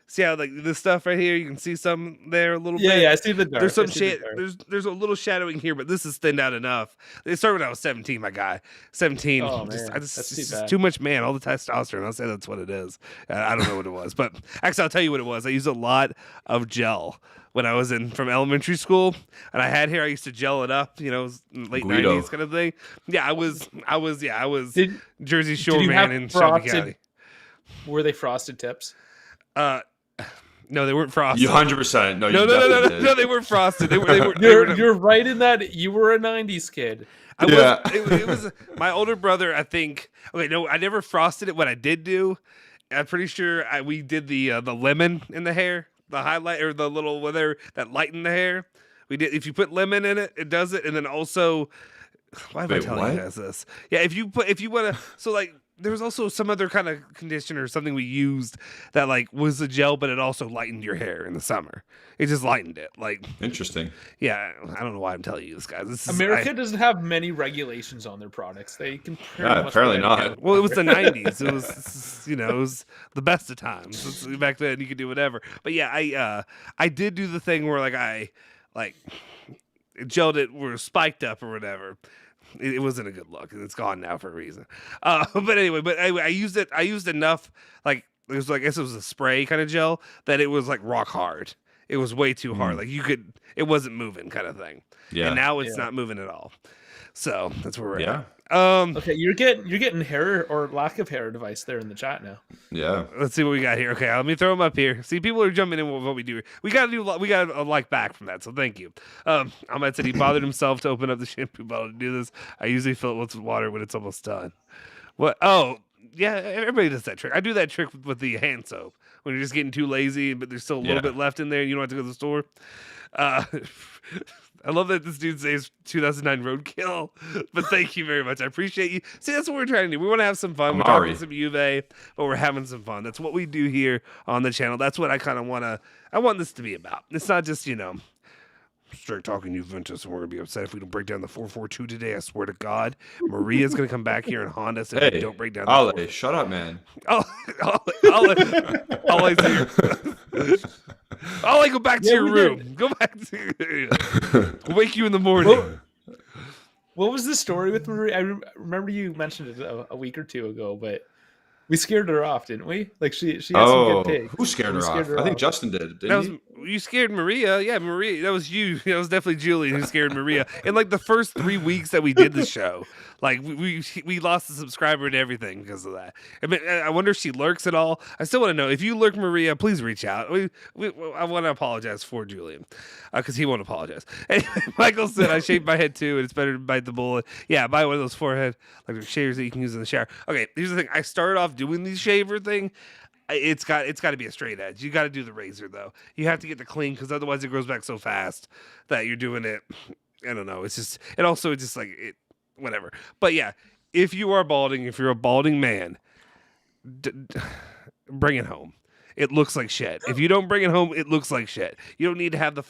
see how like this stuff right here. You can see some there a little bit. Yeah. I see the dark. There's some shade. There's a little shadowing here, but this is thinned out enough. It started when I was 17, my guy. 17. Oh man, that's too much, man. All the testosterone. I'll say that's what it is. I don't know what it was, but actually, I'll tell you what it was. I used a lot of gel when I was from elementary school, and I had hair. I used to gel it up, late Guido. 90s kind of thing. Yeah, I was Jersey Shore man in Shelby County. Were they frosted tips? No, they weren't frosted. You 100%. No, they weren't frosted. You're right in that. You were a 90s kid. It was my older brother, I think. Okay, no, I never frosted it. What I did do, I'm pretty sure we did the lemon in the hair. The highlight or the little that lighten the hair. We did. If you put lemon in it, it does it. And then also, why am I telling you guys this? Yeah, if you want to, so like there was also some other kind of conditioner or something we used that like was a gel, but it also lightened your hair in the summer. It just lightened it. Like interesting. Yeah, I don't know why I'm telling you this, guys. America doesn't have many regulations on their products. They can apparently not. Well, it was the 90s. It was it was the best of times. Back then, you could do whatever. But yeah, I did do the thing where I gelled it, were spiked up or whatever. It wasn't a good look, and it's gone now for a reason. But anyway, I used it. I used enough. Like it was, I guess it was a spray kind of gel that it was like rock hard. It was way too hard. Like it wasn't moving, kind of thing. Yeah. And now it's not moving at all. So that's where we're at. Okay, you're getting hair or lack of hair advice there in the chat now. Yeah. Let's see what we got here. Okay, let me throw them up here. See, people are jumping in with what we do. We got a like back from that, so thank you. Ahmed said he bothered himself to open up the shampoo bottle to do this. I usually fill it with water when it's almost done. What? Oh, yeah, everybody does that trick. I do that trick with the hand soap when you're just getting too lazy, but there's still a little bit left in there. You don't have to go to the store. I love that this dude says 2009 Roadkill, but thank you very much. I appreciate you. See, that's what we're trying to do. We want to have some fun. We're talking some Juve, but we're having some fun. That's what we do here on the channel. That's what I kind of I want this to be about. It's not just, straight talking Juventus, and we're going to be upset if we don't break down the 4-4-2 today. I swear to God. Maria's going to come back here and haunt us if we don't break down the Ale, shut up, man. I'll go back to your room. Go back to wake you in the morning. What was the story with Maria? I remember you mentioned it a week or two ago, but we scared her off, didn't we? Like she had some good takes. Who scared her off? I think Justin did, didn't he? You scared Maria. Yeah, Maria. That was you. That was definitely Julian who scared Maria. In like the first 3 weeks that we did the show, like we lost a subscriber and everything because of that. I mean, I wonder if she lurks at all. I still want to know if you lurk, Maria. Please reach out. I want to apologize for Julian because he won't apologize. Anyway, Michael said I shaved my head too, and it's better to bite the bullet. Yeah, buy one of those forehead like shavers that you can use in the shower. Okay, here's the thing. I started off doing the shaver thing. It's got to be a straight edge. You got to do the razor though. You have to get the clean because otherwise it grows back so fast that you're doing it. I don't know. It's just like it, whatever. But yeah, if you are balding, if you're a balding man, bring it home. It looks like shit. If you don't bring it home, it looks like shit. You don't need to have the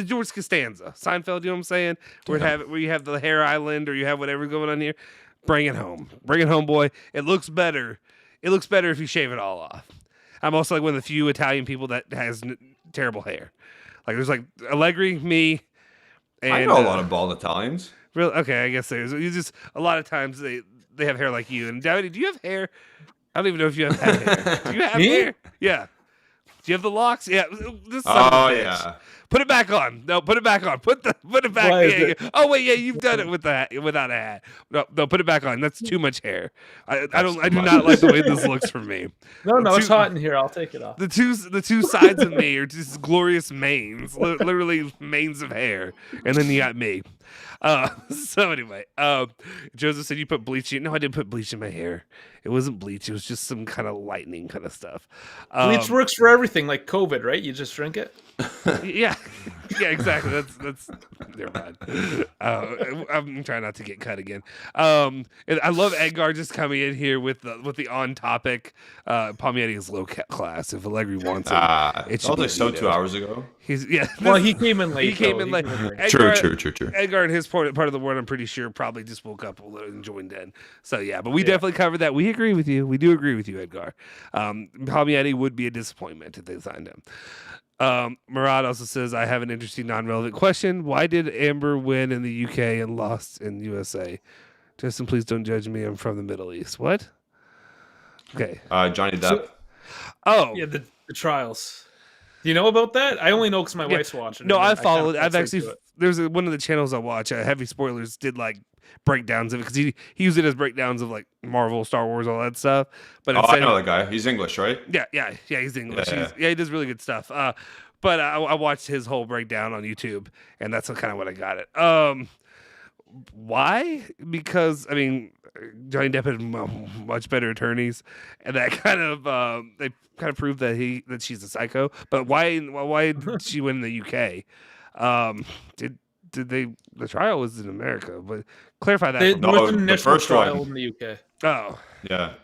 George Costanza, Seinfeld. You know what I'm saying? Where you have the hair island or you have whatever going on here. Bring it home. Bring it home, boy. It looks better. It looks better if you shave it all off. I'm also like one of the few Italian people that has terrible hair. Like there's like Allegri, me, and I know a lot of bald Italians. Really? Okay, I guess there's. You just a lot of times they have hair like you. And David, do you have hair? I don't even know if you have hair. Do you have hair? Yeah. Do you have the locks? Yeah. This son of a bitch. Yeah. Put it back on. No, put it back on. Put it back. Yeah. Oh wait, yeah, you've done it without a hat. No, put it back on. That's too much hair. I do not like the way this looks for me. No, it's hot in here. I'll take it off. The two sides of me are just glorious manes, literally manes of hair, and then you got me. So anyway, Joseph said you put bleach in. No, I didn't put bleach in my hair. It wasn't bleach. It was just some kind of lightning kind of stuff. Bleach works for everything, like COVID, right? You just drink it. Yeah, exactly. That's never mind. I'm trying not to get cut again. And I love Edgar just coming in here with the on topic. Palmieri is low class. If Allegri wants it, it's only so 2 hours ago. Well, he came in late. He came in late. True. Edgar and his part of the world, I'm pretty sure, probably just woke up and joined in. So yeah, but we definitely covered that. We agree with you. We do agree with you, Edgar. Palmieri would be a disappointment if they signed him. Murad also says, I have an interesting non-relevant question. Why did Amber win in the UK and lost in USA? Justin, please don't judge me. I'm from the Middle East. What? Okay. Johnny Depp. Yeah, the trials. Do you know about that? I only know because my wife's watching. No, I followed. I've actually. There's one of the channels I watch. Heavy Spoilers did like breakdowns of it because he used it as breakdowns of like Marvel, Star Wars, all that stuff. But I know that guy. He's English, right? Yeah, he's English. He does really good stuff. But I watched his whole breakdown on YouTube, and that's kind of what I got it. Why? Because I mean, Johnny Depp had much better attorneys, and that kind of they kind of proved that she's a psycho. But why did she win in the UK? Did they? The trial was in America, but clarify that. There was an initial trial in the UK. Oh, yeah.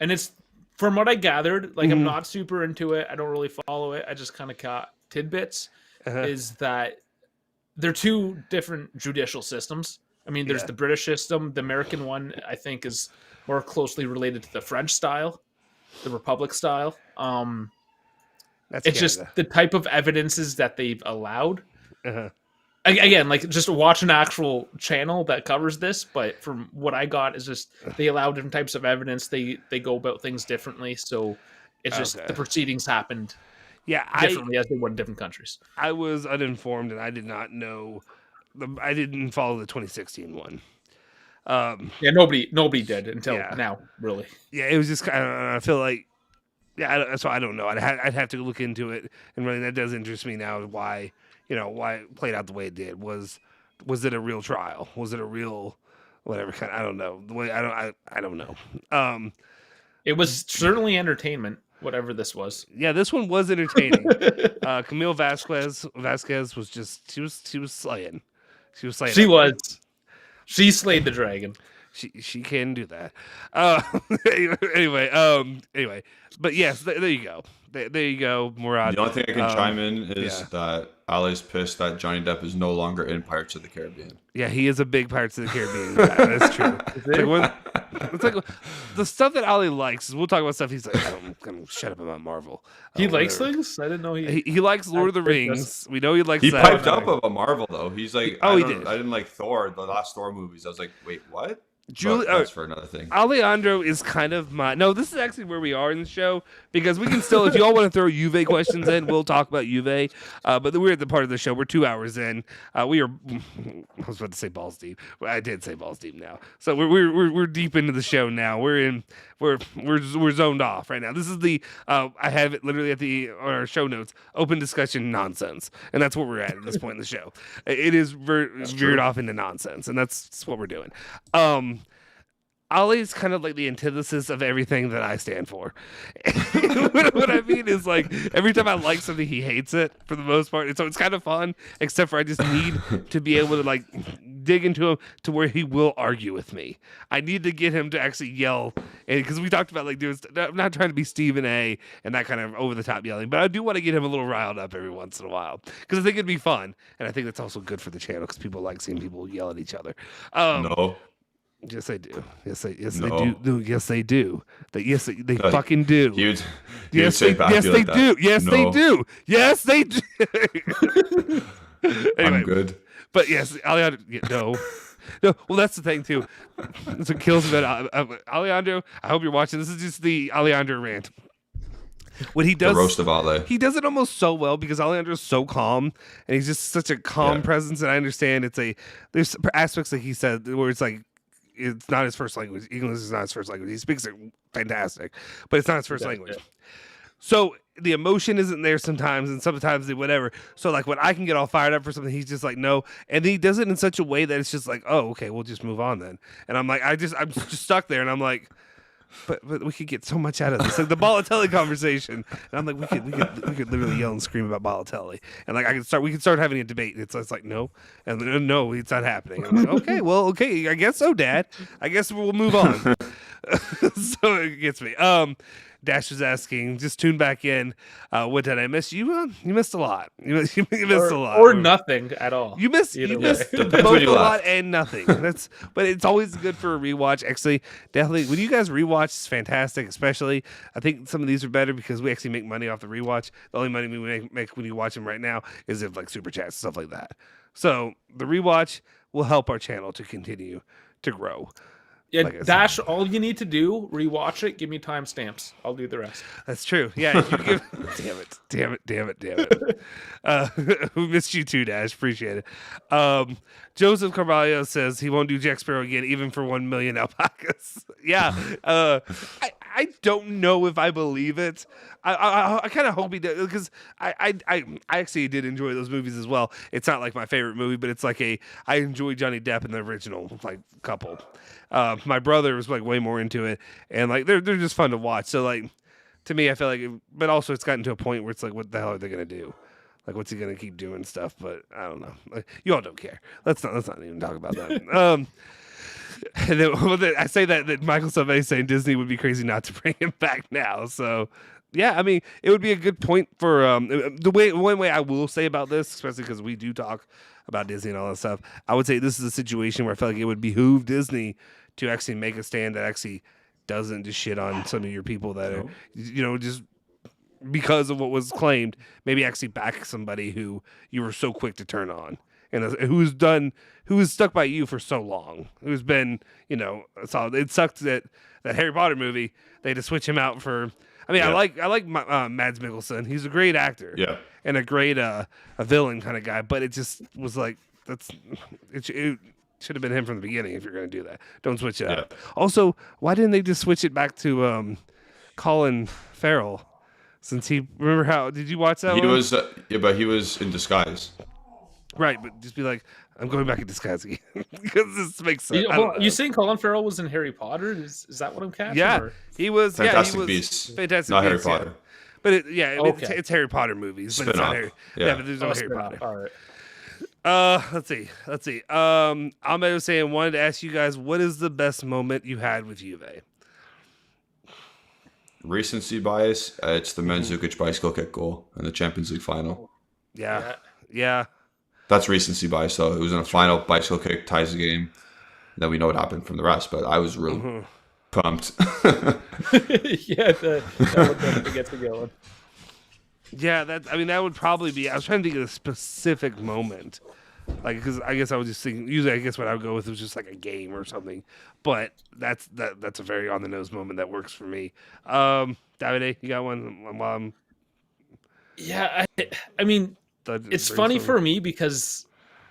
And it's from what I gathered. Like I'm not super into it. I don't really follow it. I just kind of caught tidbits. Is that they're two different judicial systems. I mean, there's the British system. The American one, I think, is more closely related to the French style, the Republic style. It's just the type of evidences that they've allowed. Again, like just watch an actual channel that covers this, but from what I got is just they allow different types of evidence. They go about things differently, so it's just the proceedings happened differently as they would in different countries. I was uninformed and I did not know. I didn't follow the 2016 one. Nobody did until now, really. Yeah, it was just kind of. I feel like, so I don't know. I'd have to look into it, and really that does interest me now. Why it played out the way it did? Was it a real trial? Was it a real whatever kind? I don't know. The way I don't know. It was certainly entertainment. Whatever this was. Yeah, this one was entertaining. Camille Vasquez was just she was slaying. She was slaying. She slayed the dragon. She can do that. Anyway. But yes, there you go. There you go, Murad. The only thing I can chime in is that Ali's pissed that Johnny Depp is no longer in Pirates of the Caribbean. Yeah, he is a big Pirates of the Caribbean guy. That's true. It's like the stuff that Ali likes. We'll talk about stuff. He's like, I'm gonna shut up about Marvel. He likes whatever. things. I didn't know he. He likes Lord of the Rings. We know he likes. He that. piped up about Marvel though. He's like, He I did. didn't like Thor, the last Thor movies. I was like, wait, what? Julie, But that's for another thing. Alejandro is kind of my. No, this is actually where we are in the show because we can still, if you all want to throw Juve questions in, we'll talk about Juve. But we're at the part of the show. We're 2 hours in. We are. I was about to say balls deep. I did say balls deep now. So we're deep into the show now. We're zoned off right now. This is the. I have it literally at our show notes. Open discussion nonsense, and that's what we're at this point in the show. It is veered off into nonsense, and that's what we're doing. Ollie's kind of like the antithesis of everything that I stand for. What I mean is, like, every time I like something, he hates it for the most part. And so it's kind of fun, except for I just need to be able to, like, dig into him to where he will argue with me. I need to get him to actually yell. Because we talked about, like, I'm not trying to be Stephen A. and that kind of over-the-top yelling, but I do want to get him a little riled up every once in a while. Because I think it'd be fun. And I think that's also good for the channel because people like seeing people yell at each other. No. Yes, they do. Yes, they No. do. No, yes, they do. They fucking do. He would Yes, say they, back yes, to you they like that. do. Yes, No. they do. Yes, they do. Anyway, I'm good. but yes, Alejandro. No. Well, that's the thing too. That's what kills me about Alejandro. I hope you're watching. This is just the Alejandro rant. What he does, The roast of Ale. he does it almost so well because Alejandro's so calm and he's just such a calm presence. And I understand there's aspects like he said where it's like it's not his first language. English is not his first language. He speaks it fantastic, but it's not his first language. Yeah. So the emotion isn't there sometimes, and sometimes whatever. So like when I can get all fired up for something, he's just like no, and he does it in such a way that it's just like, oh, okay, we'll just move on then. And I'm like, I'm just stuck there, and I'm like, but we could get so much out of this, like the Balotelli conversation. And I'm like, we could literally yell and scream about Balotelli, and like we could start having a debate. It's like no, and no, it's not happening. I'm like, okay, I guess so, Dad. I guess we'll move on. So it gets me. Dash was asking, just tune back in. What did I miss? You missed a lot. You missed a lot, or nothing at all. You missed Depends both when you a lot laugh. and nothing. But it's always good for a rewatch. Actually, definitely when you guys rewatch, it's fantastic. Especially, I think some of these are better because we actually make money off the rewatch. The only money we make when you watch them right now is if like super chats and stuff like that. So the rewatch will help our channel to continue to grow. Yeah, like I said. Dash, all you need to do, rewatch it, give me timestamps. I'll do the rest. That's true. Yeah, if you give. Damn it. We missed you too, Dash. Appreciate it. Joseph Carvalho says he won't do Jack Sparrow again, even for 1 million alpacas. Yeah. I don't know if I believe it. I kind of hope he does because I actually did enjoy those movies as well. It's not like my favorite movie, but it's like I enjoy Johnny Depp in the original like couple. My brother was like way more into it, and like they're just fun to watch. So like to me, I feel like, but also it's gotten to a point where it's like, what the hell are they gonna do? Like, what's he gonna keep doing stuff? But I don't know. Like, you all don't care. Let's not even talk about that. And then I say that Michael Salve is saying Disney would be crazy not to bring him back now. So yeah, I mean, it would be a good point for one way I will say about this, especially because we do talk about Disney and all that stuff. I would say this is a situation where I feel like it would behoove Disney to actually make a stand that actually doesn't just shit on some of your people that are, just because of what was claimed, maybe actually back somebody who you were so quick to turn on and who was stuck by you for so long, who's been, solid. It sucked that Harry Potter movie, they had to switch him out for. I mean, Yeah. I like Mads Mikkelsen. He's a great actor. Yeah. And a great a villain kind of guy, but it just was like it should have been him from the beginning if you're going to do that. Don't switch it up. Also, why didn't they just switch it back to Colin Farrell? Since remember how did you watch that? He one? was but he was in disguise. Right, but just be like, I'm going back in disguise again because this makes sense. You saying Colin Farrell was in Harry Potter? Is that what I'm catching? Yeah, or? he was. Fantastic Beasts. Fantastic Not Beasts, Harry Potter. Yeah. But it's Harry Potter movies, but it's not Spin-off. Harry. Yeah. But there's no Harry Potter. All right. Let's see. Ahmed was saying, wanted to ask you guys, what is the best moment you had with Juve? Recency bias. It's the Mandzukic bicycle kick goal in the Champions League final. Yeah. Yeah. That's recency bias. So it was in a final bicycle kick ties the game. Then we know what happened from the rest. But I was really pumped. Yeah, that one definitely gets me going. Yeah, that would probably be. I was trying to think of a specific moment, like because I guess I was just thinking. Usually, I guess what I would go with was just like a game or something. But that's a very on the nose moment that works for me. Davide, you got one? Yeah, I mean, it's funny for me because,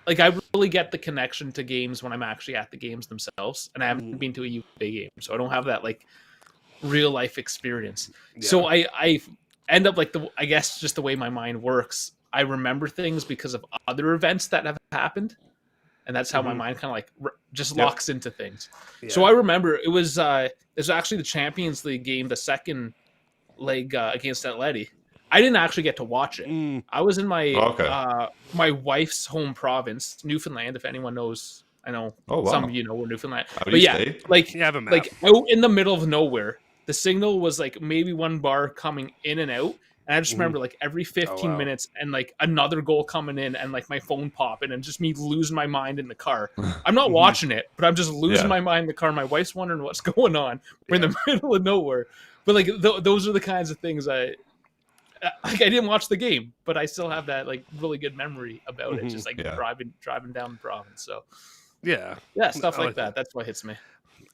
like, I really get the connection to games when I'm actually at the games themselves, and I haven't been to a Juve game, so I don't have that like real life experience. Yeah. So I end up like I guess just the way my mind works, I remember things because of other events that have happened, and that's how my mind kind of like just locks into things. Yeah. So I remember it was actually the Champions League game, the second leg against Atleti. I didn't actually get to watch it. I was in my my wife's home province, Newfoundland. If anyone knows, I know some of you know where Newfoundland. But yeah, like out in the middle of nowhere. The signal was like maybe one bar coming in and out. And I just remember like every 15 minutes and like another goal coming in and like my phone popping and just me losing my mind in the car. I'm not watching it, but I'm just losing my mind in the car. My wife's wondering what's going on. We're in the middle of nowhere. But like those are the kinds of things I didn't watch the game, but I still have that like really good memory about it. Just like driving down the province. So yeah, stuff like that. That's what hits me.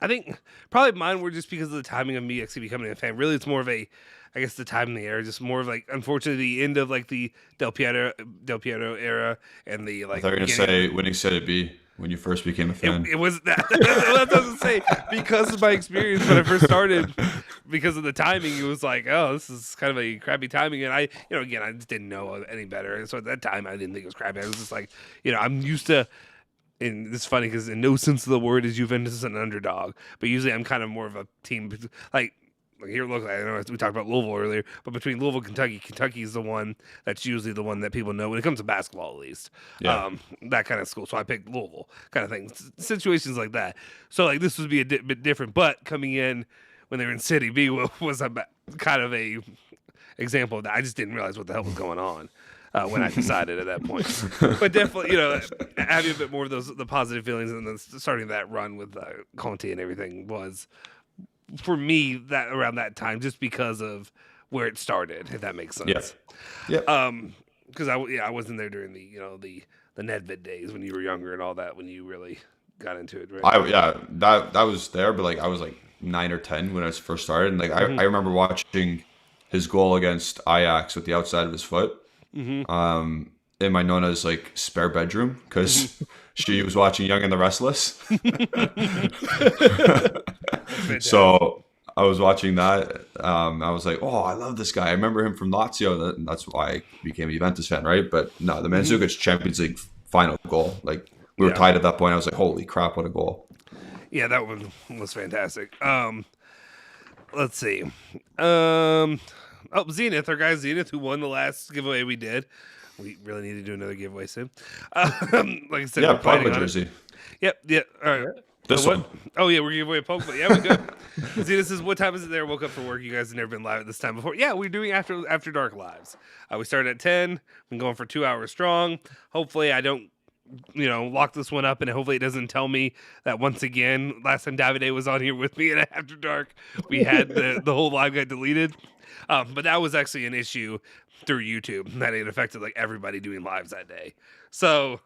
I think probably mine were just because of the timing of me actually becoming a fan. Really, it's more of I guess the time in the era, just more of like, unfortunately, the end of like the Del Piero era and the like. I thought you were going to say when you said it'd be when you first became a fan. It was that. That doesn't say because of my experience when I first started. Because of the timing, it was like, oh, this is kind of a crappy timing, and I just didn't know any better. So at that time, I didn't think it was crappy. I was just like, I'm used to. And it's funny because in no sense of the word is Juventus an underdog, but usually I'm kind of more of a team like here. Look, I know we talked about Louisville earlier, but between Louisville and Kentucky is the one that's usually the one that people know when it comes to basketball, at least. Yeah. That kind of school. So I picked Louisville, kind of thing. Situations like that. So like this would be a bit different, but coming in when they were in City B was a kind of a example of that. I just didn't realize what the hell was going on. When I decided at that point, but definitely, having a bit more of the positive feelings and then starting that run with Conte and everything was for me that around that time, just because of where it started, if that makes sense. Yeah. Because I wasn't there during the Nedved days when you were younger and all that, when you really got into it. Right? That was there, but like I was like 9 or 10 when I first started, and like I remember watching his goal against Ajax with the outside of his foot. In my Nona's like spare bedroom because she was watching Young and the Restless. So I was watching that. I was like, oh, I love this guy. I remember him from Lazio. And that's why I became a Juventus fan, right? But no, the Mandzukic Champions League final goal. Like we were tied at that point. I was like, holy crap, what a goal. Yeah, that one was fantastic. Let's see. Zenith, our guy Zenith, who won the last giveaway we did. We really need to do another giveaway soon. Like I said, yeah, Pogba jersey. Yep. All right. This one. Oh yeah, we're giving away a Pogba. Yeah, we go. Zenith says, "What time is it there? Woke up for work. You guys have never been live at this time before." Yeah, we're doing after dark lives. We started at 10. Been going for 2 hours strong. Hopefully, I don't. Lock this one up, and hopefully it doesn't tell me that once again. Last time Davide was on here with me, and after dark, we had the whole live got deleted. But that was actually an issue through YouTube that it affected like everybody doing lives that day. So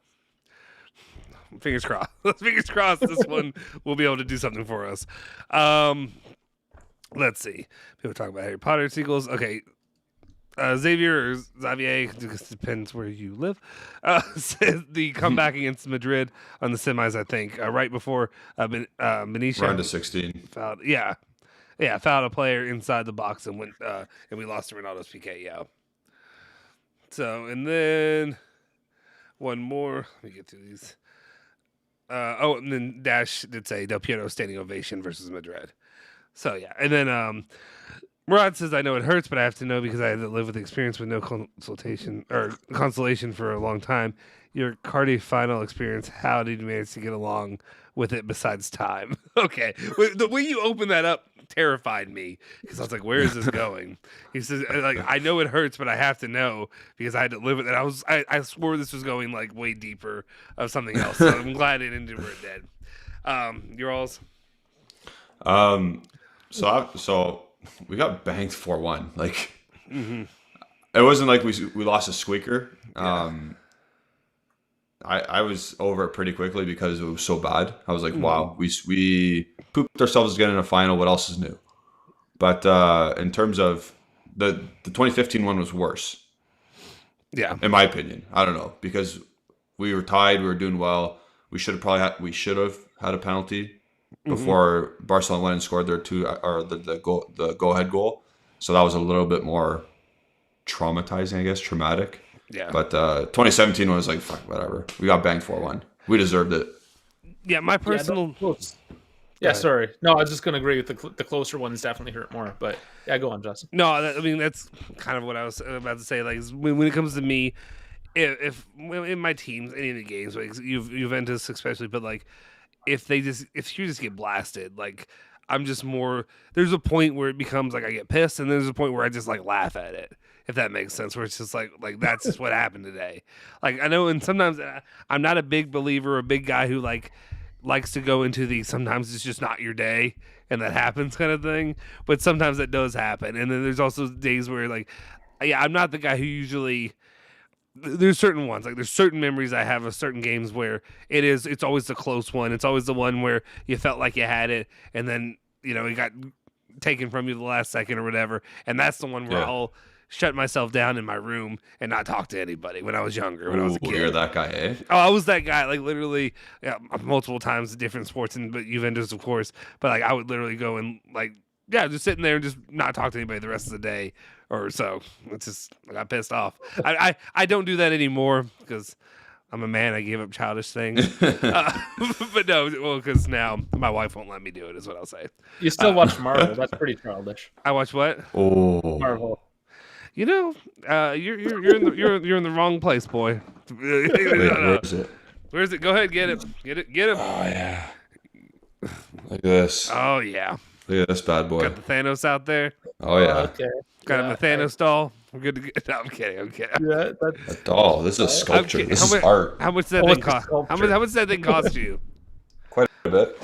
fingers crossed. Fingers crossed this one will be able to do something for us. Let's see. People talk about Harry Potter sequels. Okay. Xavier or Xavier, it depends where you live, says the comeback against Madrid on the semis, I think, right before Benicia. Round of 16. Fouled, fouled a player inside the box and went, and we lost to Ronaldo's PK, So, and then one more. Let me get through these. And then Dash did say Del Piero standing ovation versus Madrid. So, yeah. And then Murad says, I know it hurts, but I have to know because I had to live with the experience with no consolation for a long time. Your Cardi final experience, how did you manage to get along with it besides time? Okay. The way you open that up terrified me because I was like, where is this going? He says, like, I know it hurts, but I have to know because I had to live with it. I swore this was going like way deeper of something else. So I'm glad it ended where it did. Your alls? So we got banged 4-1. Like, it wasn't like we lost a squeaker. I was over it pretty quickly because it was so bad. I was like, wow, we pooped ourselves again in a final. What else is new? But in terms of the 2015 one was worse. Yeah, in my opinion. I don't know, because we were tied. We were doing well. We should have had a penalty before Barcelona went and scored their the go ahead goal. So that was a little bit more traumatizing, I guess, traumatic. Yeah. But 2017 was like, fuck, whatever. We got banged 4-1. We deserved it. Yeah, my personal. Yeah, sorry. No, I was just going to agree with the closer ones definitely hurt more. But yeah, go on, Justin. No, I mean, that's kind of what I was about to say. Like, when it comes to me, if in my teams, any of the games, like Juventus especially, but like, if you just get blasted, like, I'm just more. There's a point where it becomes like I get pissed, and there's a point where I just like laugh at it. If that makes sense, where it's just like that's just what happened today. Like, I know, and sometimes I'm not a big believer, a big guy who likes to go into the sometimes it's just not your day and that happens kind of thing. But sometimes that does happen, and then there's also days where like, yeah, I'm not the guy who usually. There's certain ones, like there's certain memories I have of certain games where it's always the close one. It's always the one where you felt like you had it, and then it got taken from you the last second or whatever. And that's the one where I'll shut myself down in my room and not talk to anybody when I was younger, when I was a kid. You're that guy, eh? Oh, I was that guy, like literally multiple times in different sports, but Juventus, of course. But like I would literally go and just sitting there and just not talk to anybody the rest of the day or so. It's just, I got pissed off. I don't do that anymore because I'm a man. I gave up childish things. But no, well, because now my wife won't let me do it, is what I'll say. You still watch Marvel. That's pretty childish. I watch what? Oh. Marvel. You're in the wrong place, boy. Wait, where is it? Where is it? Go ahead, get it. Get him. Oh yeah. Look at this. Oh yeah. Look at this bad boy. Got the Thanos out there. Oh yeah. Okay. Got him a Thanos doll. We're good to go. No, I'm kidding. Yeah, A doll. This is a sculpture. This is art. How much does that thing cost? How much does that thing cost you? Quite a bit.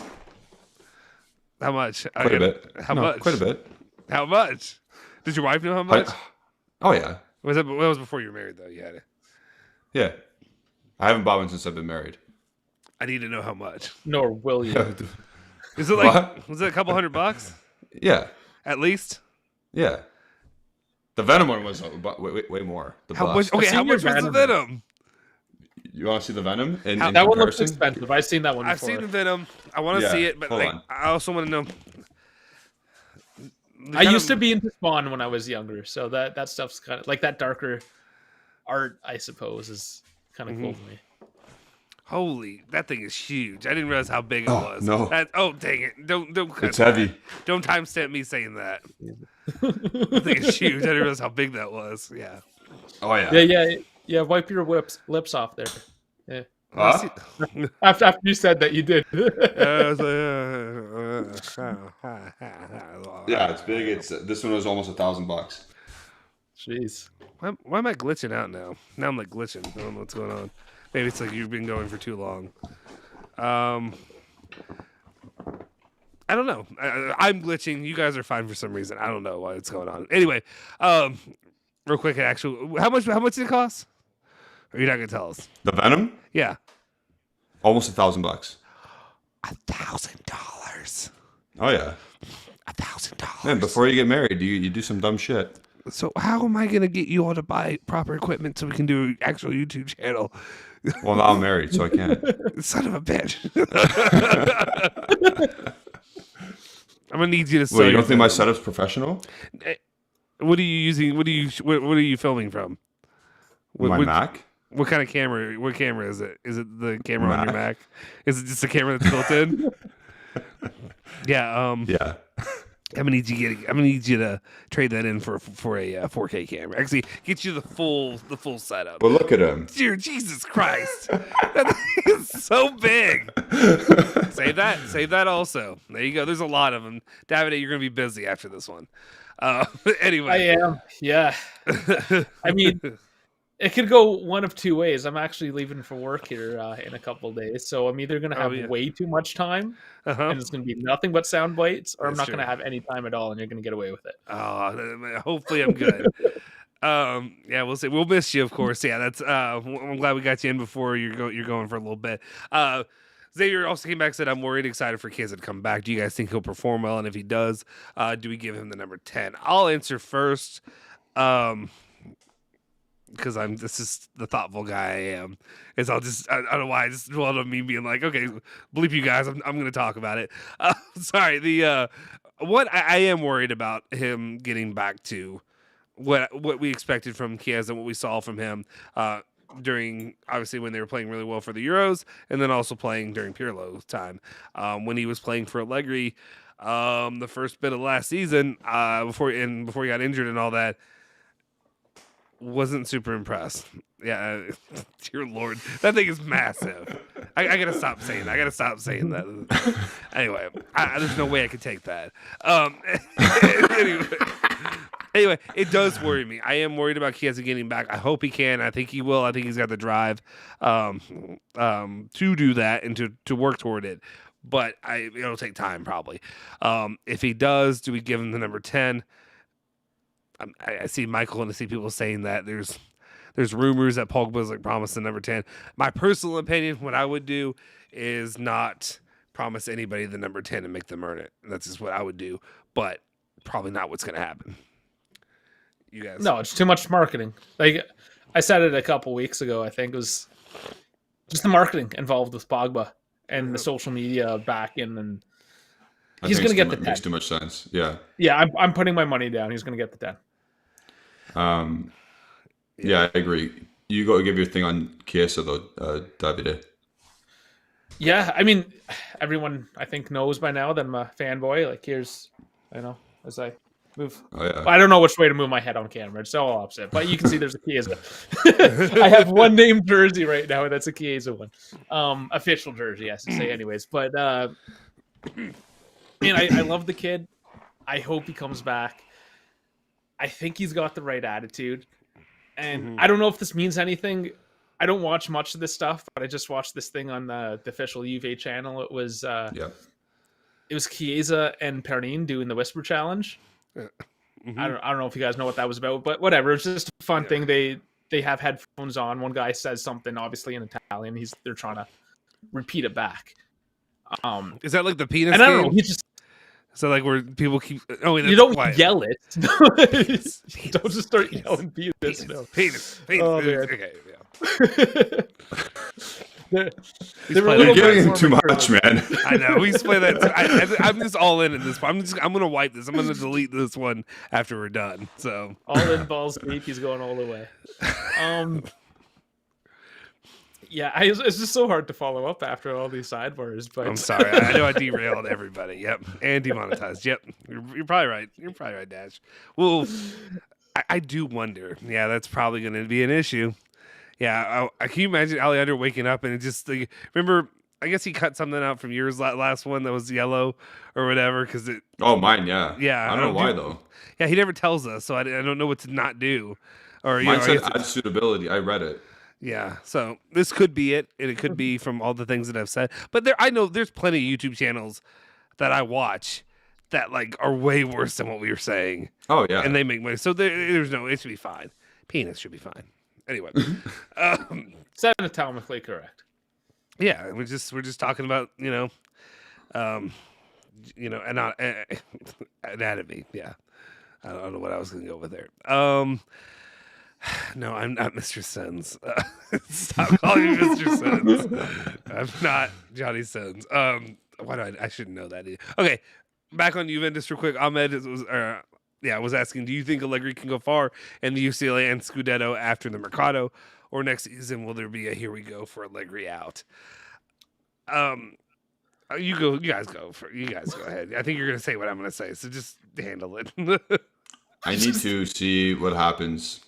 How much? Quite a bit. How much? Quite a bit. How much? Did your wife know how much? Oh yeah. That was before you were married, though. You had it. Yeah. I haven't bought one since I've been married. I need to know how much. Nor will you. Is it like? Was it a couple $100? Yeah. At least. Yeah. The Venom one was way more. How much? Okay, how much was the Venom? You want to see the Venom? In that comparison? one looks expensive. I've seen that one before. I've seen the Venom. I want to see it, but I also want to know. I used to be into Spawn when I was younger, so that stuff's kind of like that darker art, I suppose, is kind of cool to me. Holy, that thing is huge. I didn't realize how big it was. No. Dang it. Don't It's heavy. Don't timestamp me saying that. That thing is huge. I didn't realize how big that was. Yeah. Oh yeah. Yeah. Wipe your lips off there. Yeah. Huh? After you said that, you did. Yeah, it's big. This one was almost $1,000. Jeez. Why am I glitching out now? Now I'm like glitching. I don't know what's going on. Maybe it's like you've been going for too long. I don't know. I'm glitching. You guys are fine for some reason. I don't know why it's going on. Anyway, real quick, actually, how much did it cost? Or you're not gonna tell us? The Venom? Yeah. Almost $1,000. $1,000. Oh yeah. $1,000. Man, before you get married, you do some dumb shit. So how am I gonna get you all to buy proper equipment so we can do an actual YouTube channel? Well, now I'm married, so I can't. Son of a bitch. I'm gonna need you to. Wait, you don't think my setup's professional? What are you using? What are you filming from? My Mac. What kind of camera? What camera is it? Is it the camera on your Mac? Is it just a camera that's built in? Yeah. Yeah. I'm gonna need you to trade that in for a 4K camera. Actually, get you the full setup. Well, look at him. Dear Jesus Christ, that thing is so big. Save that also. There you go. There's a lot of them. Davide, you're gonna be busy after this one. Anyway, I am. Yeah. I mean, it could go one of two ways. I'm actually leaving for work here in a couple of days, so I'm either going to have way too much time, and it's going to be nothing but sound bites, or I'm not going to have any time at all, and you're going to get away with it. Hopefully I'm good. Yeah, we'll see. We'll miss you, of course. Yeah, that's. I'm glad we got you in before you're going for a little bit. Xavier also came back and said, I'm worried, excited for Chiesa to come back. Do you guys think he'll perform well? And if he does, do we give him the number 10? I'll answer first. Because this is the thoughtful guy I am. I don't know why. I just wanted me being like, okay, bleep you guys. I'm going to talk about it. Sorry. What I am worried about him getting back to what we expected from Chiesa and what we saw from him during, obviously, when they were playing really well for the Euros, and then also playing during Pirlo's time. When he was playing for Allegri, the first bit of last season, before he got injured and all that, wasn't super impressed. Yeah, dear Lord, that thing is massive. I gotta stop saying that. Anyway, there's no way I could take that. Anyway, it does worry me. I am worried about Chiesa getting back. I hope he can. I think he will. I think he's got the drive to do that and to work toward it. But it'll take time probably. If he does, do we give him the number 10? I see Michael and I see people saying that there's rumors that Pogba's like promised the number 10. My personal opinion, what I would do is not promise anybody the number 10 and make them earn it. That's just what I would do, but probably not what's going to happen. You guys? No, it's too much marketing. Like I said it a couple weeks ago. I think it was just the marketing involved with Pogba and the social media backing, and he's going to get the 10. Makes too much sense. Yeah. Yeah, I'm putting my money down. He's going to get the 10. Yeah, I agree. You go give your thing on Chiesa though, Davide. Yeah, I mean, everyone I think knows by now that I'm a fanboy. Like as I move. Oh, yeah. I don't know which way to move my head on camera. It's all opposite, but you can see there's a Chiesa. I have one named jersey right now, and that's a Chiesa one. Official jersey, I should say, anyways. But I love the kid. I hope he comes back. I think he's got the right attitude. And I don't know if this means anything. I don't watch much of this stuff, but I just watched this thing on the official Juve channel. It was Chiesa and Pernin doing the Whisper Challenge. I don't know if you guys know what that was about, but whatever. It's just a fun thing. They have headphones on. One guy says something, obviously in Italian. They're trying to repeat it back. Is that like the penis? And I don't know. He just. So like where people keep you don't yell it. Penis. Don't just start yelling penis. Penis. Oh, okay, yeah. You're giving him too much, man. I know. We play that. I'm just all in this. I'm gonna wipe this. I'm gonna delete this one after we're done. So all in balls deep. He's going all the way. Yeah, it's just so hard to follow up after all these sidebars. But I'm sorry. I know I derailed everybody. Yep, and demonetized. Yep, you're probably right. You're probably right, Dash. Well, I do wonder. Yeah, that's probably going to be an issue. Yeah, can you imagine Alejandro waking up and it just like, remember? I guess he cut something out from yours last one that was yellow or whatever because it. Oh, mine, yeah. Yeah, I don't know why though. Yeah, he never tells us, so I don't know what to not do. Or mine said add suitability. I read it. Yeah, so this could be it, and it could be from all the things that I've said. But I know there's plenty of YouTube channels that I watch that like are way worse than what we were saying. Oh yeah, and they make money. So it should be fine. Penis should be fine. Anyway, anatomically correct. Yeah, we're just talking about anatomy. Yeah, I don't know what I was going to go with there. No, I'm not Mr. Sins. Stop calling me Mr. Sins. I'm not Johnny Sins. Why do I shouldn't know that either. Okay, back on Juventus real quick. Ahmed was asking, do you think Allegri can go far in the UCLA and Scudetto after the mercato, or next season will there be a here we go for Allegri out? I You go. You guys go ahead. I think you're gonna say what I'm gonna say, so just handle it. I need to see what happens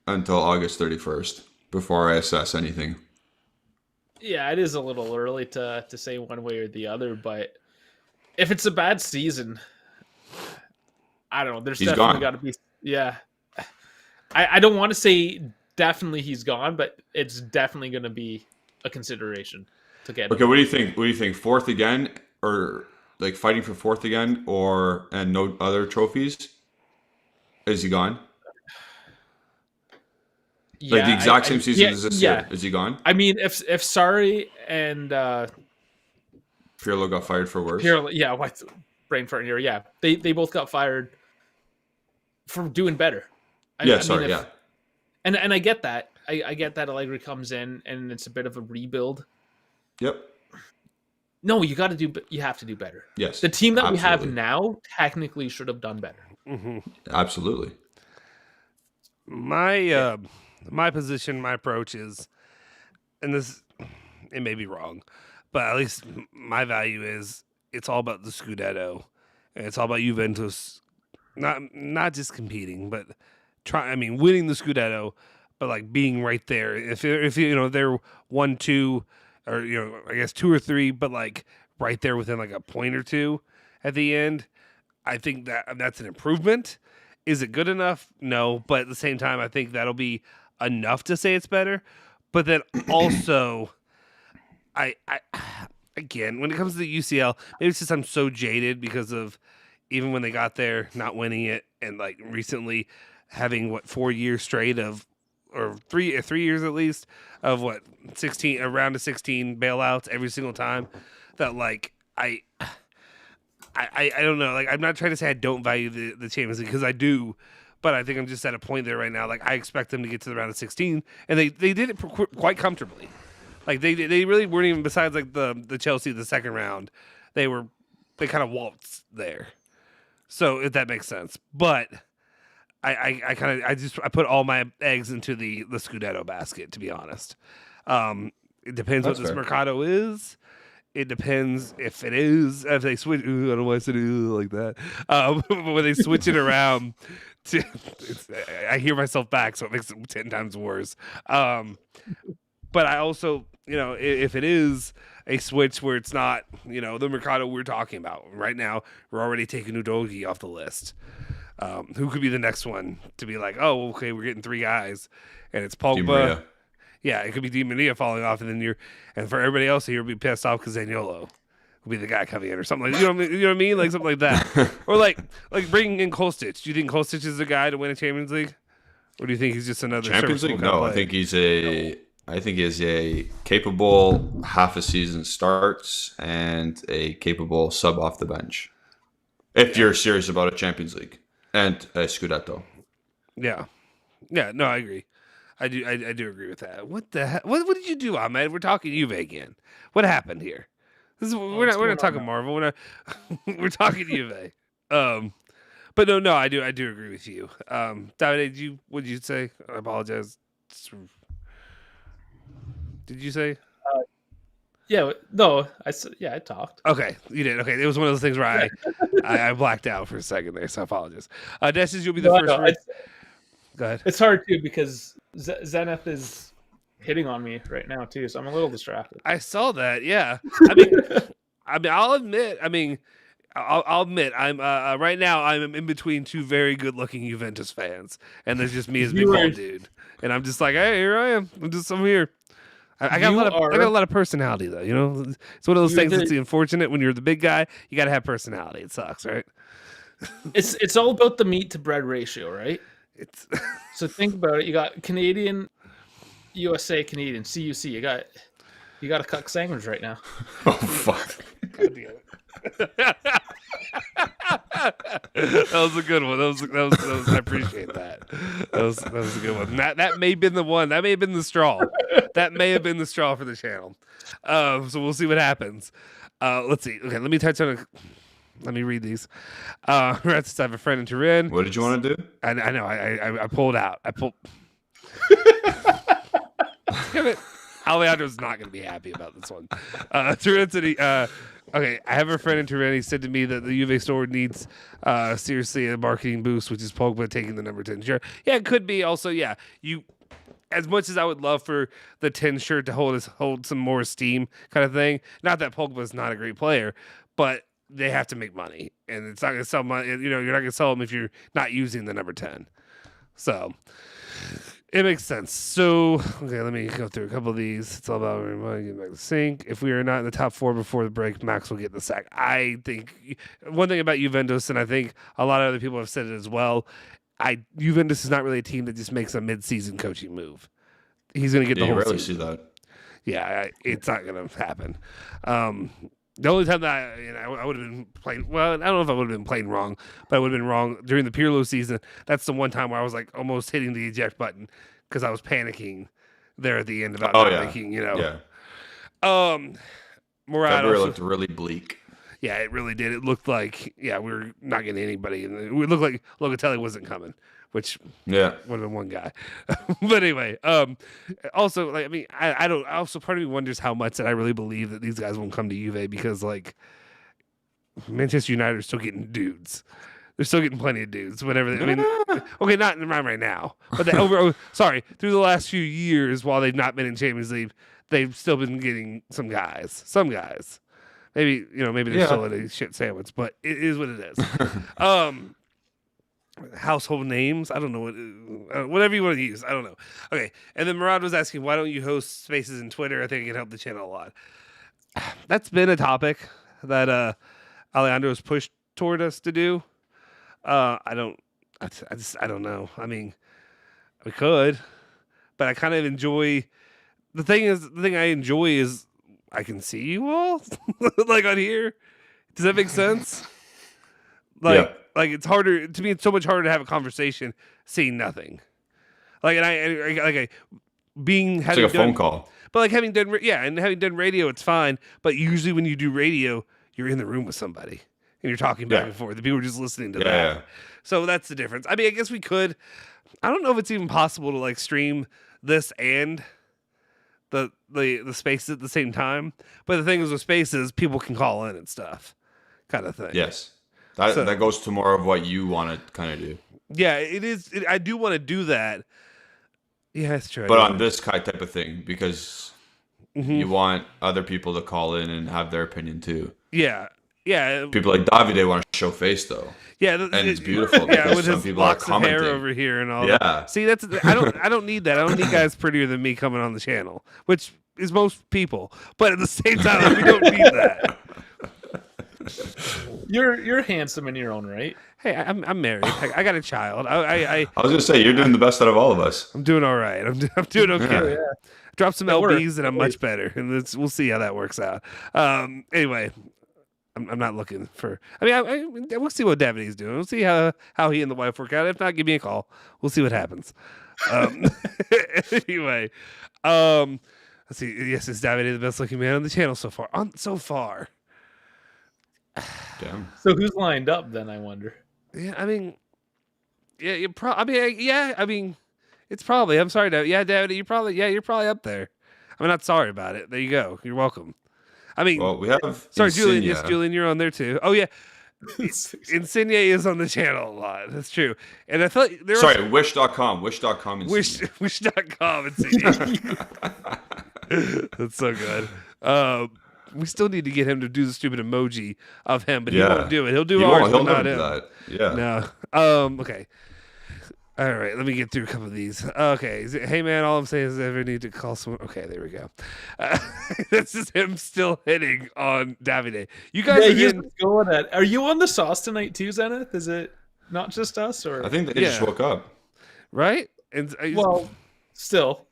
until August 31st before I assess anything. Yeah, it is a little early to say one way or the other, but if it's a bad season, I don't know. There's He's definitely gone. got to be. Yeah, I don't want to say definitely he's gone, but it's definitely going to be a consideration to get. Okay, what do you think? What do you think? Fourth again, or like fighting for fourth again, and no other trophies? Is he gone? Yeah, like the exact same season as this year. Yeah. Is he gone? I mean, if Sarri and Pirlo got fired for worse. Pirlo, yeah, what's brain fart here? Yeah, they both got fired for doing better. And I get that. I get that Allegri comes in and it's a bit of a rebuild. Yep. No, you have to do better. Yes. The team that absolutely. we have now technically should have done better. Mm-hmm. Absolutely. My position, my approach is, and this, it may be wrong, but at least my value is it's all about the Scudetto, and it's all about Juventus, not just competing, but winning the Scudetto, but like being right there. If they're 1-2, or I guess 2 or 3, but like right there within like a point or two at the end, I think that's an improvement. Is it good enough? No, but at the same time, I think that'll be enough to say it's better. But then also, I again, when it comes to the UCL, maybe it's just I'm so jaded because of even when they got there, not winning it, and like recently having 4 years straight of, or 3 years at least of 16 around to 16 bailouts every single time. That like I don't know. Like I'm not trying to say I don't value the Champions League because I do. But I think I'm just at a point there right now. Like I expect them to get to the round of 16, and they did it quite comfortably. Like they really weren't even, besides like the Chelsea the second round, they kind of waltzed there. So if that makes sense, but I put all my eggs into the Scudetto basket, to be honest. It depends what this mercato is. It depends if they switch. I don't know why I said like that. But when they switch it around, I hear myself back, so it makes it 10 times worse. But I also, if it is a switch where it's not, the mercato we're talking about right now, we're already taking Udogie off the list. Who could be the next one to be like, oh, okay, we're getting 3 guys, and it's Pogba. Yeah, it could be Di Maria falling off, and then and for everybody else here, be pissed off because Zaniolo will be the guy coming in or something like, you know what I mean, like something like that, or like bringing in Kostic. Do you think Kostic is the guy to win a Champions League, or do you think he's just another Champions League? No, I think he's a capable half a season starts and a capable sub off the bench. If you're serious about a Champions League and a Scudetto. Yeah, no, I agree. I do agree with that. What the heck? What did you do, Ahmed? We're talking Juve again. What happened here? We're not talking Marvel. We're talking Juve. But no, I do agree with you. David, what did you say? I apologize. Did you say? Yeah, no, I talked. Okay, you did. Okay, it was one of those things where I blacked out for a second there, so I apologize. Destis, you'll be the first. Go ahead. It's hard too because Zenith is hitting on me right now too, so I'm a little distracted. I saw that. Yeah, I'll admit. I'll admit. I'm right now. I'm in between 2 very good-looking Juventus fans, and there's just me as big bald dude, and I'm just like, hey, here I am. I'm here. I got a lot of personality though. It's one of those things that's unfortunate when you're the big guy. You got to have personality. It sucks, right? It's all about the meat to bread ratio, right? So think about it. You got Canadian, USA, Canadian, CUC. You got a cuck sandwich right now. Oh fuck! God damn it. That was a good one. That was I appreciate that. That was a good one. That may have been the one. That may have been the straw. That may have been the straw for the channel. So we'll see what happens. Let's see. Okay, let me touch on let me read these. I have a friend in Turin. What did you want to do? I know. I pulled out. Damn it. Alejandro's not going to be happy about this one. Turin City. Okay, I have a friend in Turin. He said to me that the Juve store needs seriously a marketing boost, which is Pogba taking the number 10 shirt. Yeah, it could be. Also, yeah, you. As much as I would love for the 10 shirt to hold some more esteem, kind of thing. Not that Pogba's not a great player, but they have to make money, and it's not going to sell money. You know, you're not going to sell them if you're not using the number 10. So it makes sense. So, okay, let me go through a couple of these. It's all about getting back to sync. If we are not in the top 4 before the break, Max will get the sack. I think one thing about Juventus, and I think a lot of other people have said it as well, Juventus is not really a team that just makes a mid-season coaching move. He's going to get the whole rarely season. see that. Yeah, it's not going to happen. The only time that I would have been playing, well, I don't know if I would have been playing wrong, but I would have been wrong during the Pirlo season. That's the one time where I was like almost hitting the eject button because I was panicking there at the end about not making, Yeah. Morata February looked really bleak. Yeah, it really did. It looked like, we were not getting anybody. It looked like Locatelli wasn't coming, which would have been one guy. But anyway, also, like, I mean, I don't, also part of me wonders how much that I really believe that these guys won't come to Juve because, like, Manchester United are still getting dudes. They're still getting plenty of dudes. Whenever I mean, okay, not right now, but through the last few years, while they've not been in Champions League, they've still been getting some guys. Maybe they're still in a shit sandwich, but it is what it is. Household names, I don't know whatever you want to use. I don't know. Okay, and then Murad was asking, why don't you host spaces in Twitter? I think it can help the channel a lot. That's been a topic that Alejandro's pushed toward us to do. I don't know. I mean, we could, but I kind of enjoy. The thing I enjoy is I can see you all like on here. Does that make sense? Like it's harder to me. It's so much harder to have a conversation seeing nothing. Like, and I being it's like a phone call. But like having done radio, it's fine. But usually when you do radio, you're in the room with somebody and you're talking back and forth. The people are just listening to that. Yeah. So that's the difference. I mean, I guess we could. I don't know if it's even possible to like stream this and the spaces at the same time. But the thing is with spaces, people can call in and stuff, kind of thing. Yes. That goes to more of what you want to kind of do. Yeah, it is. I do want to do that. Yeah, that's true. But on this type of thing, because you want other people to call in and have their opinion too. Yeah. Yeah. People like Davide want to show face though. Yeah, and it's beautiful. Yeah, with some his people locks are of hair commenting over here and all. Yeah. That. See, I don't need that. I don't need guys prettier than me coming on the channel, which is most people. But at the same time, we don't need that. You're handsome in your own right. Hey, I'm married. I got a child. I was gonna say you're doing the best out of all of us. I'm doing all right. I'm doing okay. Yeah. Drop some LBs and I'm much better, and we'll see how that works out. Anyway, I'm not looking for. I mean, we'll see what Davide's doing. We'll see how he and the wife work out. If not, give me a call. We'll see what happens. Anyway, let's see. Yes, is Davide the best looking man on the channel so far? Damn. So who's lined up then? I wonder. Yeah, I mean, it's probably. I'm sorry, David. Yeah, David, you're probably up there. I'm not sorry about it. There you go. You're welcome. I mean, well, we have. Sorry, Julian. Yes, Julian, you're on there too. Oh yeah, Insigne is on the channel a lot. That's true. And I thought there. Sorry, wish.com. Wish.com. Wish.com. Insigne. That's so good. We still need to get him to do the stupid emoji of him, but he won't do it. He'll do ours, but not him. That. Yeah. No. Okay. All right. Let me get through a couple of these. Okay. Hey man, all I'm saying is I ever need to call someone. Okay, there we go. This is him still hitting on Davide. You guys going at. Are you on the sauce tonight too, Zenith? Is it not just us, or I think they just woke up, right? And still.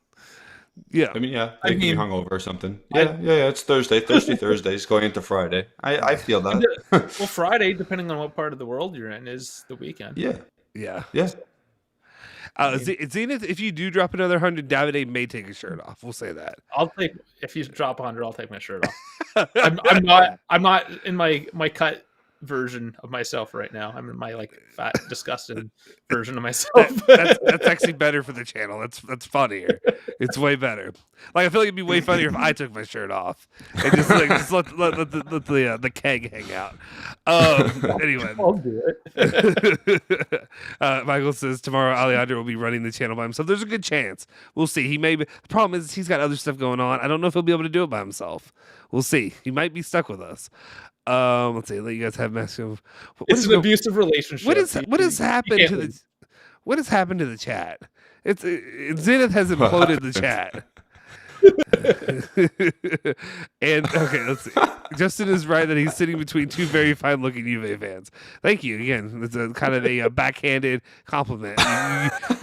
Yeah. I mean, they can be hungover or something. Yeah. It's Thursday. Thursdays going into Friday. I feel that. Well, Friday, depending on what part of the world you're in, is the weekend. Yeah. Zenith, if you do drop another 100, Davide may take his shirt off. We'll say that. If you drop 100, I'll take my shirt off. I'm not in my cut version of myself right now. I'm in my like fat, disgusted version of myself. That's actually better for the channel. That's funnier. It's way better. Like I feel like it'd be way funnier if I took my shirt off and just let the keg hang out. Anyway, I'll do it. Michael says tomorrow Alejandro will be running the channel by himself. There's a good chance. We'll see. The problem is he's got other stuff going on. I don't know if he'll be able to do it by himself. We'll see. He might be stuck with us. Let's see. Let you guys have massive. It's an abusive relationship. What has happened to the? What has happened to the chat? Zenith has imploded the chat. And okay, let's see. Justin is right that he's sitting between two very fine-looking Juve fans. Thank you again. It's a kind of a backhanded compliment.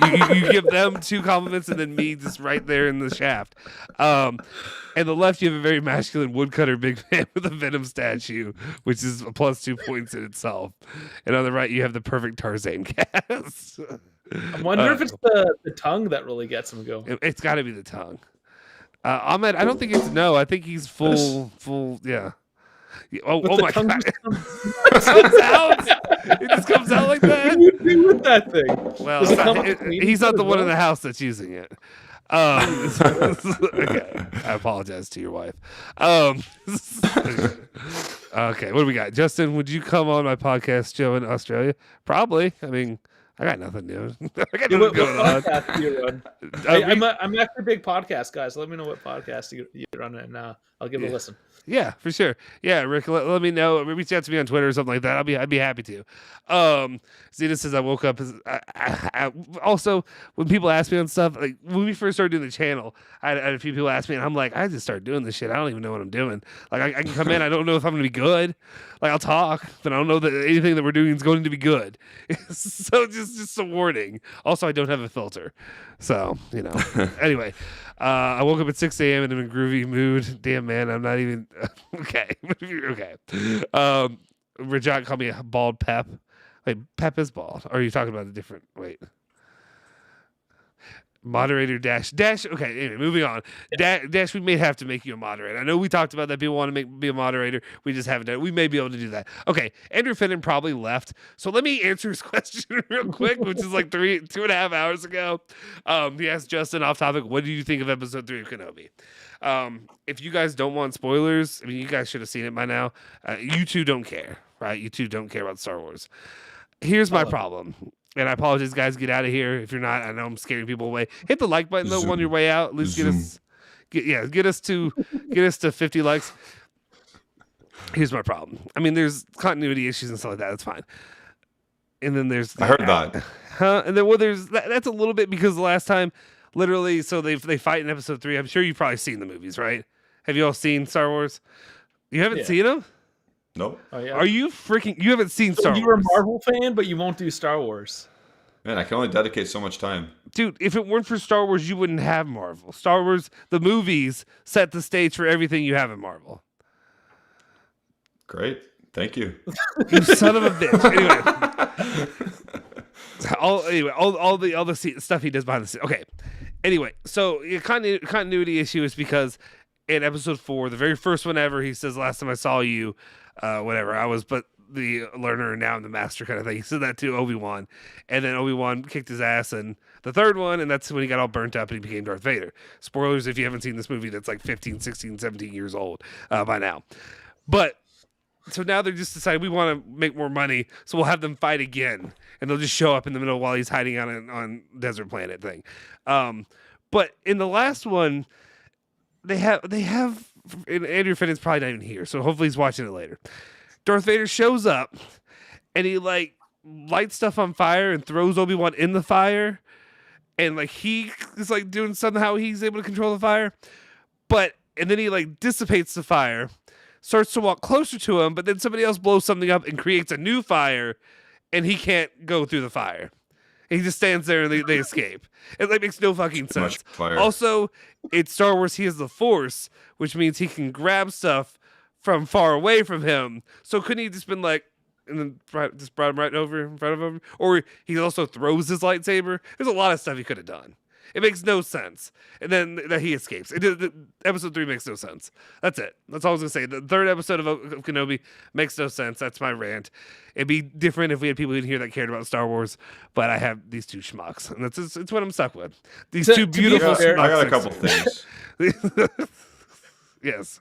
You give them two compliments and then me just right there in the shaft. And the left, you have a very masculine woodcutter big man with a Venom statue, which is a plus 2 points in itself. And on the right, you have the perfect Tarzan cast. I wonder if it's the tongue that really gets him going. It's got to be the tongue. Ahmed, I don't think it's no. I think he's full. Yeah. Oh my god! It comes out. It just comes out like that. What do you do with that thing? Well, he's not the one in the house that's using it. Okay. I apologize to your wife. Okay, what do we got? Justin, would you come on my podcast show in Australia? Probably. I mean, I got nothing new. I got nothing going on. Podcast do you run? I'm actually a big podcast guy, so let me know what podcast you run, and I'll give it a listen. Yeah, for sure. Yeah, Rick, let me know. Reach out to me on Twitter or something like that. I'd be happy to. Zena says I woke up. Also, when people ask me on stuff, like when we first started doing the channel, I had a few people ask me, and I'm like, I just started doing this shit. I don't even know what I'm doing. Like I can come in, I don't know if I'm going to be good. Like I'll talk, but I don't know that anything that we're doing is going to be good. So just a warning. Also, I don't have a filter, so Anyway. I woke up at 6 a.m. and I'm in a groovy mood. Damn, man, I'm not even... Okay. Okay. Rajat called me a bald Pep. Wait, Pep is bald. Or are you talking about a different... Wait. Moderator Dash. Okay, anyway, moving on. Dash, we may have to make you a moderator. I know we talked about that. People want to be a moderator. We just haven't done it. We may be able to do that. Okay, Andrew Finnan probably left. So let me answer his question real quick, which is like 2.5 hours ago. He asked Justin off topic, what do you think of episode 3 of Kenobi? If you guys don't want spoilers, I mean, you guys should have seen it by now. You two don't care, right? You two don't care about Star Wars. Here's my problem. And I apologize, guys. Get out of here if you're not. I know I'm scaring people away. Hit the like button though on your way out. At least get us to 50 likes. Here's my problem. I mean, there's continuity issues and stuff like that. That's fine. And then there's I heard that. And then there's that's a little bit because the last time, literally, so they fight in episode 3. I'm sure you've probably seen the movies, right? Have you all seen Star Wars? You haven't seen them? Nope. Oh, yeah. Are you freaking? You haven't seen Star Wars? You're a Marvel fan, but you won't do Star Wars. Man, I can only dedicate so much time. Dude, if it weren't for Star Wars, you wouldn't have Marvel. Star Wars, the movies, set the stage for everything you have in Marvel. Great. Thank you. You son of a bitch. All the stuff he does behind the scenes. Okay. Anyway, so continuity issue is because in episode 4, the very first one ever, he says, last time I saw you, whatever, I was but the learner and now I'm the master kind of thing. He said that to Obi-Wan, and then Obi-Wan kicked his ass in the third one, and that's when he got all burnt up and he became Darth Vader. Spoilers if you haven't seen this movie that's like 15, 16, 17 years old by now. But so now they're just deciding we want to make more money, so we'll have them fight again, and they'll just show up in the middle while he's hiding on desert planet thing. But in the last one, they have, and Andrew Finnan's probably not even here, so hopefully he's watching it later. Darth Vader shows up, and he like lights stuff on fire and throws Obi-Wan in the fire, and like he is like doing somehow he's able to control the fire, and then he like dissipates the fire, starts to walk closer to him, but then somebody else blows something up and creates a new fire, and he can't go through the fire. He just stands there and they escape. It like makes no fucking sense. Also, it's Star Wars. He has the Force, which means he can grab stuff from far away from him. So couldn't he just been like, and then just brought him right over in front of him? Or he also throws his lightsaber. There's a lot of stuff he could have done. It makes no sense. And then that he escapes. Episode 3 makes no sense. That's it. That's all I was going to say. The third episode of Kenobi makes no sense. That's my rant. It'd be different if we had people in here that cared about Star Wars, but I have these two schmucks. And it's what I'm stuck with. These two beautiful schmucks. I got a couple things. Yes.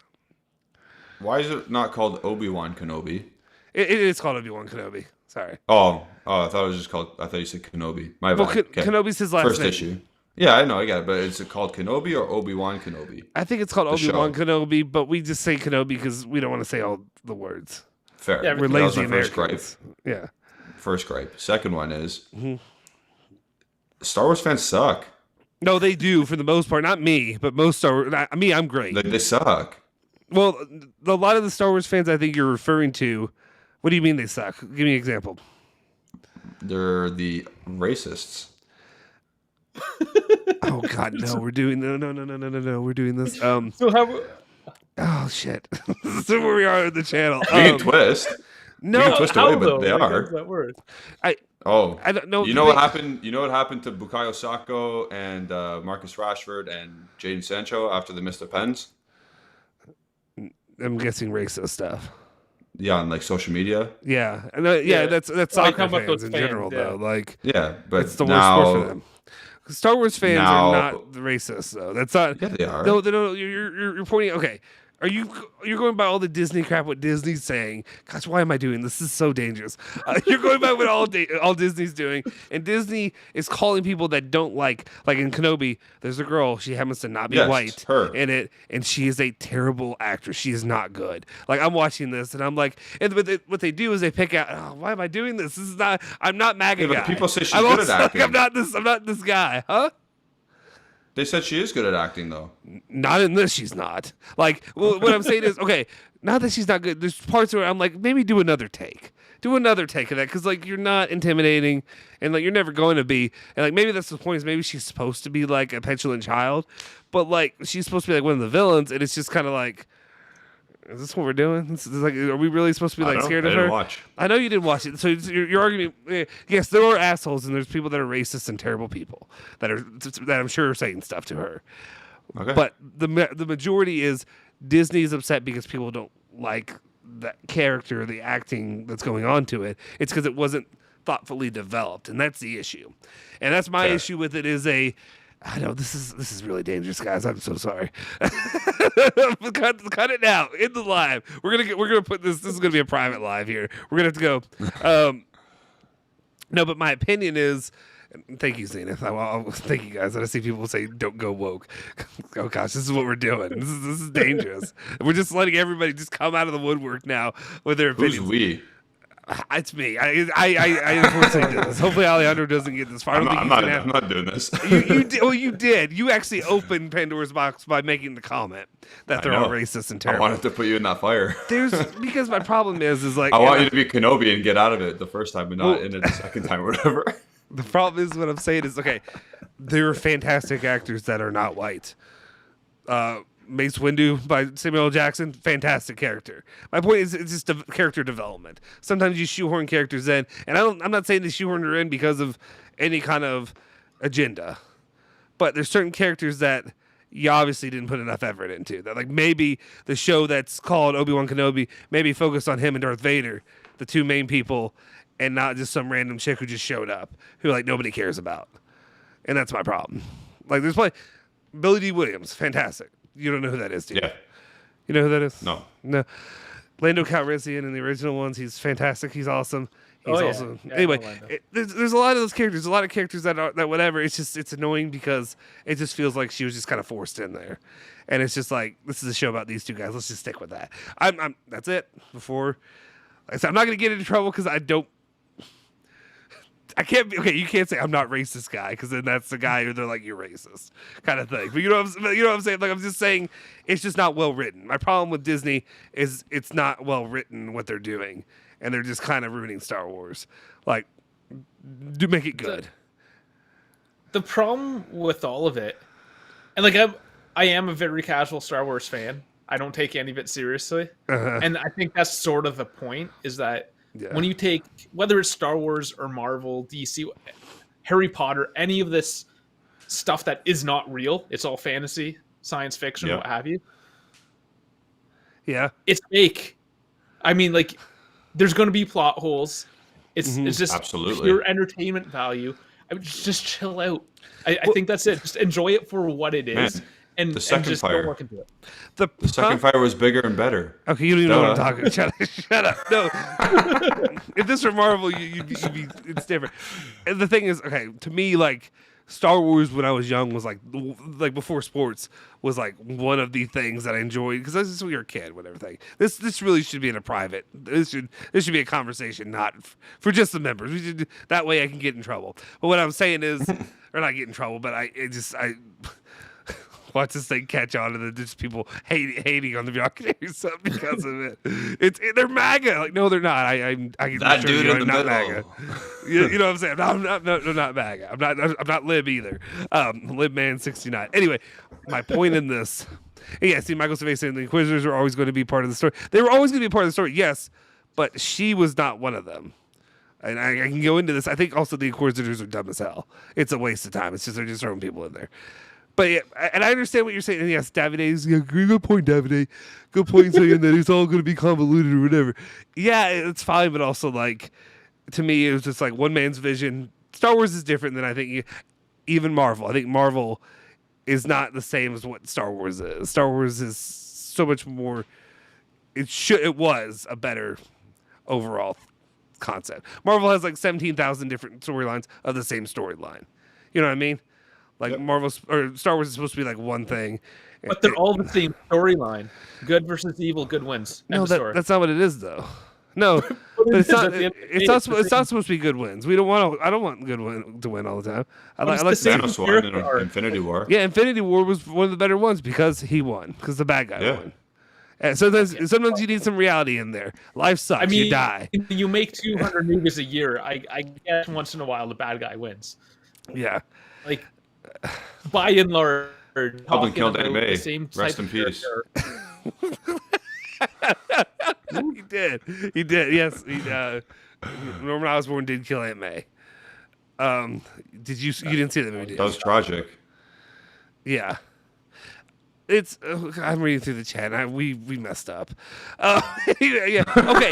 Why is it not called Obi-Wan Kenobi? It is called Obi-Wan Kenobi. Sorry. Oh, I thought it was just called. I thought you said Kenobi. My bad. Okay. Kenobi's his last First name. issue. Yeah, I know, I got it. But is it called Kenobi or Obi-Wan Kenobi? I think it's called Obi-Wan Kenobi, but we just say Kenobi because we don't want to say all the words. Fair. Yeah, We're That was lazy my first Americans. gripe. Yeah. First gripe. Second one is Star Wars fans suck. No, they do for the most part. Not me, but most Star Wars. Me, I'm great. They suck. Well, a lot of the Star Wars fans I think you're referring to, what do you mean they suck? Give me an example. They're the racists. Oh God, no! We're doing no! We're doing this. So how? Oh shit! This is where we are in the channel. We can twist. No, we can twist how away, but though? they Like, are. how does that work? I don't know. You know what happened? You know what happened to Bukayo Saka and Marcus Rashford and Jadon Sancho after they missed the pens? I'm guessing racist stuff. Yeah, on like social media. Yeah, and Yeah. that's Well, soccer talking about fans those in fans, general, yeah. though. Like, Yeah, but it's the worst now, sport for them. Star Wars fans now- are not racist, though. That's not. Yeah, they are. No, they don't. You're pointing. Okay, you're going by all the Disney crap? What Disney's saying? Gosh, why am I doing this? This is so dangerous. You're going by what all Disney's doing, and Disney is calling people that don't like in Kenobi. There's a girl. She happens to not be Yes, white her. in it, and she is a terrible actress. She is not good. Like I'm watching this, and I'm like, and what they do is they pick out. Oh, why am I doing this? This is not. I'm not MAGA Yeah, but guy. people say she's I'm good also, at acting. I'm not this guy, huh? They said she is good at acting, though. Not in this, she's not. Like, well, what I'm saying is, okay, not that she's not good. There's parts where I'm like, maybe do another take. Do another take of that, because, like, you're not intimidating, and, like, you're never going to be. And, like, maybe that's the point, is maybe she's supposed to be, like, a petulant child, but, like, she's supposed to be, like, one of the villains, and it's just kind of like, is this what we're doing? This is like, are we really supposed to be, like, scared of her? I didn't watch. I know you didn't watch it. So your argument, yes, there are assholes, and there's people that are racist and terrible people that I'm sure are saying stuff to her. Okay. But the majority is Disney's upset because people don't like that character, the acting that's going on to it. It's because it wasn't thoughtfully developed, and that's the issue. And that's my Fair. issue with it. I know this is really dangerous, guys. I'm so sorry. cut it now in the live. We're gonna put this. This is gonna be a private live here. We're gonna have to go. No, but my opinion is. Thank you, Zenith. Thank you, guys. I see people say, "Don't go woke." Oh gosh, this is what we're doing. This is dangerous. We're just letting everybody just come out of the woodwork now with their opinions. Who's we? It's me. I unfortunately did this. Hopefully, Alejandro doesn't get this far. I'm not doing this. You did. Well, you did. You actually opened Pandora's box by making the comment that they're all racist and I terrible. wanted to put you in that fire. Because my problem is like I want you to be Kenobi and get out of it the first time, but not in it the second time or whatever. The problem is what I'm saying is, okay, there are fantastic actors that are not white. Mace Windu by Samuel L. Jackson, fantastic character. My point is, it's just character development. Sometimes you shoehorn characters in, and I'm not saying they shoehorn her in because of any kind of agenda, but there's certain characters that you obviously didn't put enough effort into. That, like, maybe the show that's called Obi-Wan Kenobi maybe focused on him and Darth Vader, the two main people, and not just some random chick who just showed up, who, like, nobody cares about. And that's my problem. Like, there's probably Billy D. Williams, fantastic. You don't know who that is, do you? Yeah. You know who that is? No. Lando Calrissian in the original ones, he's fantastic. He's awesome. He's Oh, yeah. also Yeah, I anyway. know Lando. There's a lot of those characters. A lot of characters that whatever. It's annoying because it just feels like she was just kind of forced in there, and it's just like, this is a show about these two guys. Let's just stick with that. I'm that's it. Before like I said, I'm not gonna get into trouble because I can't be okay. You can't say I'm not racist, guy, because then that's the guy who they're like, you're racist kind of thing. But you know what I'm saying? Like, I'm just saying it's just not well written. My problem with Disney is it's not well written what they're doing, and they're just kind of ruining Star Wars. Like, do make it good. The problem with all of it, and like I am a very casual Star Wars fan. I don't take any of it seriously, and I think that's sort of the point. Is that when you take, whether it's Star Wars or Marvel, DC, Harry Potter, any of this stuff that is not real. It's all fantasy, science fiction, Yep. what have you. Yeah. It's fake. I mean, like, there's going to be plot holes. It's just Absolutely. pure entertainment value. I would just chill out. I think that's it. Just enjoy it for what it is, Man, and the second just fire. don't look into it. The second fire was bigger and better. Okay, you don't even know what I'm talking. Shut up. No. If this were Marvel, you'd be, it's different. And the thing is, okay, to me, like, Star Wars when I was young was like before sports was like one of the things that I enjoyed because this is when you're a kid, whatever thing. This really should be in a private. This should be a conversation, not for just the members. We should, that way I can get in trouble. But what I'm saying is, or not get in trouble, but I watch this thing catch on to the just people hating on the Buccaneers stuff because of it. They're MAGA. Like, no, they're not. I can That dude in I'm the not middle. MAGA. You know what I'm saying? No, I'm not MAGA. I'm not Lib either. Lib Man 69. Anyway, my point in this. Yeah, see, Michael Cervez saying the Inquisitors are always going to be part of the story. They were always going to be part of the story, yes, but she was not one of them. And I can go into this. I think also the Inquisitors are dumb as hell. It's a waste of time. It's just they're just throwing people in there. But yeah, and I understand what you're saying. And yes, Davide is good point, Davide. Good point saying that it's all going to be convoluted or whatever. Yeah, it's fine, but also like to me, it was just like one man's vision. Star Wars is different than I think even Marvel. I think Marvel is not the same as what Star Wars is. Star Wars is so much more. It was a better overall concept. Marvel has like 17,000 different storylines of the same storyline. You know what I mean? Like Marvel or Star Wars is supposed to be like one thing, but they're all the same storyline. Good versus evil. Good wins. No, that's not what it is, though. No, but it's not. It's not supposed to be good wins. We don't want. I don't want good to win all the time. I like Thanos won in Infinity War. Yeah, Infinity War was one of the better ones because he won. Because the bad guy won. And sometimes you need some reality in there. Life sucks. I mean, you die. You make 200 movies a year. I guess once in a while the bad guy wins. Yeah, like by and large, Probably killed Aunt May. Rest in peace. He did. Yes, Norman Osborn did kill Aunt May. Did you? You didn't see that movie? Did you? That was tragic. Yeah. It's. I'm reading through the chat. We messed up. Yeah. Okay.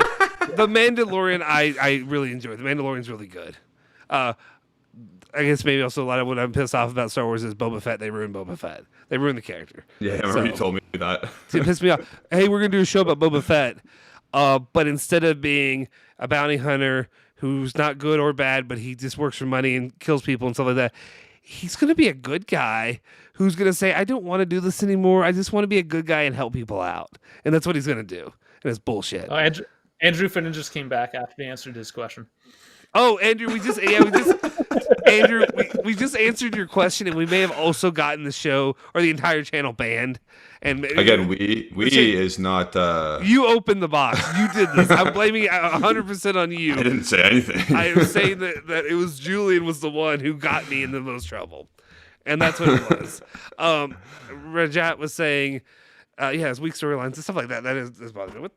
The Mandalorian. I really enjoyed. The Mandalorian's really good. I guess maybe also a lot of what I'm pissed off about Star Wars is Boba Fett. They ruined Boba Fett. They ruined the character. Yeah, I remember you told me that. It pissed me off. Hey, we're going to do a show about Boba Fett. But instead of being a bounty hunter who's not good or bad, but he just works for money and kills people and stuff like that, he's going to be a good guy who's going to say, I don't want to do this anymore. I just want to be a good guy and help people out. And that's what he's going to do. And it's bullshit. Oh, Andrew Finnan just came back after he answered his question. Oh, Andrew, we just answered your question, and we may have also gotten the show or the entire channel banned. And again, we is not. You opened the box. You did this. I'm blaming 100% on you. I didn't say anything. I am saying that it was Julian was the one who got me in the most trouble, and that's what it was. Rajat was saying, it's weak storylines and stuff like that. That is bothering me. What?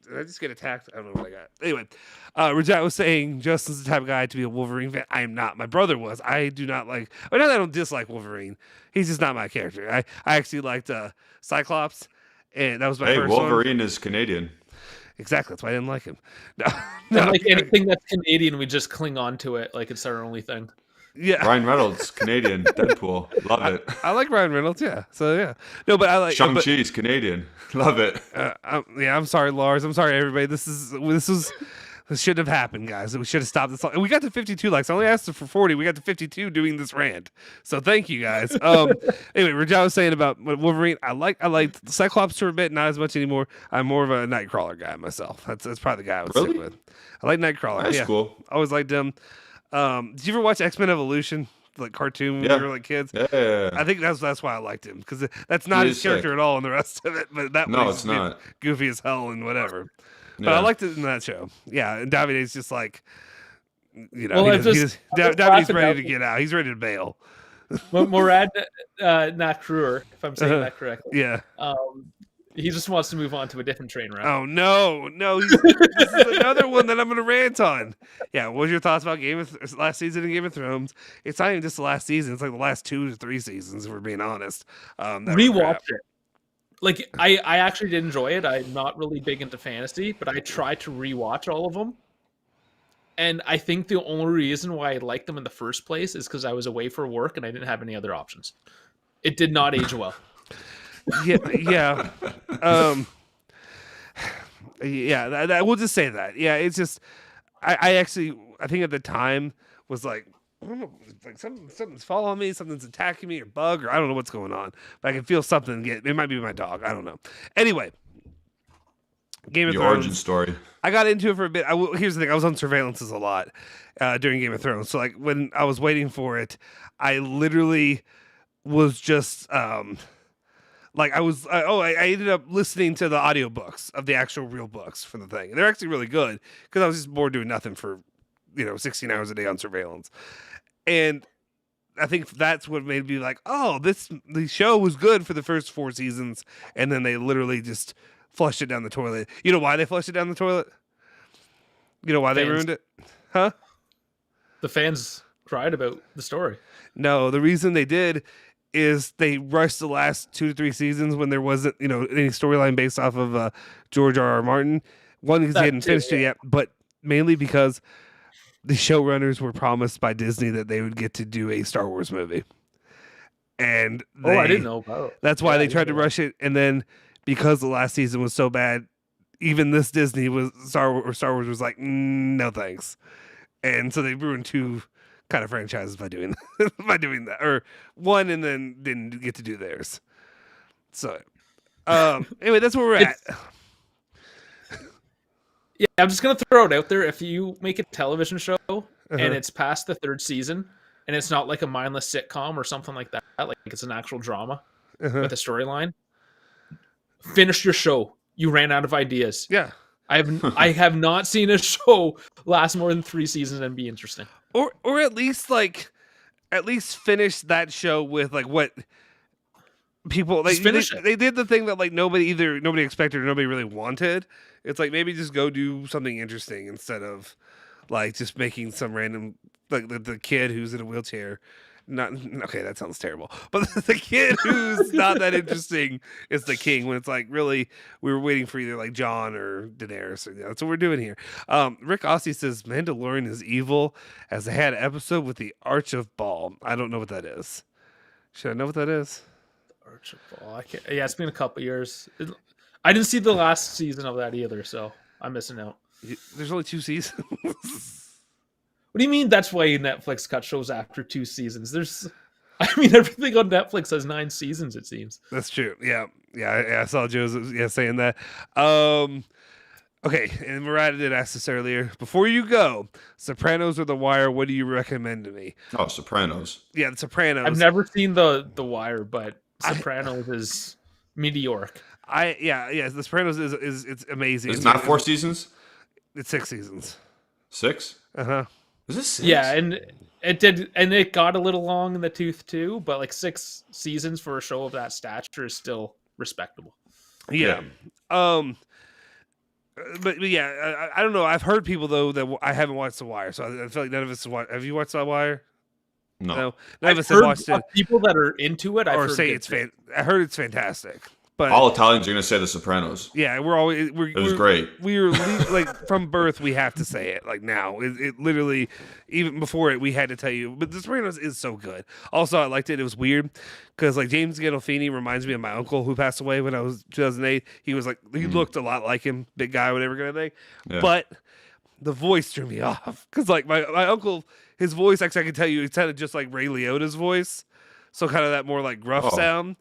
Did I just get attacked? I don't know what I got. Anyway, Rajat was saying Justin's the type of guy to be a Wolverine fan. I am not. My brother was. I do not like. Well, not that I don't dislike Wolverine. He's just not my character. I actually liked Cyclops, and that was my first one. Wolverine is Canadian. Exactly. That's why I didn't like him. No. Like anything that's Canadian, we just cling on to it like it's our only thing. Yeah. Ryan Reynolds, Canadian, Deadpool, love it. I like Ryan Reynolds, yeah. So yeah, no, but I like Shang-Chi's Canadian, love it. I'm sorry, Lars. I'm sorry, everybody. This should have happened, guys. We should have stopped this. We got to 52 likes. I only asked for 40. We got to 52 doing this rant. So thank you, guys. Anyway, Rajat was saying about Wolverine. I like Cyclops for a bit, not as much anymore. I'm more of a Nightcrawler guy myself. That's probably the guy I would stick with. I like Nightcrawler. That's cool. I always liked him. Did you ever watch X-Men Evolution, like cartoon when we were like kids? Yeah. I think that's why I liked him, because that's not his character at all in the rest of it. But that no, it's not goofy as hell and whatever. But I liked it in that show. Yeah, and Davide's just like, Davide's ready to get out. He's ready to bail. Morad Nakruer, if I'm saying that correctly. Yeah. He just wants to move on to a different train route. Oh no, this is another one that I'm going to rant on. Yeah, what was your thoughts about last season in Game of Thrones? It's not even just the last season; it's like the last 2 to 3 seasons, if we're being honest. Rewatch it. Like I actually did enjoy it. I'm not really big into fantasy, but I tried to rewatch all of them. And I think the only reason why I liked them in the first place is because I was away for work and I didn't have any other options. It did not age well. Yeah. We'll just say that. Yeah, it's just I think at the time was like, I don't know, like something's following me, something's attacking me, or bug, or I don't know what's going on, but I can feel something. It might be my dog. I don't know. Anyway, Game of Thrones. Origin story. I got into it for a bit. Here's the thing: I was on surveillances a lot during Game of Thrones. So like when I was waiting for it, I literally was just I ended up listening to the audiobooks of the actual real books for the thing. They're actually really good because I was just bored doing nothing for 16 hours a day on surveillance. And I think that's what made me like, oh, the show was good for the first 4 seasons, and then they literally just flushed it down the toilet. You know why they flushed it down the toilet? You know why they ruined it? Huh? The fans cried about the story. No, the reason they did is they rushed the last 2 to 3 seasons when there wasn't, any storyline based off of George R.R. Martin. One, because he hadn't finished it yet, but mainly because the showrunners were promised by Disney that they would get to do a Star Wars movie. And I didn't know about it. That's why they tried to rush it. And then because the last season was so bad, even this Disney Star Wars was like, no thanks. And so they ruined 2 kind of franchises by doing that, or one and then didn't get to do theirs. So anyway, that's where we're at. Yeah, I'm just gonna throw it out there. If you make a television show and it's past the 3rd season and it's not like a mindless sitcom or something like that, like it's an actual drama with a storyline, finish your show. You ran out of ideas. Yeah. I have not seen a show last more than 3 seasons and be interesting. Or at least finish that show with like what people like. They did the thing that like nobody expected or nobody really wanted. It's like maybe just go do something interesting instead of like just making some random like the kid who's in a wheelchair. Not okay. That sounds terrible. But the kid who's not that interesting is the king. When it's like really, we were waiting for either like John or Daenerys. That's what we're doing here. Rick Ossie says Mandalorian is evil as they had an episode with the Arch of Baal. I don't know what that is. Should I know what that is? The Arch of Baal. I can't. Yeah, it's been a couple years. I didn't see the last season of that either, so I'm missing out. There's only 2 seasons. What do you mean that's why Netflix cut shows after 2 seasons? Everything on Netflix has 9 seasons, it seems. That's true. Yeah. I saw Joe's saying that. Okay, and Murata did ask this earlier. Before you go, Sopranos or The Wire, what do you recommend to me? Oh, Sopranos. Yeah, The Sopranos. I've never seen The Wire, but Sopranos is meteoric. The Sopranos is it's amazing. It's not 4 seasons? It's 6 seasons. 6? Uh-huh. Is this 6? Yeah, and it got a little long in the tooth too, but like 6 seasons for a show of that stature is still respectable. Yeah. But yeah, I don't know. I've heard people though that I haven't watched The Wire, so I feel like none of us have watched. Have you watched The Wire? No. None of us have watched it. People that are into it, or say it's I heard it's fantastic. But all Italians are going to say The Sopranos. Yeah, it was great. We were like from birth, we have to say it. Like now, it literally, even before it, we had to tell you. But The Sopranos is so good. Also, I liked it. It was weird because like James Gandolfini reminds me of my uncle who passed away when I was 2008. He was like he looked a lot like him, big guy, whatever kind of thing. Yeah. But the voice threw me off because like my uncle, his voice actually I can tell you it sounded just like Ray Liotta's voice, so kind of that more like gruff sound.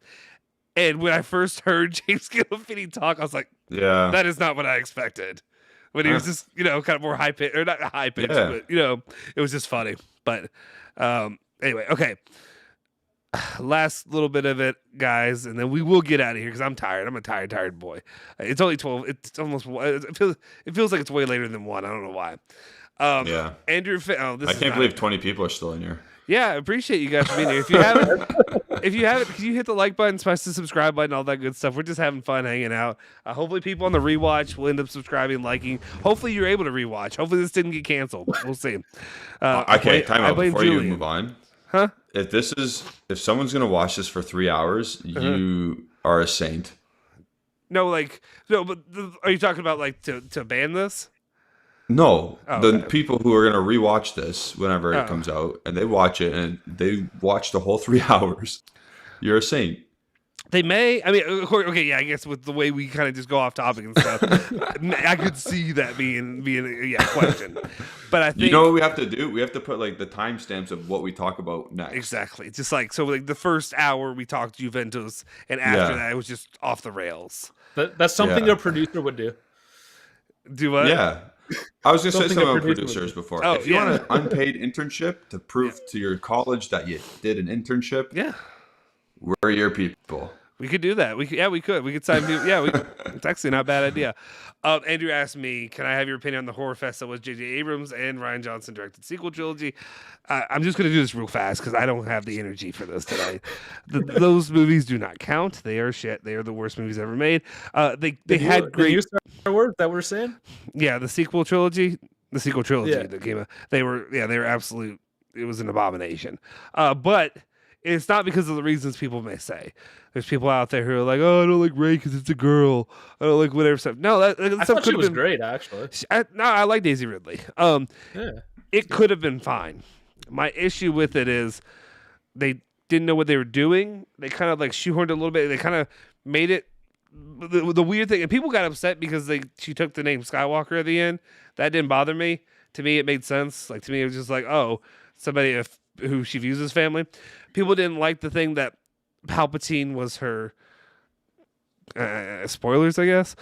And when I first heard James Gandolfini talk, I was like, "Yeah, that is not what I expected." When he was just, kind of more high pitch, or not high pitch, but it was just funny. But anyway, okay. Last little bit of it, guys, and then we will get out of here because I'm tired. I'm a tired boy. It's only 12. It's almost. It feels like it's way later than 1. I don't know why. Andrew, I can't believe 20 people are still in here. Yeah, I appreciate you guys for being here. If you haven't, can you hit the like button, smash the subscribe button, all that good stuff. We're just having fun hanging out. Hopefully people on the rewatch will end up subscribing, liking. Hopefully you're able to rewatch. Hopefully this didn't get canceled. We'll see. Okay, time out before Julian. you move on. Huh? If someone's gonna watch this for 3 hours, you are a saint. No, but are you talking about like to ban this? No, the okay. people who are gonna rewatch this whenever it comes out, and they watch it and they watch the whole 3 hours, you're a saint. They may. I mean, okay, yeah. I guess with the way we kind of just go off topic and stuff, I could see that being a question. But I think you know what we have to do? We have to put like the timestamps of what we talk about next. Exactly. Just like so, like the first hour we talked Juventus, and after that it was just off the rails. That's something a producer would do. Do what? Yeah. I was going to say something about producer producers before. Oh, if you want an unpaid internship to prove to your college that you did an internship, we're your people. We could do that. We could sign people. Yeah, it's actually not a bad idea. Andrew asked me, can I have your opinion on the horror fest that was J.J. Abrams and Rian Johnson directed sequel trilogy? I'm just going to do this real fast because I don't have the energy for this tonight. Those movies do not count. They are shit. They are the worst movies ever made. They had great Star Wars that we're saying. Yeah, the sequel trilogy that came out. They were absolute. It was an abomination. But it's not because of the reasons people may say. There's people out there who are like, "Oh, I don't like Rey because it's a girl. I don't like whatever stuff." No, that I stuff thought she could was have been great, actually. I like Daisy Ridley. It could have been fine. My issue with it is they didn't know what they were doing. They kind of like shoehorned a little bit. They kind of made it the weird thing, and people got upset because she took the name Skywalker at the end. That didn't bother me. To me, it made sense. Like to me, it was just like, oh, somebody who she views as family. People didn't like the thing that Palpatine was her spoilers, I guess,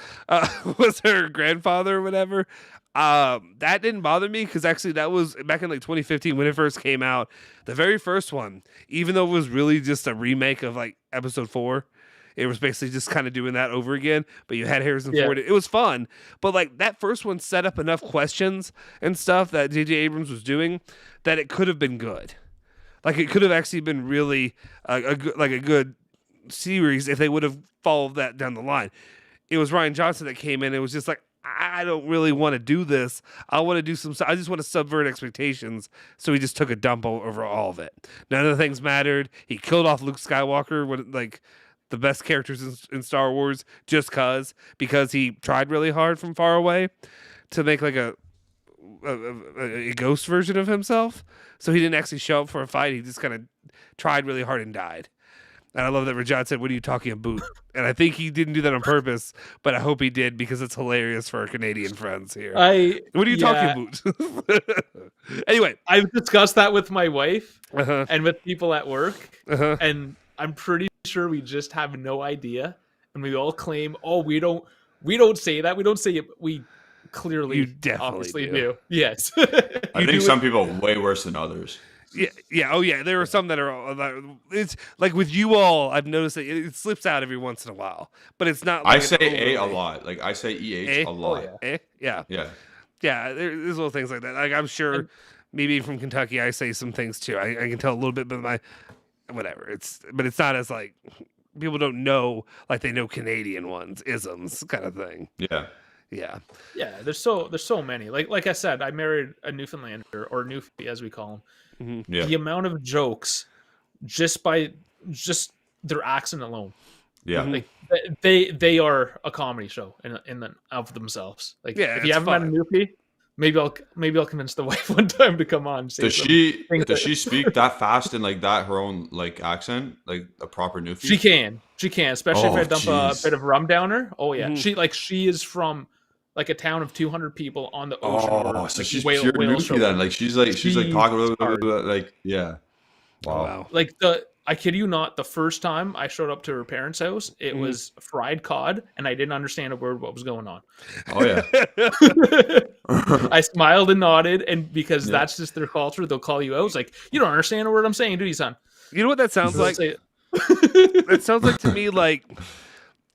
was her grandfather or whatever. That didn't bother me because actually that was back in like 2015 when it first came out. The very first one, even though it was really just a remake of like episode 4, it was basically just kind of doing that over again, but you had Harrison Ford. It was fun, but like that first one set up enough questions and stuff that J.J. Abrams was doing that it could have been good. Like it could have actually been really a good series if they would have followed that down the line. It was Rian Johnson that came in. It was just like, I don't really want to do this. I want to do I just want to subvert expectations. So he just took a dump over all of it. None of the things mattered. He killed off Luke Skywalker, like the best characters in Star Wars, just because he tried really hard from far away to make like a ghost version of himself. So he didn't actually show up for a fight. He just kind of tried really hard and died. And I love that Rajat said, "What are you talking about?" And I think he didn't do that on purpose, but I hope he did because it's hilarious for our Canadian friends here. What are you talking about? Anyway, I've discussed that with my wife and with people at work, and I'm pretty sure we just have no idea, and we all claim, "Oh, we don't say that. We don't say it. We clearly, you definitely obviously do." Yes, I think some people are way worse than others. Yeah. Oh, yeah. There are some that are. It's like with you all. I've noticed that it slips out every once in a while, but it's not. Like I say A a lot. Like I say EH a lot. Yeah. There's little things like that. Like I'm sure, maybe from Kentucky, I say some things too. I can tell a little bit, but whatever. But it's not as like people don't know like they know Canadian ones, isms kind of thing. Yeah. There's so many. Like I said, I married a Newfoundlander, or Newfie as we call him. Mm-hmm. Yeah. The amount of jokes just by their accent alone. Yeah. Like they are a comedy show in and of themselves. Like if you haven't met a Newfie, maybe I'll convince the wife one time to come on. Does she speak that fast in like that her own like accent, like a proper Newfie? She can, especially if I dump a bit of rum down her. Oh yeah, she is from like a town of 200 people on the ocean. Oh, so she's pure Newfie then. Like she's like talking like yeah. Wow. Like I kid you not, the first time I showed up to her parents' house, it was fried cod, and I didn't understand a word what was going on. Oh yeah. I smiled and nodded, and because that's just their culture, they'll call you out. It's like, you don't understand a word I'm saying, do you, son? You know what that sounds like? It sounds like to me like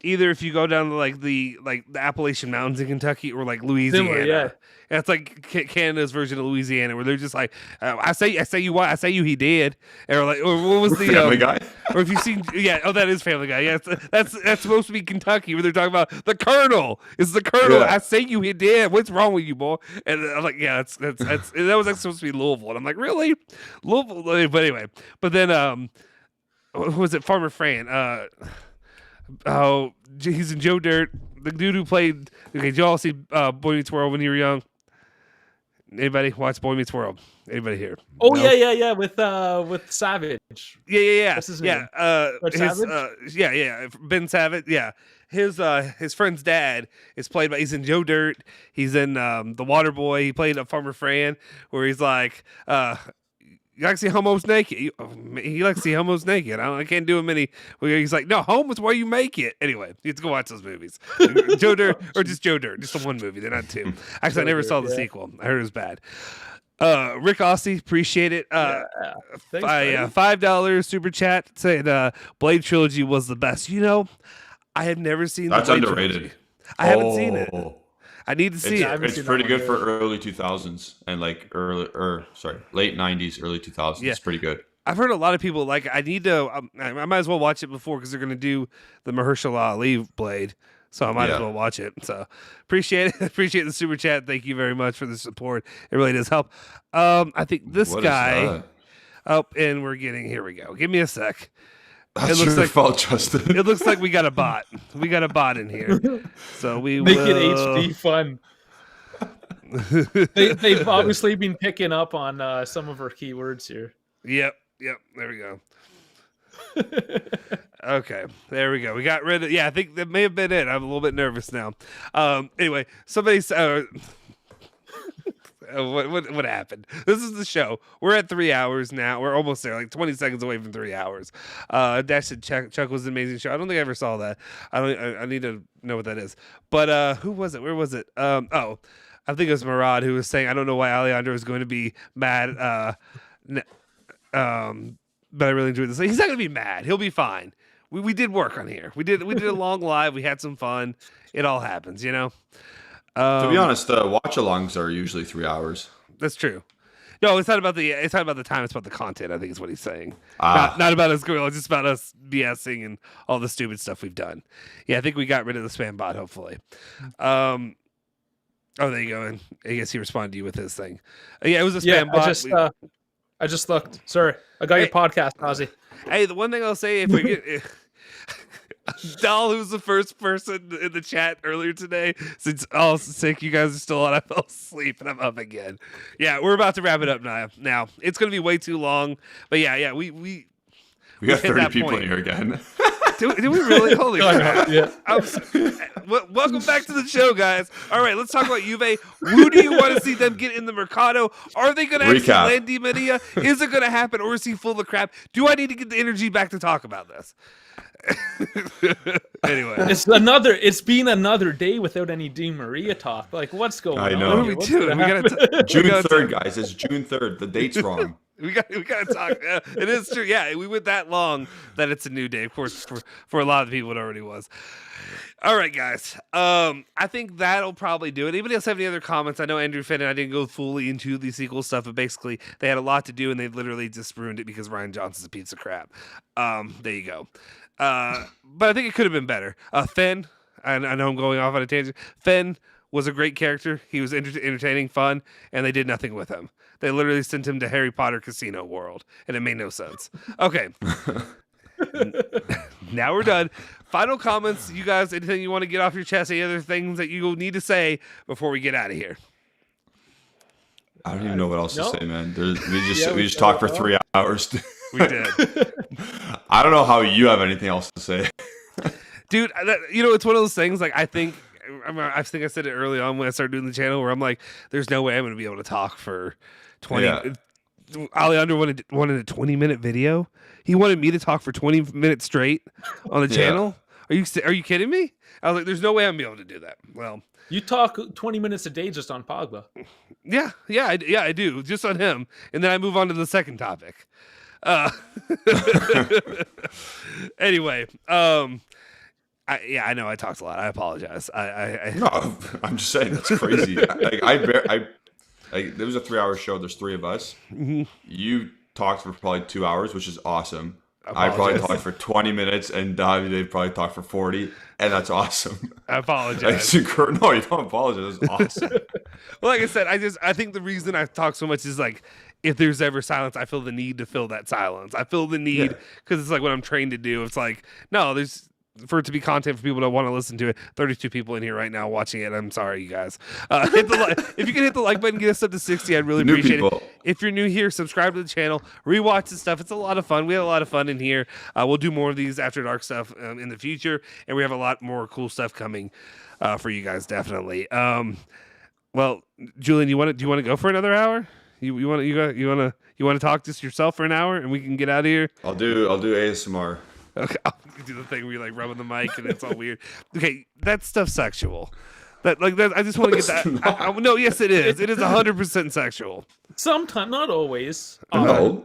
either if you go down to like the Appalachian Mountains in Kentucky or like Louisiana. Similar, yeah. That's like Canada's version of Louisiana, where they're just like, I say you, he did, or like, or what was the Family Guy? Or if you've seen, that is Family Guy. Yeah, that's supposed to be Kentucky, where they're talking about the Colonel. It's the Colonel. Yeah. I say you, he did. What's wrong with you, boy? And I'm like, yeah, that's that was like supposed to be Louisville, and I'm like, really, Louisville? But anyway, but then what was it, Farmer Fran? He's in Joe Dirt. The dude who played. Okay, did you all see Boy Meets World when you were young? Anybody watch Boy Meets World? Anybody here? Oh No? yeah, with Savage. Yeah. What's his name? Savage? Ben Savage. Yeah, his friend's dad is played by. He's in Joe Dirt. He's in The Water Boy. He played Farmer Fran, where he's like, you like to see homos naked? He likes to see homos naked. I can't do him any. He's like, no, home is where you make it. Anyway, you have to go watch those movies. Joe Dirt, or just Joe Dirt. Just the one movie. They're not two. Actually, I never saw the sequel. I heard it was bad. Rick Aussie, appreciate it. Thanks, $5 super chat saying Blade Trilogy was the best. I have never seen That's the Blade underrated. Trilogy. I haven't seen it. I need to see it. It's pretty good for early 2000s and like late 90s, early 2000s. Yeah. It's pretty good. I've heard a lot of people like. I need to. I might as well watch it before because they're going to do the Mahershala Ali Blade, so I might as well watch it. So appreciate it. Appreciate the super chat. Thank you very much for the support. It really does help. I think this guy. Oh, and we're getting. Here we go. Give me a sec. That's your fault, Justin. It looks like we got a bot. We got a bot in here. So we make will... it HD fun. They've obviously been picking up on some of our keywords here. Yep. There we go. Okay, there we go. We got rid of. Yeah, I think that may have been it. I'm a little bit nervous now. Anyway, somebody. What happened? This is the show. We're at 3 hours now. We're almost there, like 20 seconds away from 3 hours. Dash said Chuck was an amazing show. I don't think I ever saw that. I need to know what that is. But who was it? Where was it? I think it was Murad who was saying, I don't know why Alejandro is going to be mad. But I really enjoyed this. He's not going to be mad. He'll be fine. We did work on here. We did a long live. We had some fun. It all happens, To be honest, watch-alongs are usually 3 hours. That's true. No, it's not about the time. It's about the content. I think is what he's saying. Not about us going. It's just about us BSing and all the stupid stuff we've done. Yeah, I think we got rid of the spam bot. Hopefully. Oh, there you go. And I guess he responded to you with his thing. Yeah, it was a spam bot. I just looked. Sorry, I got your podcast, Ozzy. Hey, the one thing I'll say, if we get. Dahl, who's the first person in the chat earlier today, since I was sick, you guys are still on. I fell asleep and I'm up again. Yeah, we're about to wrap it up now. It's going to be way too long, but yeah, we got 30 people in here again. Did we really? Holy crap! Yeah. Welcome back to the show, guys. All right, let's talk about Juve. Who do you want to see them get in the mercato? Are they going to actually land Di Maria? Is it going to happen, or is he full of crap? Do I need to get the energy back to talk about this? Anyway, it's been another day without any Di Maria talk. Like, what's going on? I know. What are we doing? We gotta June 3rd, guys. It's June 3rd. The date's wrong. We got to talk. It is true. Yeah, we went that long that it's a new day. Of course, for a lot of people, it already was. All right, guys. I think that'll probably do it. Anybody else have any other comments? I know Andrew Finn and I didn't go fully into the sequel stuff, but basically they had a lot to do and they literally just ruined it because Ryan Johnson's a piece of crap. There you go. But I think it could have been better. Finn, I know I'm going off on a tangent. Finn was a great character. He was entertaining, fun, and they did nothing with him. They literally sent him to Harry Potter Casino World, and it made no sense. Okay. Now we're done. Final comments. You guys, anything you want to get off your chest? Any other things that you need to say before we get out of here? I don't even know what else to say, man. We just talked for 3 hours. We did. I don't know how you have anything else to say. Dude, it's one of those things, like, I think I said it early on when I started doing the channel, where I'm like, there's no way I'm going to be able to talk for 20. Yeah. Alejandro wanted a 20-minute video. He wanted me to talk for 20 minutes straight on the channel. Are you kidding me? I was like, there's no way I'm going to be able to do that. Well, you talk 20 minutes a day just on Pogba. Yeah, I do, just on him, and then I move on to the second topic. Anyway, I know I talked a lot. I apologize. No, I'm just saying that's crazy. There was a 3-hour show. There's 3 of us. Mm-hmm. You talked for probably 2 hours, which is awesome. I probably talked for 20 minutes, and Davide probably talked for 40, and that's awesome. I apologize. No, you don't apologize. That's awesome. Well, like I said, I think the reason I talk so much is like, if there's ever silence, I feel the need to fill that silence. I feel the need because it's like what I'm trained to do. It's like, no, for it to be content for people that want to listen to it. 32 people in here right now watching it. I'm sorry, you guys. If you can hit the like button, get us up to 60, I'd really appreciate it. If you're new here, subscribe to the channel, rewatch the stuff. It's a lot of fun. We have a lot of fun in here. We'll do more of these After Dark stuff in the future, and we have a lot more cool stuff coming for you guys, definitely. Well, Julian, do you want to go for another hour? You want to talk just yourself for an hour, and we can get out of here? I'll do ASMR. Okay, I'll do the thing where you like rubbing the mic and it's all weird. Okay, that stuff's sexual. I just want to get that. No, yes, it is. It is 100% sexual. Sometimes, not always. No,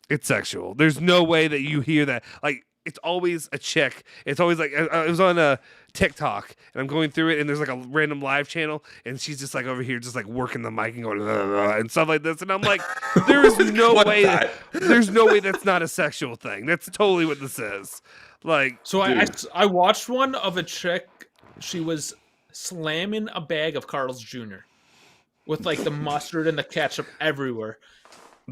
it's sexual. There's no way that you hear that. Like, it's always a chick. It's always like I was on a TikTok and I'm going through it and there's like a random live channel and she's just like over here just like working the mic and going and stuff like this, and I'm like, there is no way there's no way that's not a sexual thing. That's totally what this is. Like, so I watched one of a chick. She was slamming a bag of Carl's Jr. with like the mustard and the ketchup everywhere.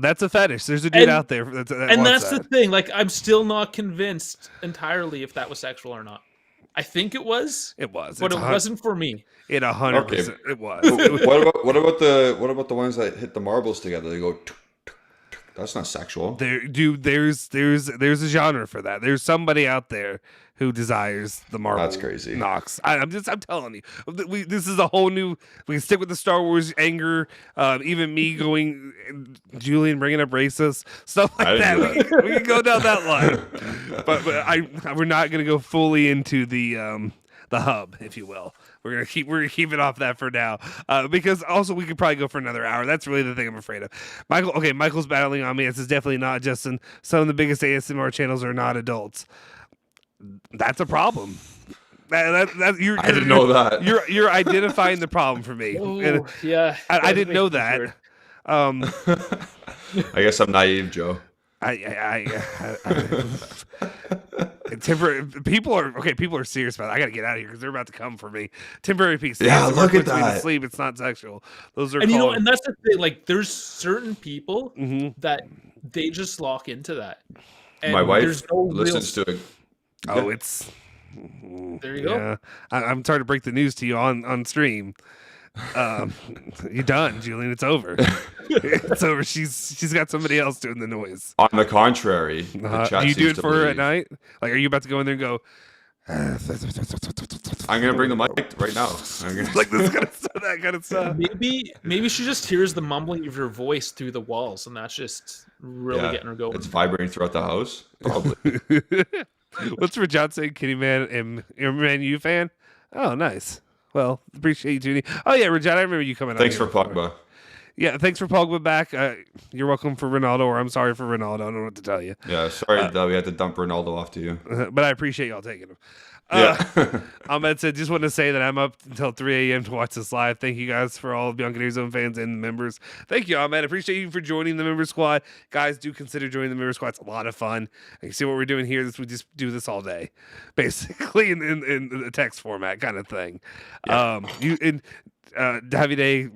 That's a fetish. There's a dude out there that's the thing. Like, I'm still not convinced entirely if that was sexual or not. I think it was. It was, but it wasn't for me. It 100%. It was. What about the ones that hit the marbles together? They go. Tuk, tuk, tuk. That's not sexual. There's a genre for that. There's somebody out there who desires the marble. That's crazy. Knocks. I'm telling you, this is a whole new. We can stick with the Star Wars anger. Even me going, Julian bringing up racist stuff like that. We can go down that line, but we're not going to go fully into the hub, if you will. We're gonna keep it off that for now, because also we could probably go for another hour. That's really the thing I'm afraid of. Michael's battling on me. This is definitely not Justin. Some of the biggest ASMR channels are not adults. That's a problem. I didn't know that. You're identifying the problem for me. Oh, yeah, I didn't know that. I guess I'm naive, Joe. People are serious about it. I gotta get out of here because they're about to come for me. Temporary peace. Yeah, look at that. Sleep. It's not sexual. Those are and and that's the thing. Like, there's certain people Mm-hmm. that they just lock into that. And my wife listens to it. Oh, it's there you go. Yeah. I'm sorry to break the news to you on stream. You're done, Julian. It's over. It's over. She's got somebody else doing the noise. On the contrary, do you do it for her at night? Like, are you about to go in there and go? I'm gonna bring the mic right now. Like this kind of stuff, that kind of stuff. Maybe she just hears the mumbling of your voice through the walls, and that's just really getting her going. It's vibrating throughout the house. Probably. What's Rajat saying? Kitty Man and Man U fan? Oh, nice. Well, appreciate you tuning. Oh yeah, Rajat, I remember you coming. Thanks for Pogba. Yeah, thanks for Pogba back. You're welcome for Ronaldo, or I'm sorry for Ronaldo. I don't know what to tell you. Yeah, sorry that we had to dump Ronaldo off to you. But I appreciate y'all taking him. Ahmed said, just want to say that I'm up until 3 a.m. to watch this live. Thank you guys for all of Bianconeri Zone fans and the members. Thank you, Ahmed. Appreciate you for joining the member squad. Guys, do consider joining the member squad. It's a lot of fun. You see what we're doing here? We just do this all day, basically in the text format kind of thing. Yeah. Davide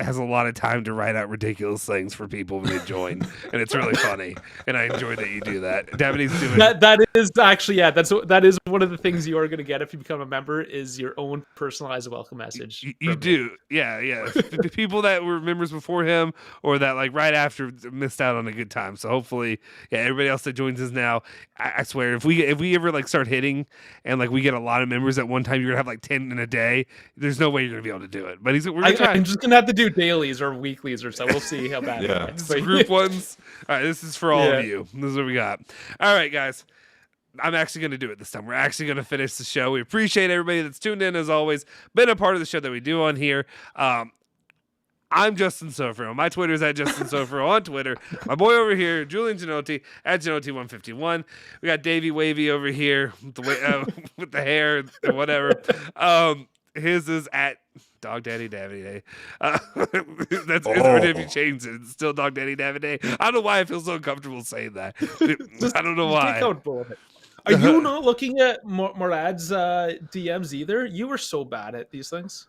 has a lot of time to write out ridiculous things for people when they join, and it's really funny. And I enjoy that you do that. Davide's doing that is actually that is one of the things you are going to get if you become a member is your own personalized welcome message. You do, yeah. The people that were members before him or that like right after missed out on a good time. So hopefully, everybody else that joins us now, I swear, if we ever like start hitting and like we get a lot of members at one time, you're gonna have like 10 in a day. There's no way you're gonna be able to do it. But I'm just gonna have to do dailies or weeklies or so. We'll see how bad. Yeah, it is. Group ones. All right, this is for all of you. This is what we got. All right, guys. I'm actually going to do it this time. We're actually going to finish the show. We appreciate everybody that's tuned in, as always. Been a part of the show that we do on here. I'm Justin Sofro. My Twitter is at Justin Sofro on Twitter. My boy over here, Julian Genotti, at Genotti151. We got Davey Wavy over here with with the hair and whatever. His is at Dog Daddy Davide. That's or if you change it, it's still Dog Daddy Davide. I don't know why I feel so comfortable saying that. I don't know why. Are you not looking at Murad's DMs either? You were so bad at these things.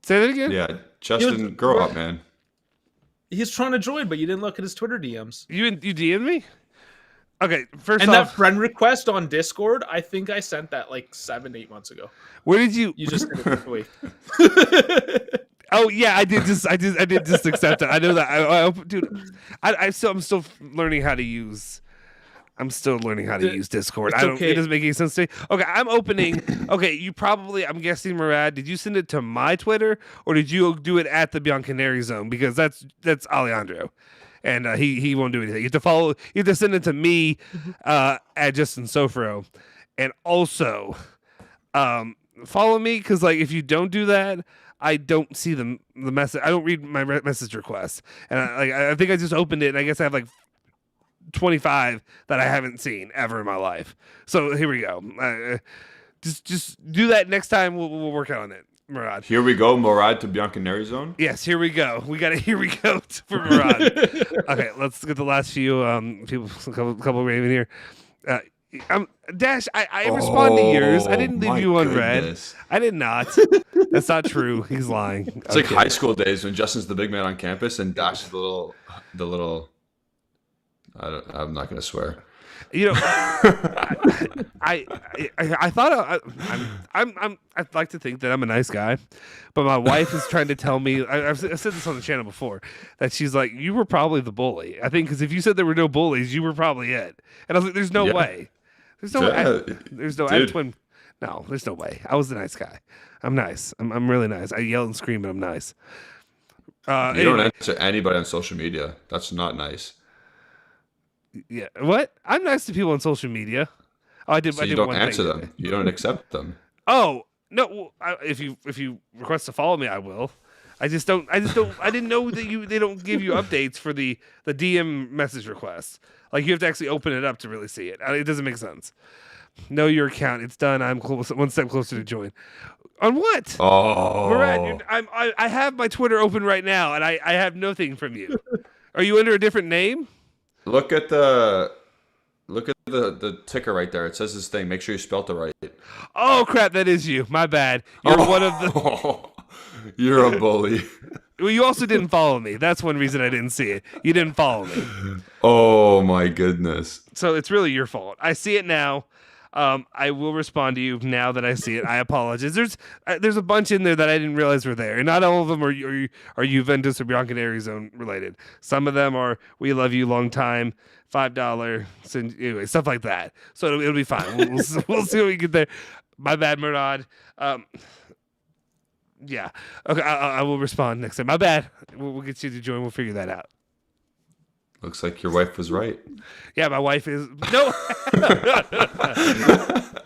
Say that again? Yeah, Justin, grow up, man. He's trying to join, but you didn't look at his Twitter DMs. You DM'd me? Okay, first and off, that friend request on Discord, I think I sent that like 7-8 months ago. Where did you? You just did it quickly. Oh yeah, I did just accept it. I know that. Dude, I'm still learning how to use. I'm still learning how to use Discord. It doesn't make any sense to me. Okay, I'm opening. Okay, you probably. I'm guessing, Murad. Did you send it to my Twitter or did you do it at the Bianconeri Zone? Because that's Alejandro. And he won't do anything. You have to follow. You have to send it to me at Justin Sofro, and also follow me because like if you don't do that, I don't see the message. I don't read my message requests, and I think I just opened it, and I guess I have like 25 that I haven't seen ever in my life. So here we go. Just do that next time. We'll work on it. Murad. Here we go, Murad to Bianconeri Zone. Yes, here we go. We got it. Here we go for Murad. Okay, let's get the last few people. A couple raven here. Dash. I respond to yours. I didn't leave you unread. I did not. That's not true. He's lying. It's like high school days when Justin's the big man on campus and Dash is the little. I'm not gonna swear. You know, I thought I'd like to think that I'm a nice guy, but my wife is trying to tell me. I've said this on the channel before that she's like, you were probably the bully. I think because if you said there were no bullies, you were probably it. And I was like, there's no way. There's no way. There's no. I have twin. No, there's no way. I was the nice guy. I'm nice. I'm really nice. I yell and scream, and I'm nice. You don't answer anybody on social media. That's not nice. Yeah, what? I'm nice to people on social media. Oh, I did. So I you did don't one answer thing. them. You don't accept them. Oh no! If you request to follow me, I will. I didn't know that they don't give you updates for the DM message requests. Like you have to actually open it up to really see it. It doesn't make sense. Know your account. It's done. I'm one step closer to join. On what? Oh, Murad, I have my Twitter open right now, and I have nothing from you. Are you under a different name? Look at the ticker right there. It says this thing. Make sure you spelled it right. Oh crap! That is you. My bad. You're one of the. You're a bully. Well, you also didn't follow me. That's one reason I didn't see it. You didn't follow me. Oh my goodness. So it's really your fault. I see it now. I will respond to you now that I see it. I apologize. There's a bunch in there that I didn't realize were there, and not all of them are Juventus or Bianconeri Zone related. Some of them are "We love you, long time." $5, anyway, stuff like that. So it'll be fine. We'll see what we get there. My bad, Murad. Yeah. Okay, I will respond next time. My bad. We'll get you to join. We'll figure that out. Looks like your wife was right. Yeah, my wife is. No.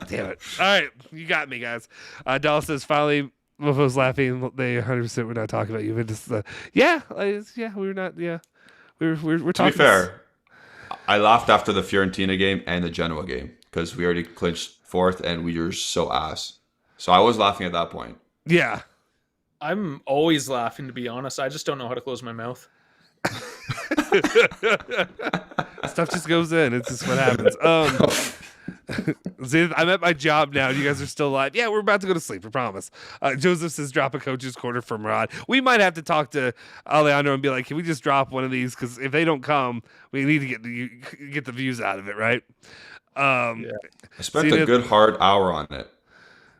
Damn it. All right. You got me, guys. Dallas says, finally, Mofo's laughing. They 100% were not talking about you. But just, yeah, we were not. Yeah. We're talking. To be fair, I laughed after the Fiorentina game and the Genoa game because we already clinched fourth and we were so ass. So I was laughing at that point. Yeah. I'm always laughing, to be honest. I just don't know how to close my mouth. Stuff just goes in. It's just what happens. See, I'm at my job now. You guys are still live. Yeah, we're about to go to sleep. I promise. Joseph says drop a coach's corner from Rod. We might have to talk to Alejandro and be like, can we just drop one of these? Because if they don't come, we need to get the views out of it, right? I spent a good hard hour on it.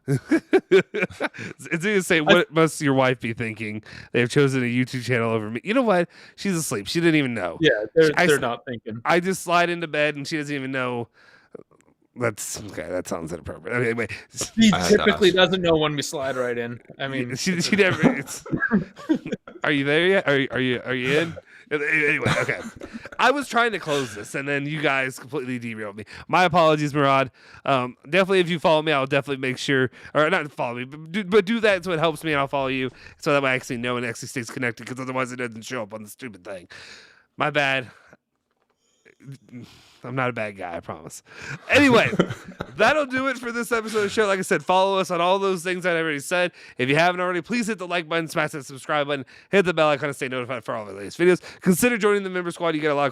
It's going to say, what must your wife be thinking? They have chosen a YouTube channel over me. You know what? She's asleep. She didn't even know. Yeah, they're not thinking. I just slide into bed and she doesn't even know. That's okay. That sounds inappropriate. Okay, wait. He typically doesn't know when we slide right in. I mean, she never. Are you there yet? Are you in? Anyway, okay. I was trying to close this, and then you guys completely derailed me. My apologies, Murad. Definitely, if you follow me, I'll definitely make sure, or not follow me, but do that so it helps me, and I'll follow you, so that way I actually know and actually stays connected, because otherwise it doesn't show up on the stupid thing. My bad. I'm not a bad guy, I promise. Anyway, that'll do it for this episode of the show. Like I said, follow us on all those things I already said. If you haven't already, please hit the like button, smash that subscribe button, hit the bell icon to stay notified for all of the latest videos. Consider joining the member squad. You get a lot of cool